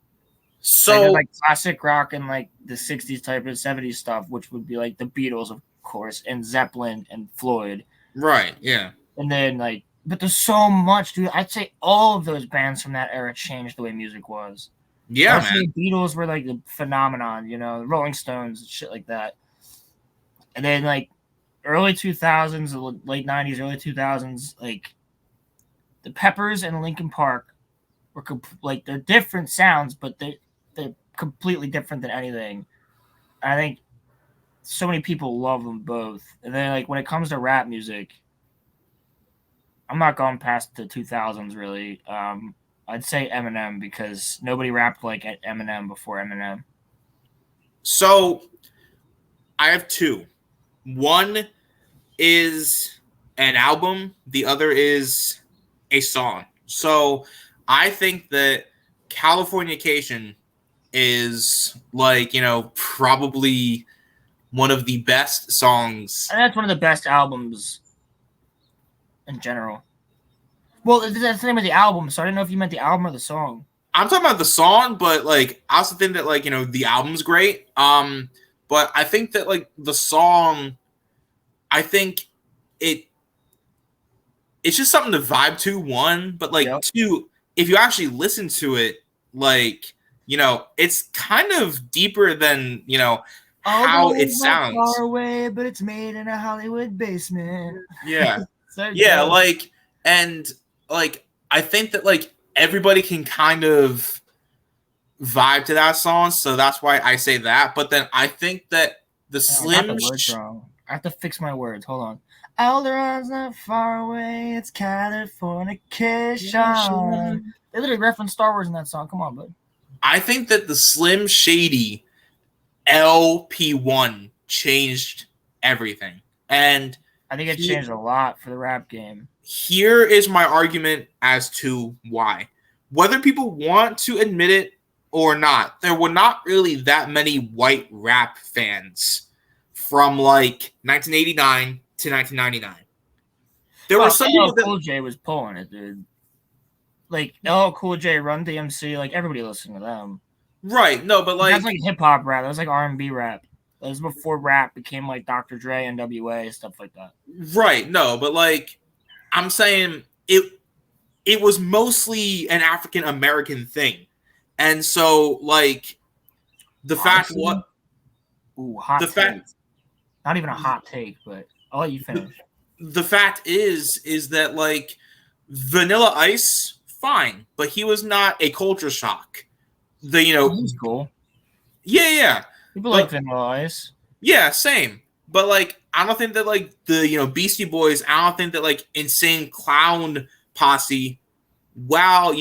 So like classic rock and like the 60s type of 70s stuff, which would be like the Beatles, of course, and Zeppelin and Floyd. Right, yeah. And then but there's so much, dude. I'd say all of those bands from that era changed the way music was. Yeah, man. The Beatles were like the phenomenon, the Rolling Stones and shit like that. And then like early 2000s, late 90s, early 2000s, like the Peppers and Linkin Park were they're different sounds, but they're completely different than anything. I think so many people love them both. And then like when it comes to rap music, I'm not going past the 2000s really. I'd say Eminem because nobody rapped like Eminem before Eminem. So I have 2. One is an album. The other is a song. So I think that Californication is probably one of the best songs. And that's one of the best albums in general. Well, that's the name of the album, so I didn't know if you meant the album or the song. I'm talking about the song, but I also think that the album's great. But I think that the song, I think it's just something to vibe to, 1, but 2, if you actually listen to it, it's kind of deeper than how it sounds. Far away, but it's made in a Hollywood basement. Yeah. I think that everybody can kind of vibe to that song, so that's why I say that. But then I think that the Slim. I have to fix my words. Hold on. Eldorad's not far away. It's Californication. They literally reference Star Wars in that song. Come on, bud. I think that the Slim Shady LP1 changed everything, and I think it changed a lot for the rap game. Here is my argument as to why. Whether people want to admit it or not, there were not really that many white rap fans from like 1989 to 1999. There were some people LL that Cool J was pulling it, dude. Like LL Cool J, Run DMC, like everybody listened to them. right, no, but That's like like hip hop rap. That was like R&B rap. That was before rap became like Dr. Dre, NWA, stuff like that. right, no, but like I'm saying it was mostly an African American thing. And so like the fact Honestly, what hot the take. fact Not even a hot take, but I'll let you finish. the fact is that like Vanilla Ice, fine, but he was not a culture shock. He's cool. Yeah. People But like Vanilla Ice. yeah, same. But like I don't think that like the Beastie Boys, I don't think that like Insane Clown Posse, while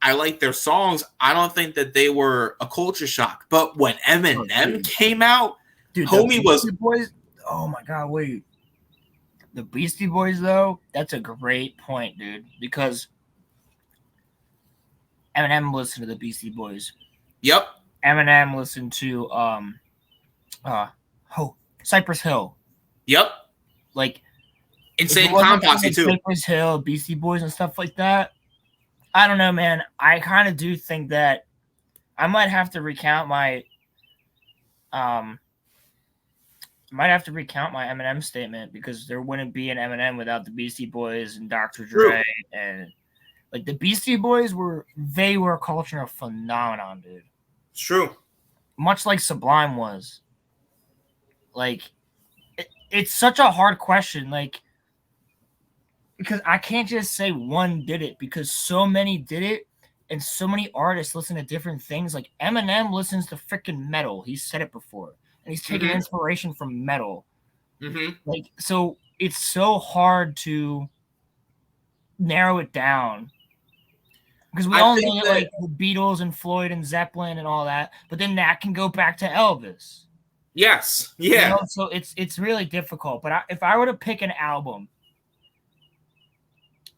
I like their songs, I don't think that they were a culture shock. But when Eminem came out, dude, homie was Boys. Oh my god, wait. The Beastie Boys, though, that's a great point, dude. Because Eminem listened to the Beastie Boys. Yep. Eminem listened to Cypress Hill. Yep. Like Insane Clown Posse too. Cypress Hill, Beastie Boys, and stuff like that. I don't know, man. I kind of do think that I might have to recount my Eminem statement, because there wouldn't be an Eminem without the Beastie Boys and Dr. Dre. And like the Beastie Boys were a cultural phenomenon, dude. It's true. Much like Sublime was. Like it's such a hard question, like, because I can't just say one did it, because so many did it, and so many artists listen to different things. Like Eminem listens to freaking metal. He's said it before. And he's taking inspiration from metal. Like, so it's so hard to narrow it down, because we all know that like the Beatles and Floyd and Zeppelin and all that, but then that can go back to Elvis. Yes. Yeah. So it's really difficult. But if I were to pick an album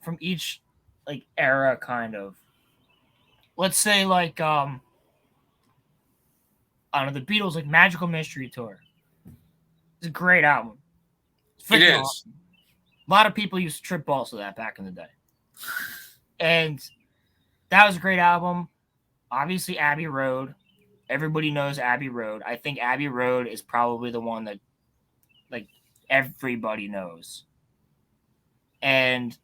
from each like era, kind of, let's say like I don't know, the Beatles, like Magical Mystery Tour. It's a great album. It is. Awesome. A lot of people used to trip balls to that back in the day. And that was a great album. Obviously, Abbey Road. Everybody knows Abbey Road. I think Abbey Road is probably the one that like everybody knows. And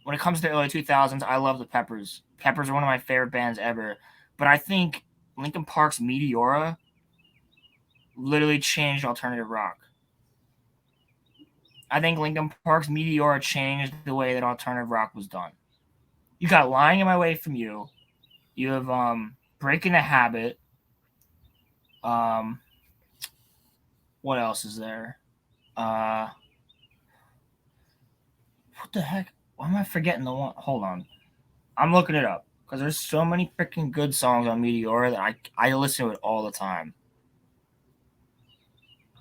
when it comes to the early 2000s, I love the Peppers. Peppers are one of my favorite bands ever. But I think Linkin Park's Meteora literally changed alternative rock. I think Linkin Park's Meteora changed the way that alternative rock was done. You got Lying in My Way from You. You have Breaking the Habit. What else is there? What the heck? Why am I forgetting the one? Hold on. I'm looking it up, because there's so many freaking good songs on Meteora that I listen to it all the time.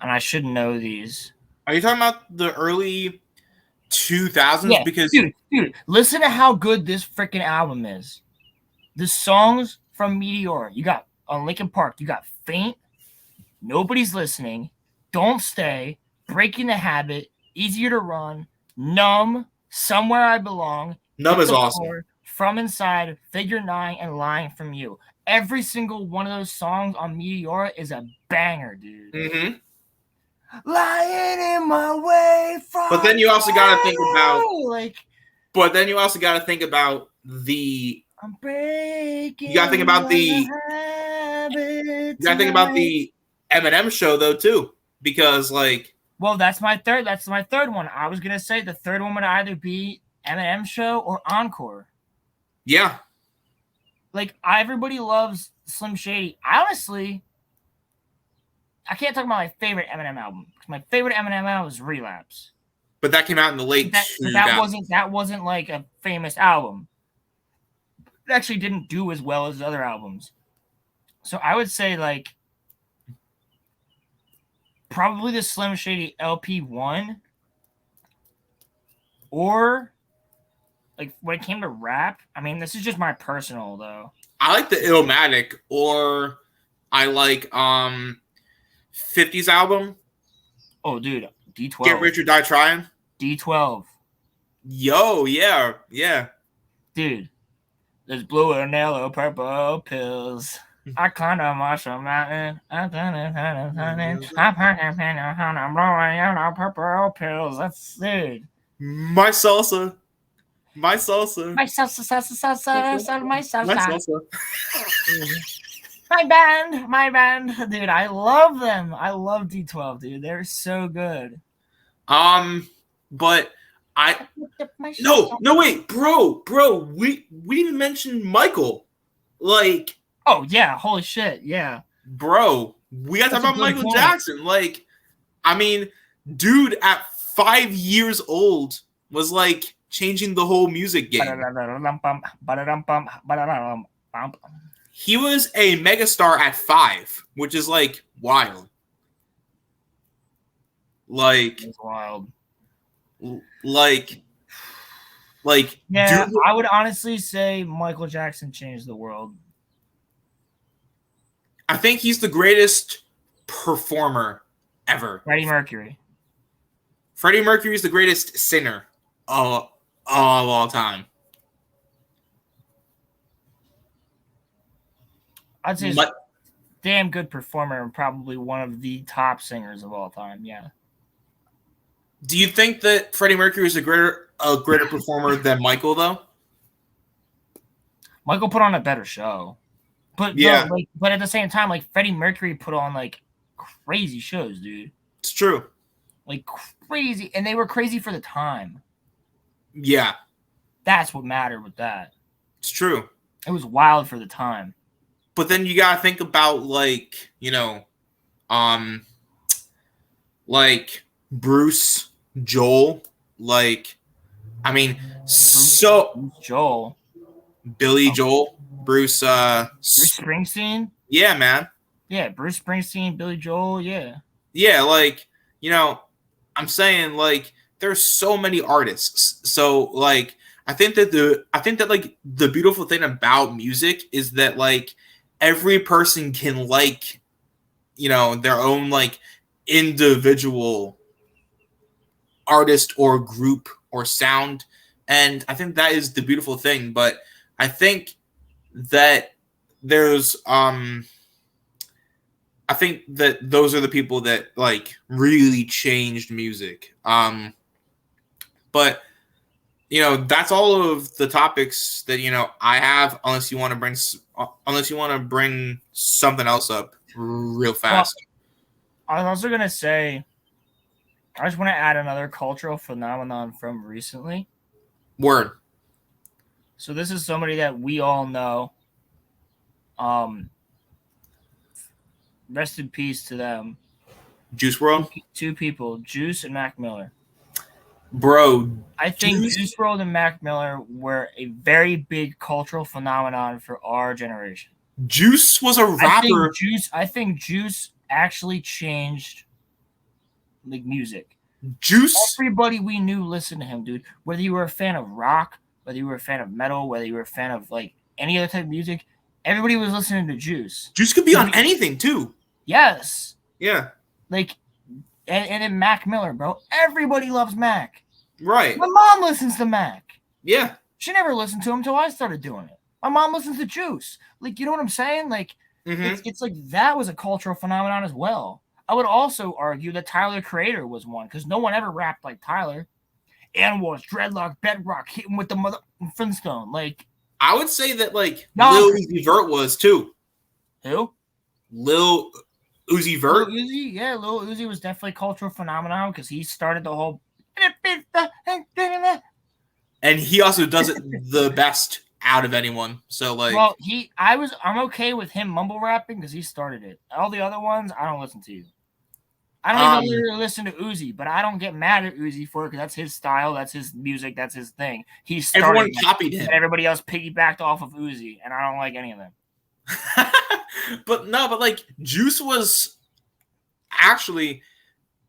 And I should know these. Are you talking about the early 2000s? Yeah, because dude, listen to how good this freaking album is. The songs from Meteora. You got on Linkin Park, you got Faint, Nobody's Listening, Don't Stay, Breaking the Habit, Easier to Run, Numb, Somewhere I Belong, Numb is awesome. Floor, From Inside, Figure 9, and Lying from You. Every single one of those songs on Meteora is a banger, dude. Lying in my way from. But then you also got to think about like. But then you also got to think about the. I'm breaking. You got to think about the. You got to think about the Eminem show though too, because like. Well, that's my third one. I was gonna say the third one would either be Eminem show or Encore. Yeah. Like everybody loves Slim Shady. Honestly, I can't talk about my favorite Eminem album. My favorite Eminem album was Relapse. But that came out in the late 2000s. That wasn't like a famous album. It actually didn't do as well as other albums. So I would say like probably the Slim Shady LP1, or like when it came to rap. I mean, this is just my personal though. I like the Illmatic, or I like 50's album. Oh, dude, D12. Get Rich or Die Trying. D12. Yo, yeah, yeah. Dude, there's blue and yellow, purple pills. I climbed a Marshall Mountain. I'm blowing yellow, purple pills. That's it. My salsa. My salsa. My salsa, my My salsa. My band, dude. I love them. I love D12, dude. They're so good. But no, wait, bro. We didn't mention Michael. Like, oh yeah, holy shit, yeah, bro. We got to talk That's a about good Michael point. Jackson. Like, I mean, dude, at 5 years old was like changing the whole music game. He was a megastar at 5, which is like wild. Like, It's wild. like, Yeah, dude, I would honestly say Michael Jackson changed the world. I think he's the greatest performer ever. Freddie Mercury. Freddie Mercury is the greatest singer of all time. I'd say he's But- a damn good performer and probably one of the top singers of all time. Yeah. Do you think that Freddie Mercury is a greater performer than Michael, though? Michael put on a better show. But Yeah. no, but at the same time, like Freddie Mercury put on like crazy shows, dude. It's true. Like crazy, and they were crazy for the time. Yeah, That's what mattered with that. it's true. It was wild for the time. But then you gotta think about like, like Bruce, Joel, like, I mean, so Bruce Joel, Billy Joel, Bruce, Bruce Springsteen. yeah, man. Yeah, Bruce Springsteen, Billy Joel. Yeah. Yeah, like, I'm saying like there's so many artists. So like I think that like the beautiful thing about music is that like every person can like their own like individual artist or group or sound, and I think that is the beautiful thing. But I think that there's I think that those are the people that like really changed music. But that's all of the topics that I have. Unless you want to bring something else up real fast. I was also gonna say, I just want to add another cultural phenomenon from recently. Word. So this is somebody that we all know. Rest in peace to them. Juice WRLD, Two people, Juice and Mac Miller. bro. I think Juice- Juice WRLD and Mac Miller were a very big cultural phenomenon for our generation. Juice was a rapper. I think Juice actually changed like music. Juice. Everybody we knew listened to him, dude. Whether you were a fan of rock, whether you were a fan of metal, whether you were a fan of like any other type of music, everybody was listening to Juice. Juice could be on anything too. Yes. Yeah. Like, and then Mac Miller, bro. Everybody loves Mac. Right. My mom listens to Mac. Yeah. She never listened to him until I started doing it. My mom listens to Juice. Like, you know what I'm saying? Like, Mhm. it's like that was a cultural phenomenon as well. I would also argue that Tyler the Creator was one because no one ever rapped like Tyler. Animals, dreadlock, bedrock, hitting with the mother Flintstone. Like, I would say that like No. Lil Uzi Vert was too. who? Lil Uzi Vert. Lil Uzi? Yeah, Lil Uzi was definitely a cultural phenomenon because he started the whole. And he also does it the best out of anyone. So like, Well, I'm okay with him mumble rapping because he started it. All the other ones, I don't listen to. I don't even really listen to Uzi, but I don't get mad at Uzi for it because that's his style, that's his music, that's his thing. He started everyone it, copied him. and everybody else piggybacked off of Uzi, and I don't like any of them. but like Juice was actually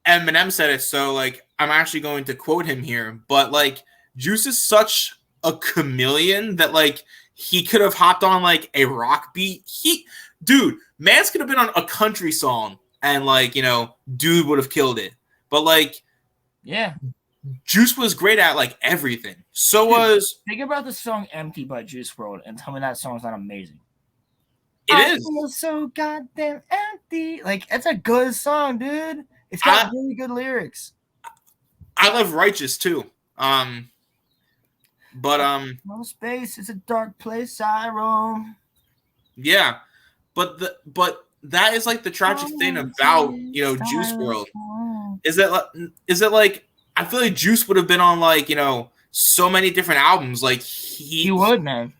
Eminem said it, so like I'm actually going to quote him here. But like Juice is such a chameleon that like He could have hopped on like a rock beat. Dude, Mance could have been on a country song and like, dude would have killed it. But like, yeah, Juice was great at like everything. So was think about the song "Empty" by Juice WRLD and tell me that song's not amazing. It is. I feel so goddamn empty. Like, it's a good song, dude. It's got really good lyrics. I love Righteous too. But no space, it's a dark place I roam. Yeah, but that is like the tragic thing about Juice WRLD. Is it like I feel like Juice would have been on like so many different albums. Like he would, man.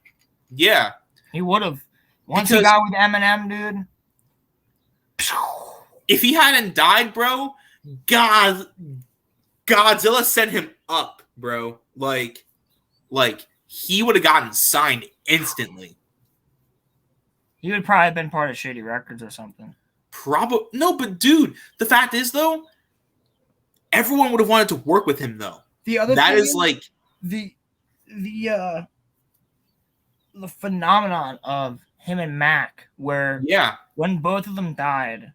Yeah, he would have. Once he got with Eminem, dude. If he hadn't died, bro, Godzilla sent him up, bro. Like he would have gotten signed instantly. He would probably have been part of Shady Records or something. Probably no, but dude, the fact is though, everyone would have wanted to work with him though. The other that thing is like the phenomenon of him and Mac, where when both of them died,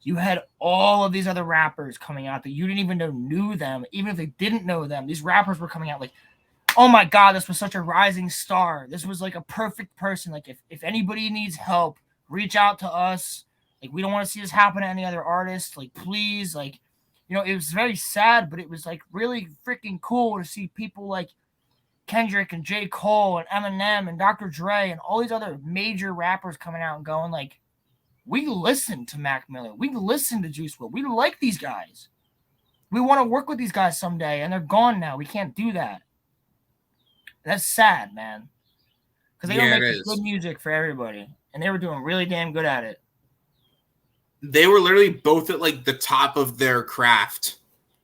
you had all of these other rappers coming out that you didn't even know knew them, even if they didn't know them. These rappers were coming out like, oh my God, this was such a rising star. This was like a perfect person. Like if anybody needs help, reach out to us. Like, we don't want to see this happen to any other artist. Like, please, like, it was very sad, but it was like really freaking cool to see people like Kendrick and J. Cole and Eminem and Dr. Dre and all these other major rappers coming out and going like, we listen to Mac Miller. We listen to Juice WRLD. We like these guys. We want to work with these guys someday, and they're gone now. We can't do that. That's sad, man. Because they don't make good music for everybody, and they were doing really damn good at it. They were literally both at like the top of their craft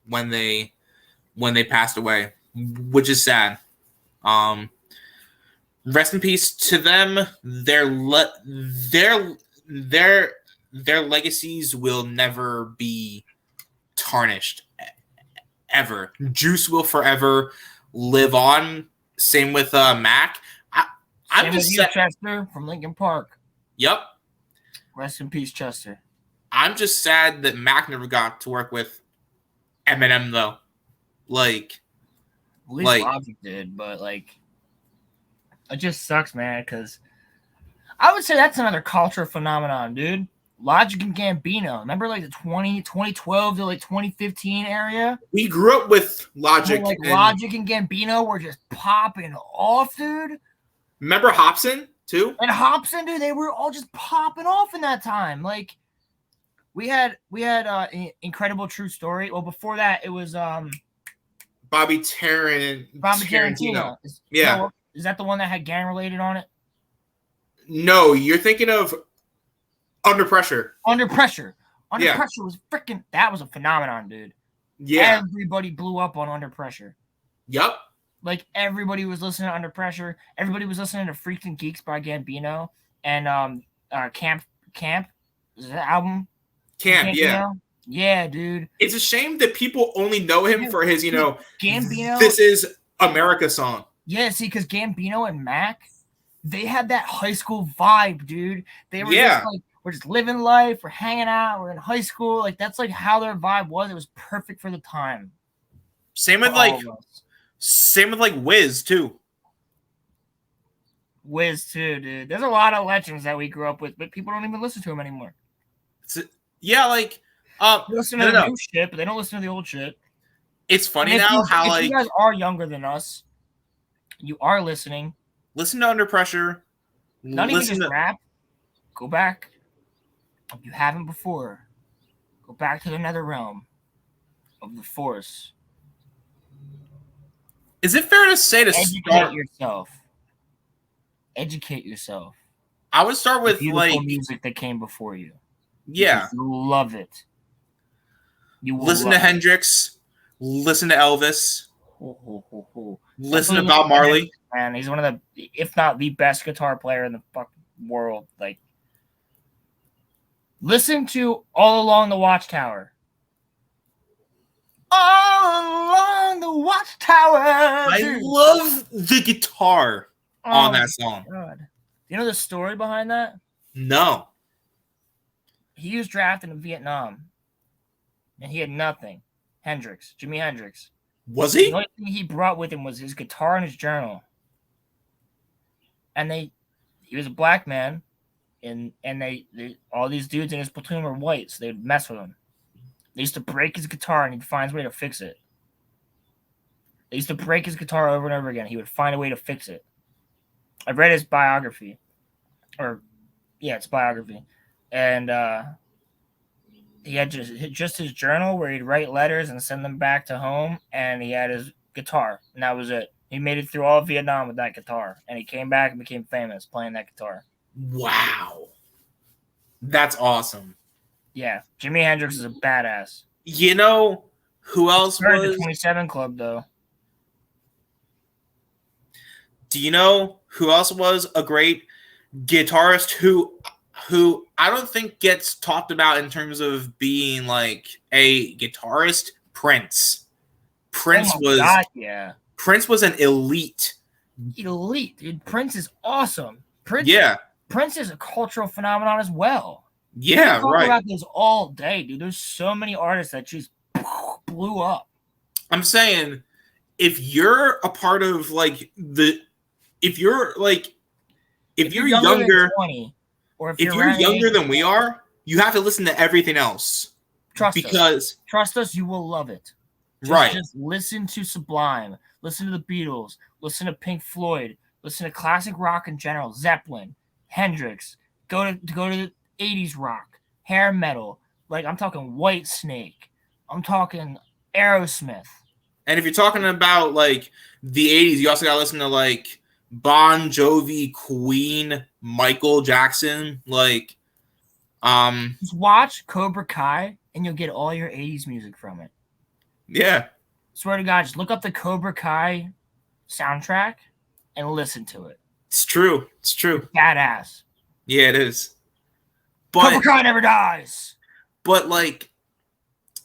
when they passed away, which is sad. Rest in peace to them. Their legacies will never be tarnished ever. Juice will forever live on. Same with Mac. I'm just Chester from Linkin Park. Yep. Rest in peace, Chester. I'm just sad that Mac never got to work with Eminem though. Like, at least Logic did, but like, it just sucks, man. Because I would say that's another cultural phenomenon, dude. Logic and Gambino. Remember, like the 2012 to like 2015 area. We grew up with Logic. Like Logic and Gambino were just popping off, dude. Remember Hobson too? And Hobson, dude, they were all just popping off in that time. Like, we had Incredible True Story. Well, before that, it was Bobby Tarantino. Is that the one that had gang related on it? No, you're thinking of Under Pressure. Under Pressure was freaking. That was a phenomenon, dude. Yeah, everybody blew up on Under Pressure. Yep. Like, everybody was listening to Under Pressure. Everybody was listening to Freaks and Geeks by Gambino and Camp. Is that album? Camp, yeah. Yeah, dude. It's a shame that people only know him for his, Gambino. This Is America song. Yeah, see, because Gambino and Mac, they had that high school vibe, dude. They were just like, we're just living life, we're hanging out, we're in high school. Like, that's like how their vibe was. It was perfect for the time. Same with Wiz too. Wiz too, dude. There's a lot of legends that we grew up with, but people don't even listen to them anymore. They listen to the new shit, but they don't listen to the old shit. It's funny now how if you guys are younger than us, you are listening. Listen to Under Pressure. Not even just rap. Go back. If you haven't before, go back to the nether realm of the Force. Is it fair to say Educate yourself. I would start with beautiful music that came before you. Yeah. You love it. You will listen to Hendrix. Listen to Elvis. Listen to Bob Marley. Man, he's one of the, if not the best guitar player in the fucking world. Like, listen to All Along the Watchtower. All Along the Watchtower. I love the guitar. on my that song. God. You know the story behind that? No. He was drafted in Vietnam, and he had nothing. Jimi Hendrix. Was The he? only thing he brought with him was his guitar and his journal. And he was a black man, and all these dudes in his platoon were white, so they'd mess with him. They used to break his guitar, and he'd find a way to fix it. They used to break his guitar over and over again. He would find a way to fix it. I read his biography, it's biography, and he had just his journal where he'd write letters and send them back to home, and he had his guitar, and that was it. He made it through all of Vietnam with that guitar, and he came back and became famous playing that guitar. Wow. That's awesome. Yeah, Jimi Hendrix is a badass. You know who else Started the was? 27 Club, though. Do you know who else was a great guitarist who I don't think gets talked about in terms of being like a guitarist? Prince. Prince was God, yeah. Prince was an elite. Elite, dude. Prince is awesome. Prince is a cultural phenomenon as well. Yeah, we talk right. about this all day, dude. There's so many artists that just blew up. I'm saying, if you're a part of like if you're younger, 20, or if you're younger than we are, you have to listen to everything else. Trust us, you will love it. Just listen to Sublime, listen to the Beatles, listen to Pink Floyd, listen to classic rock in general, Zeppelin, Hendrix. Go to the 80s rock, hair metal. Like, I'm talking White Snake. I'm talking Aerosmith. And if you're talking about like the 80s, you also gotta listen to like Bon Jovi, Queen, Michael Jackson. Like, just watch Cobra Kai and you'll get all your 80s music from it. Yeah. Swear to God, just look up the Cobra Kai soundtrack and listen to it. It's true. It's true. Badass. Yeah, it is. But Cobra Kai never dies. But like,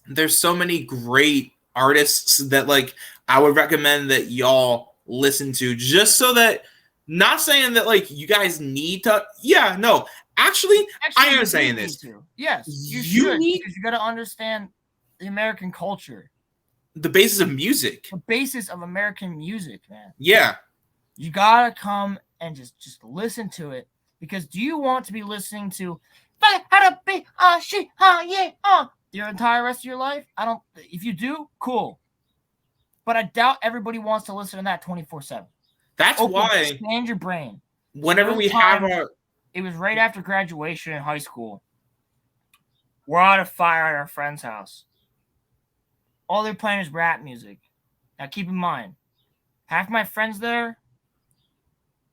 there's so many great artists that like I would recommend that y'all listen to, just so that, not saying that like you guys need to. Yeah, no. Actually I am saying this. Yes, you should, because you got to understand the American culture. The basis of music. The basis of American music, man. Yeah. You got to come and just listen to it, because do you want to be listening to your entire rest of your life? I don't. If you do, cool. But I doubt everybody wants to listen to that 24/7. That's why. Expand your brain. Whenever we have our. It was right after graduation in high school. We're on a fire at our friend's house. All they're playing is rap music. Now keep in mind, half my friends there,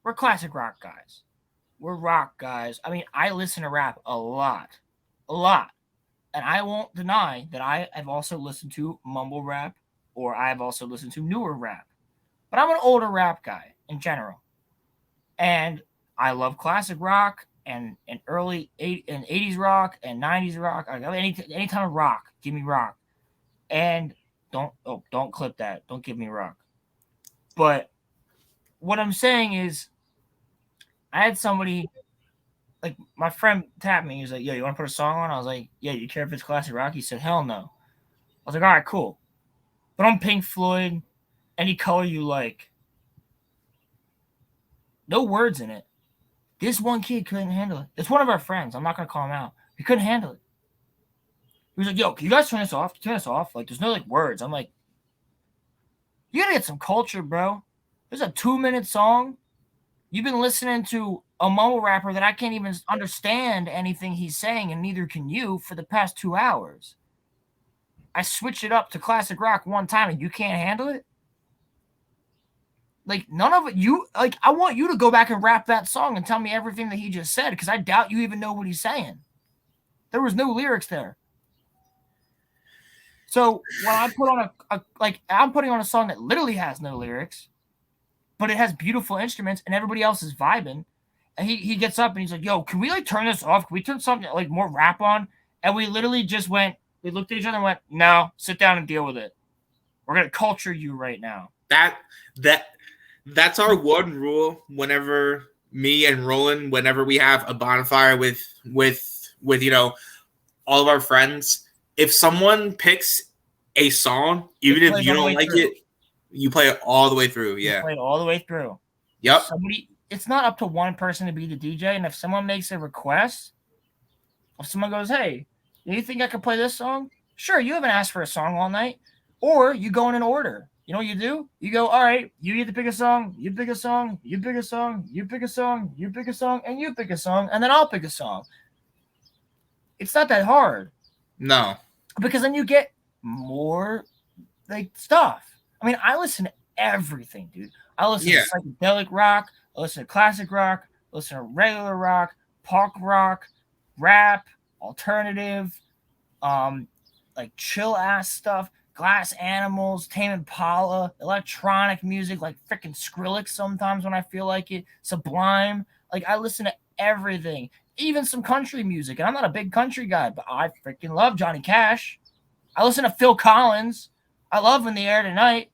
we're classic rock guys. We're rock guys. I mean, I listen to rap a lot. And I won't deny that I have also listened to mumble rap, or I have also listened to newer rap. But I'm an older rap guy in general. And I love classic rock and early 80s rock and 90s rock. I love any time of rock. Give me rock. And don't clip that. Don't give me rock. But what I'm saying is, I had somebody, like my friend tapped me. He was like, "Yo, you want to put a song on?" I was like, "Yeah, you care if it's classic rock?" He said, "Hell no." I was like, "All right, cool." But on Pink Floyd, Any Color You Like. No words in it. This one kid couldn't handle it. It's one of our friends. I'm not going to call him out. He couldn't handle it. He was like, "Yo, can you guys turn this off? Turn this off." Like, there's no like words. I'm like, you got to get some culture, bro. There's a 2-minute song. You've been listening to a mumble rapper that I can't even understand anything he's saying, and neither can you, for the past 2 hours. I switched it up to classic rock one time, and you can't handle it? Like, none of it. I want you to go back and rap that song and tell me everything that he just said, because I doubt you even know what he's saying. There was no lyrics there. So when I put on I'm putting on a song that literally has no lyrics, but it has beautiful instruments and everybody else is vibing. And he gets up and he's like, "Yo, can we like turn this off? Can we turn something like more rap on?" And we literally just we looked at each other and went, "No, sit down and deal with it. We're going to culture you right now." That's our one rule whenever me and Roland, whenever we have a bonfire with all of our friends, if someone picks a song, even if you don't like it, you play it all the way through. Yeah. You play it all the way through. Yep. It's not up to one person to be the DJ, and if someone makes a request, if someone goes, "Hey, do you think I could play this song?" Sure, you haven't asked for a song all night. Or you go in an order. You know what you do? You go, all right, you get to pick a song, you pick a song, you pick a song, you pick a song, you pick a song, and you pick a song, and then I'll pick a song. It's not that hard. No. Because then you get more stuff. I mean, I listen to everything, dude. I listen to psychedelic rock, I listen to classic rock, I listen to regular rock, punk rock, rap, alternative, chill ass stuff. Glass Animals, Tame Impala, electronic music like freaking Skrillex sometimes when I feel like it, Sublime. I listen to everything, even some country music. And I'm not a big country guy, but I freaking love Johnny Cash. I listen to Phil Collins. I love In the Air Tonight.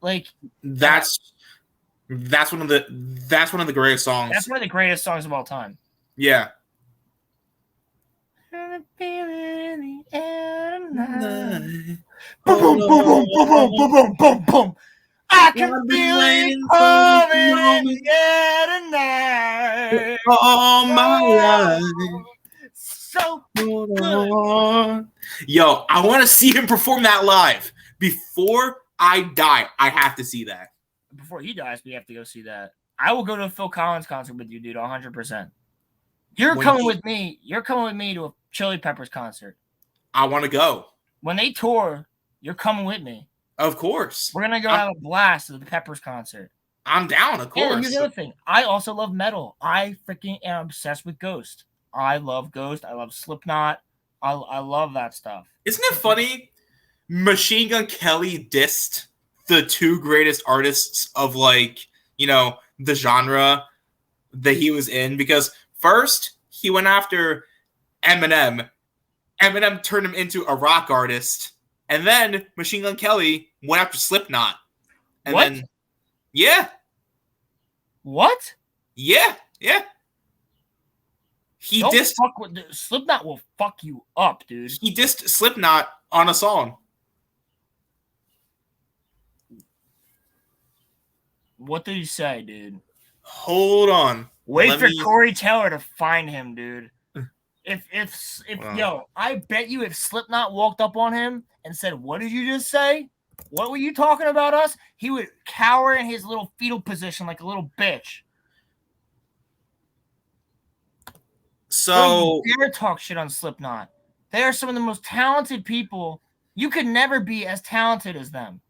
That's one of the greatest songs. That's one of the greatest songs of all time. Yeah. Boom, boom, boom, boom, boom, boom, boom, boom, boom, boom. I can feel it coming in the air tonight. All my life. So good. Yo, I want to see him perform that live. Before I die, I have to see that. Before he dies, we have to go see that. I will go to a Phil Collins concert with you, dude, 100%. You're coming with me to a Chili Peppers concert. I want to go. When they tour, you're coming with me. Of course. We're going to go have a blast at the Peppers concert. I'm down, of course. And here's the other thing. I also love metal. I freaking am obsessed with Ghost. I love Ghost. I love Slipknot. I love that stuff. Isn't it funny? Machine Gun Kelly dissed the two greatest artists of the genre that he was in, because first he went after Eminem. Eminem turned him into a rock artist, and then Machine Gun Kelly went after Slipknot. And what? Then, yeah. What? Yeah. He dissed Slipknot will fuck you up, dude. He dissed Slipknot on a song. What did he say, dude? Hold on. Wait for Corey Taylor to find him, dude. Wow. I bet you if Slipknot walked up on him and said, "What did you just say? What were you talking about us?" He would cower in his little fetal position like a little bitch. So don't you dare talk shit on Slipknot. They are some of the most talented people. You could never be as talented as them.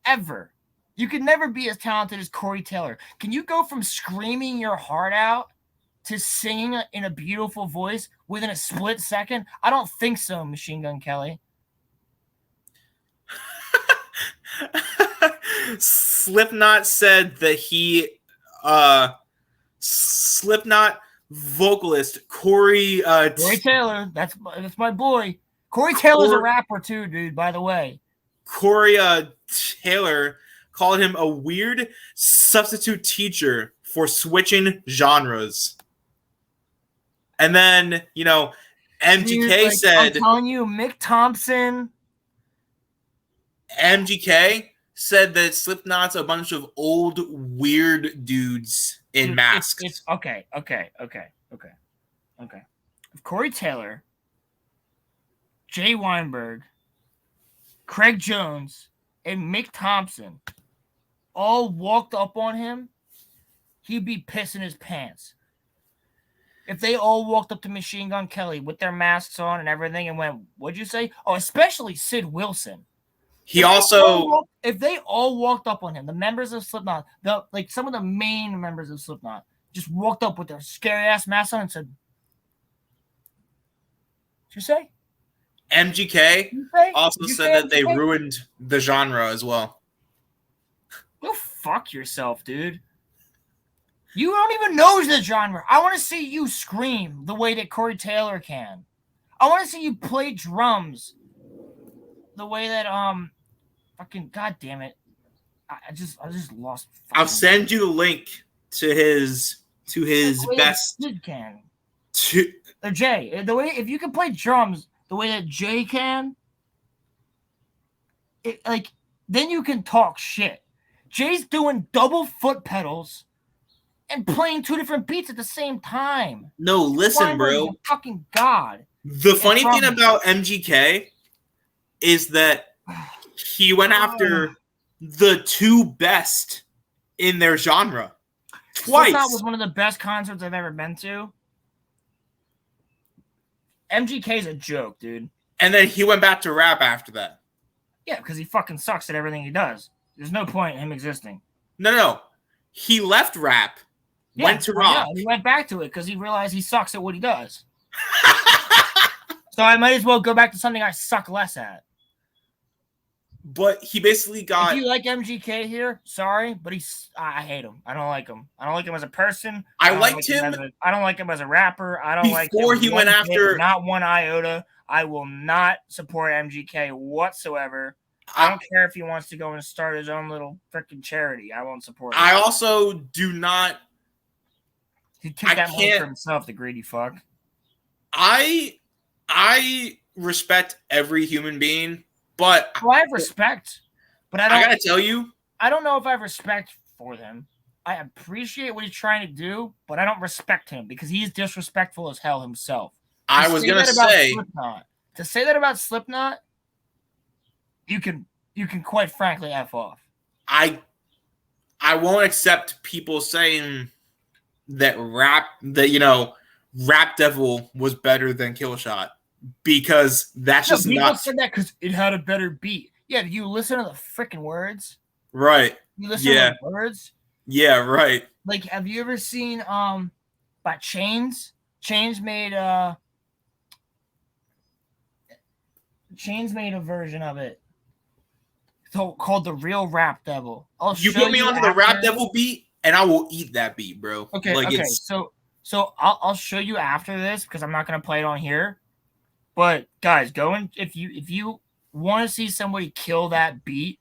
Ever. You could never be as talented as Corey Taylor. Can you go from screaming your heart out to singing in a beautiful voice within a split second? I don't think so, Machine Gun Kelly. Slipknot said that Slipknot vocalist Corey Taylor, that's my boy. Corey Taylor's a rapper too, dude, by the way. Corey Taylor called him a weird substitute teacher for switching genres. And then, MGK said... I'm telling you, Mick Thompson... MGK said that Slipknot's a bunch of old, weird dudes in masks. It's okay. If Corey Taylor, Jay Weinberg, Craig Jones, and Mick Thompson all walked up on him, he'd be pissing his pants. If they all walked up to Machine Gun Kelly with their masks on and everything and went, "What'd you say?" Oh, especially Sid Wilson. If they all walked up on him, the members of Slipknot, some of the main members of Slipknot, just walked up with their scary ass masks on and said, "What'd you say?" MGK also said that they ruined the genre as well. Go fuck yourself, dude. You don't even know the genre. I want to see you scream the way that Corey Taylor can. I want to see you play drums the way that fucking goddamn it. I just lost. I'll send you the link to his best. Kid can. To, Jay, the way if you can play drums the way that Jay can, then you can talk shit. Jay's doing double foot pedals and playing 2 different beats at the same time. no, listen, bro. He's a fucking god. The funny thing about MGK is that he went after the 2 best in their genre twice. Slipknot was one of the best concerts I've ever been to. MGK's a joke, dude. And then he went back to rap after that. Yeah, because he fucking sucks at everything he does. There's no point in him existing. No. He left rap, went to rock. Yeah, he went back to it because he realized he sucks at what he does. So I might as well go back to something I suck less at. But he basically got... If you like MGK here, sorry, but I hate him. I don't like him. I don't like him as a person. I liked him. I don't like him as a rapper. I don't like him. Before he went after... Not one iota. I will not support MGK whatsoever. I don't care if he wants to go and start his own little freaking charity. I won't support him. I also do not... He took that money for himself, the greedy fuck. I respect every human being, but... Well, I have respect, but I gotta tell you... I don't know if I have respect for him. I appreciate what he's trying to do, but I don't respect him because he's disrespectful as hell himself. I was gonna say... To say that about Slipknot, you can quite frankly F off. I won't accept people saying that Rap Devil was better than Killshot because that's just people not... said that because it had a better beat. Yeah, you listen to the freaking words. Right. You listen to the words. Yeah, right. Like, have you ever seen by Chains? Chains made a version of it called The Real Rap Devil. You put me onto the Rap Devil beat, and I will eat that beat, bro. Okay, So I'll show you after this because I'm not gonna play it on here. But guys, go and if you want to see somebody kill that beat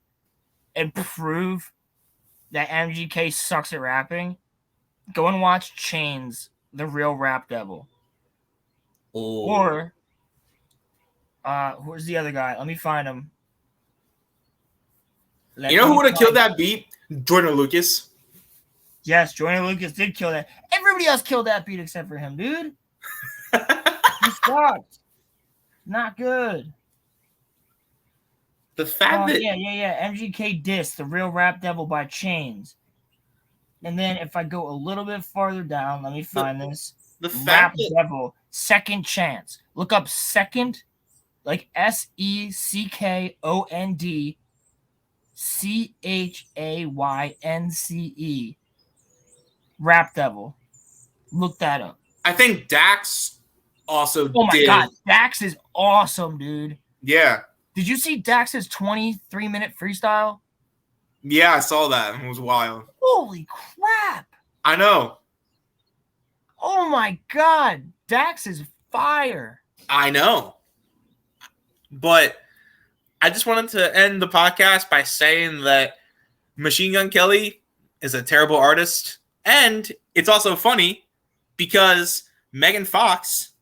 and prove that MGK sucks at rapping, go and watch Chains, The Real Rap Devil. Or where's the other guy? Let me find him. You know who would have killed that beat? Jordan Lucas. Yes, Jordan Lucas did kill that. Everybody else killed that beat except for him, dude. He sucked. Not good. The fact that... Yeah. MGK diss, The Real Rap Devil by Chains. And then if I go a little bit farther down, let me find this. The fact Rap that... Devil, Second Chance. Look up Second, like SECKOND CHAYNCE. Rap Devil. Look that up. I think Dax also did. Oh my god, Dax is awesome, dude. Yeah. Did you see Dax's 23-minute freestyle? Yeah, I saw that. It was wild. Holy crap. I know. Oh my god. Dax is fire. I know. But I just wanted to end the podcast by saying that Machine Gun Kelly is a terrible artist. And it's also funny because Megan Fox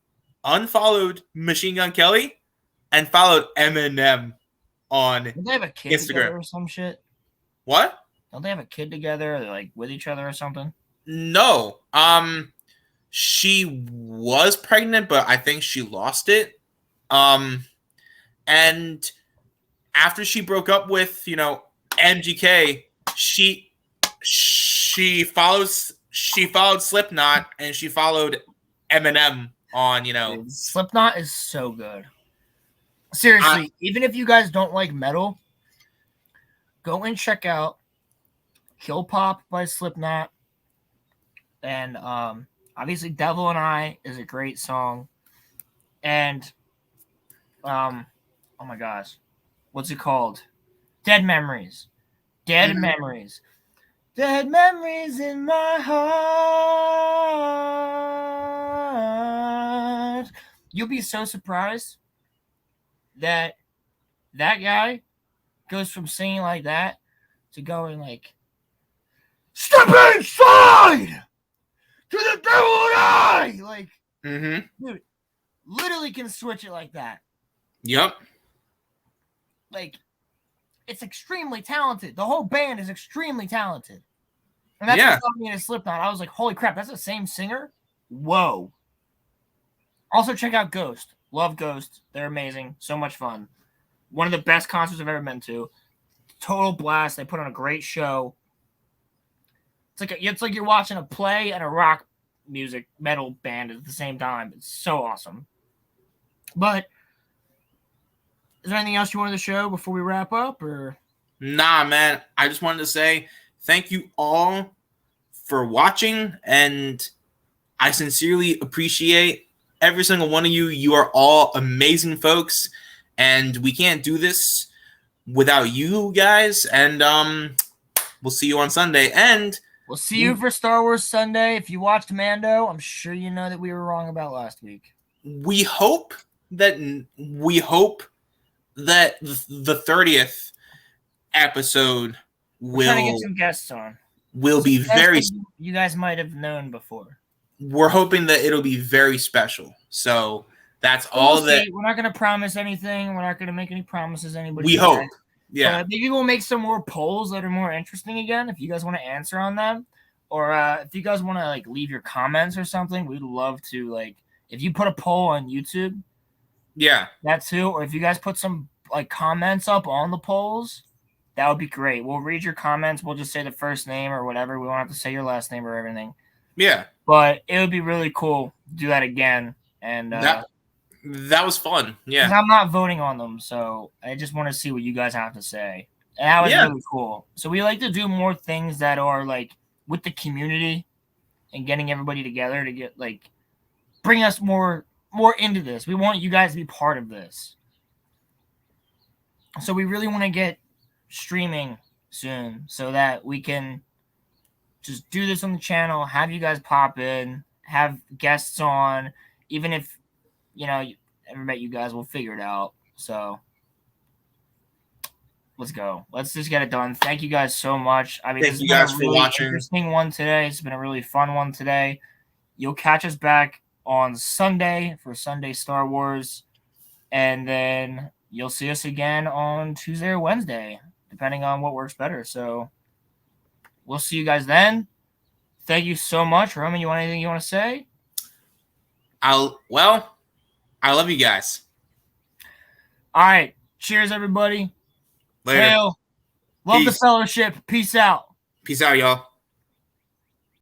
unfollowed Machine Gun Kelly and followed Eminem on Don't they have a kid Instagram together or some shit? What? Don't they have a kid together, like with each other or something? No. She was pregnant, but I think she lost it. And after she broke up with, MGK, she followed Slipknot and she followed Eminem on, Dude, Slipknot is so good. Seriously, even if you guys don't like metal, go and check out Kill Pop by Slipknot. And obviously Devil and I is a great song. And oh my gosh. What's it called? Dead Memories. Dead Memories. Dead memories in my heart. You'll be so surprised that guy goes from singing like that to go and like step inside to the devil and I. Like, dude, literally can switch it like that. Yep. Like, it's extremely talented. The whole band is extremely talented. And that's what got me into Slipknot. I was like, holy crap, that's the same singer? Whoa. Also, check out Ghost. Love Ghost. They're amazing. So much fun. One of the best concerts I've ever been to. Total blast. They put on a great show. It's like you're watching a play and a rock music metal band at the same time. It's so awesome. But is there anything else you wanted to show before we wrap up? Or nah, man. I just wanted to say thank you all for watching, and I sincerely appreciate every single one of you. You are all amazing folks, and we can't do this without you guys. And we'll see you on Sunday. And we'll see you for Star Wars Sunday. If you watched Mando, I'm sure you know that we were wrong about last week. We hope that the 30th episode We're trying to get some guests on. Will be very. You guys might have known before. We're hoping that it'll be very special. So that's all that. We're not going to promise anything. We're not going to make any promises. Anybody. We hope. Yeah. Maybe we'll make some more polls that are more interesting again. If you guys want to answer on them, or if you guys want to like leave your comments or something, we'd love to like. If you put a poll on YouTube. Yeah. That too. Or if you guys put some like comments up on the polls. That would be great. We'll read your comments. We'll just say the first name or whatever. We won't have to say your last name or everything. Yeah. But it would be really cool to do that again. And that was fun. Yeah. I'm not voting on them, so I just want to see what you guys have to say. And that was really cool. So we like to do more things that are like with the community and getting everybody together to get like bring us more into this. We want you guys to be part of this. So we really want to get streaming soon so that we can just do this on the channel, have you guys pop in, have guests on, even if I never met you guys, we'll figure it out. So let's go. Let's just get it done. Thank you guys so much. I mean, thank you guys for watching. Interesting one today. It's been a really fun one today. You'll catch us back on Sunday for Sunday Star Wars, and then you'll see us again on Tuesday or Wednesday, depending on what works better. So we'll see you guys then. Thank you so much. Roman, you want anything you want to say? I love you guys. All right. Cheers, everybody. Later. Hail. Love the fellowship. Peace out. Peace out, y'all.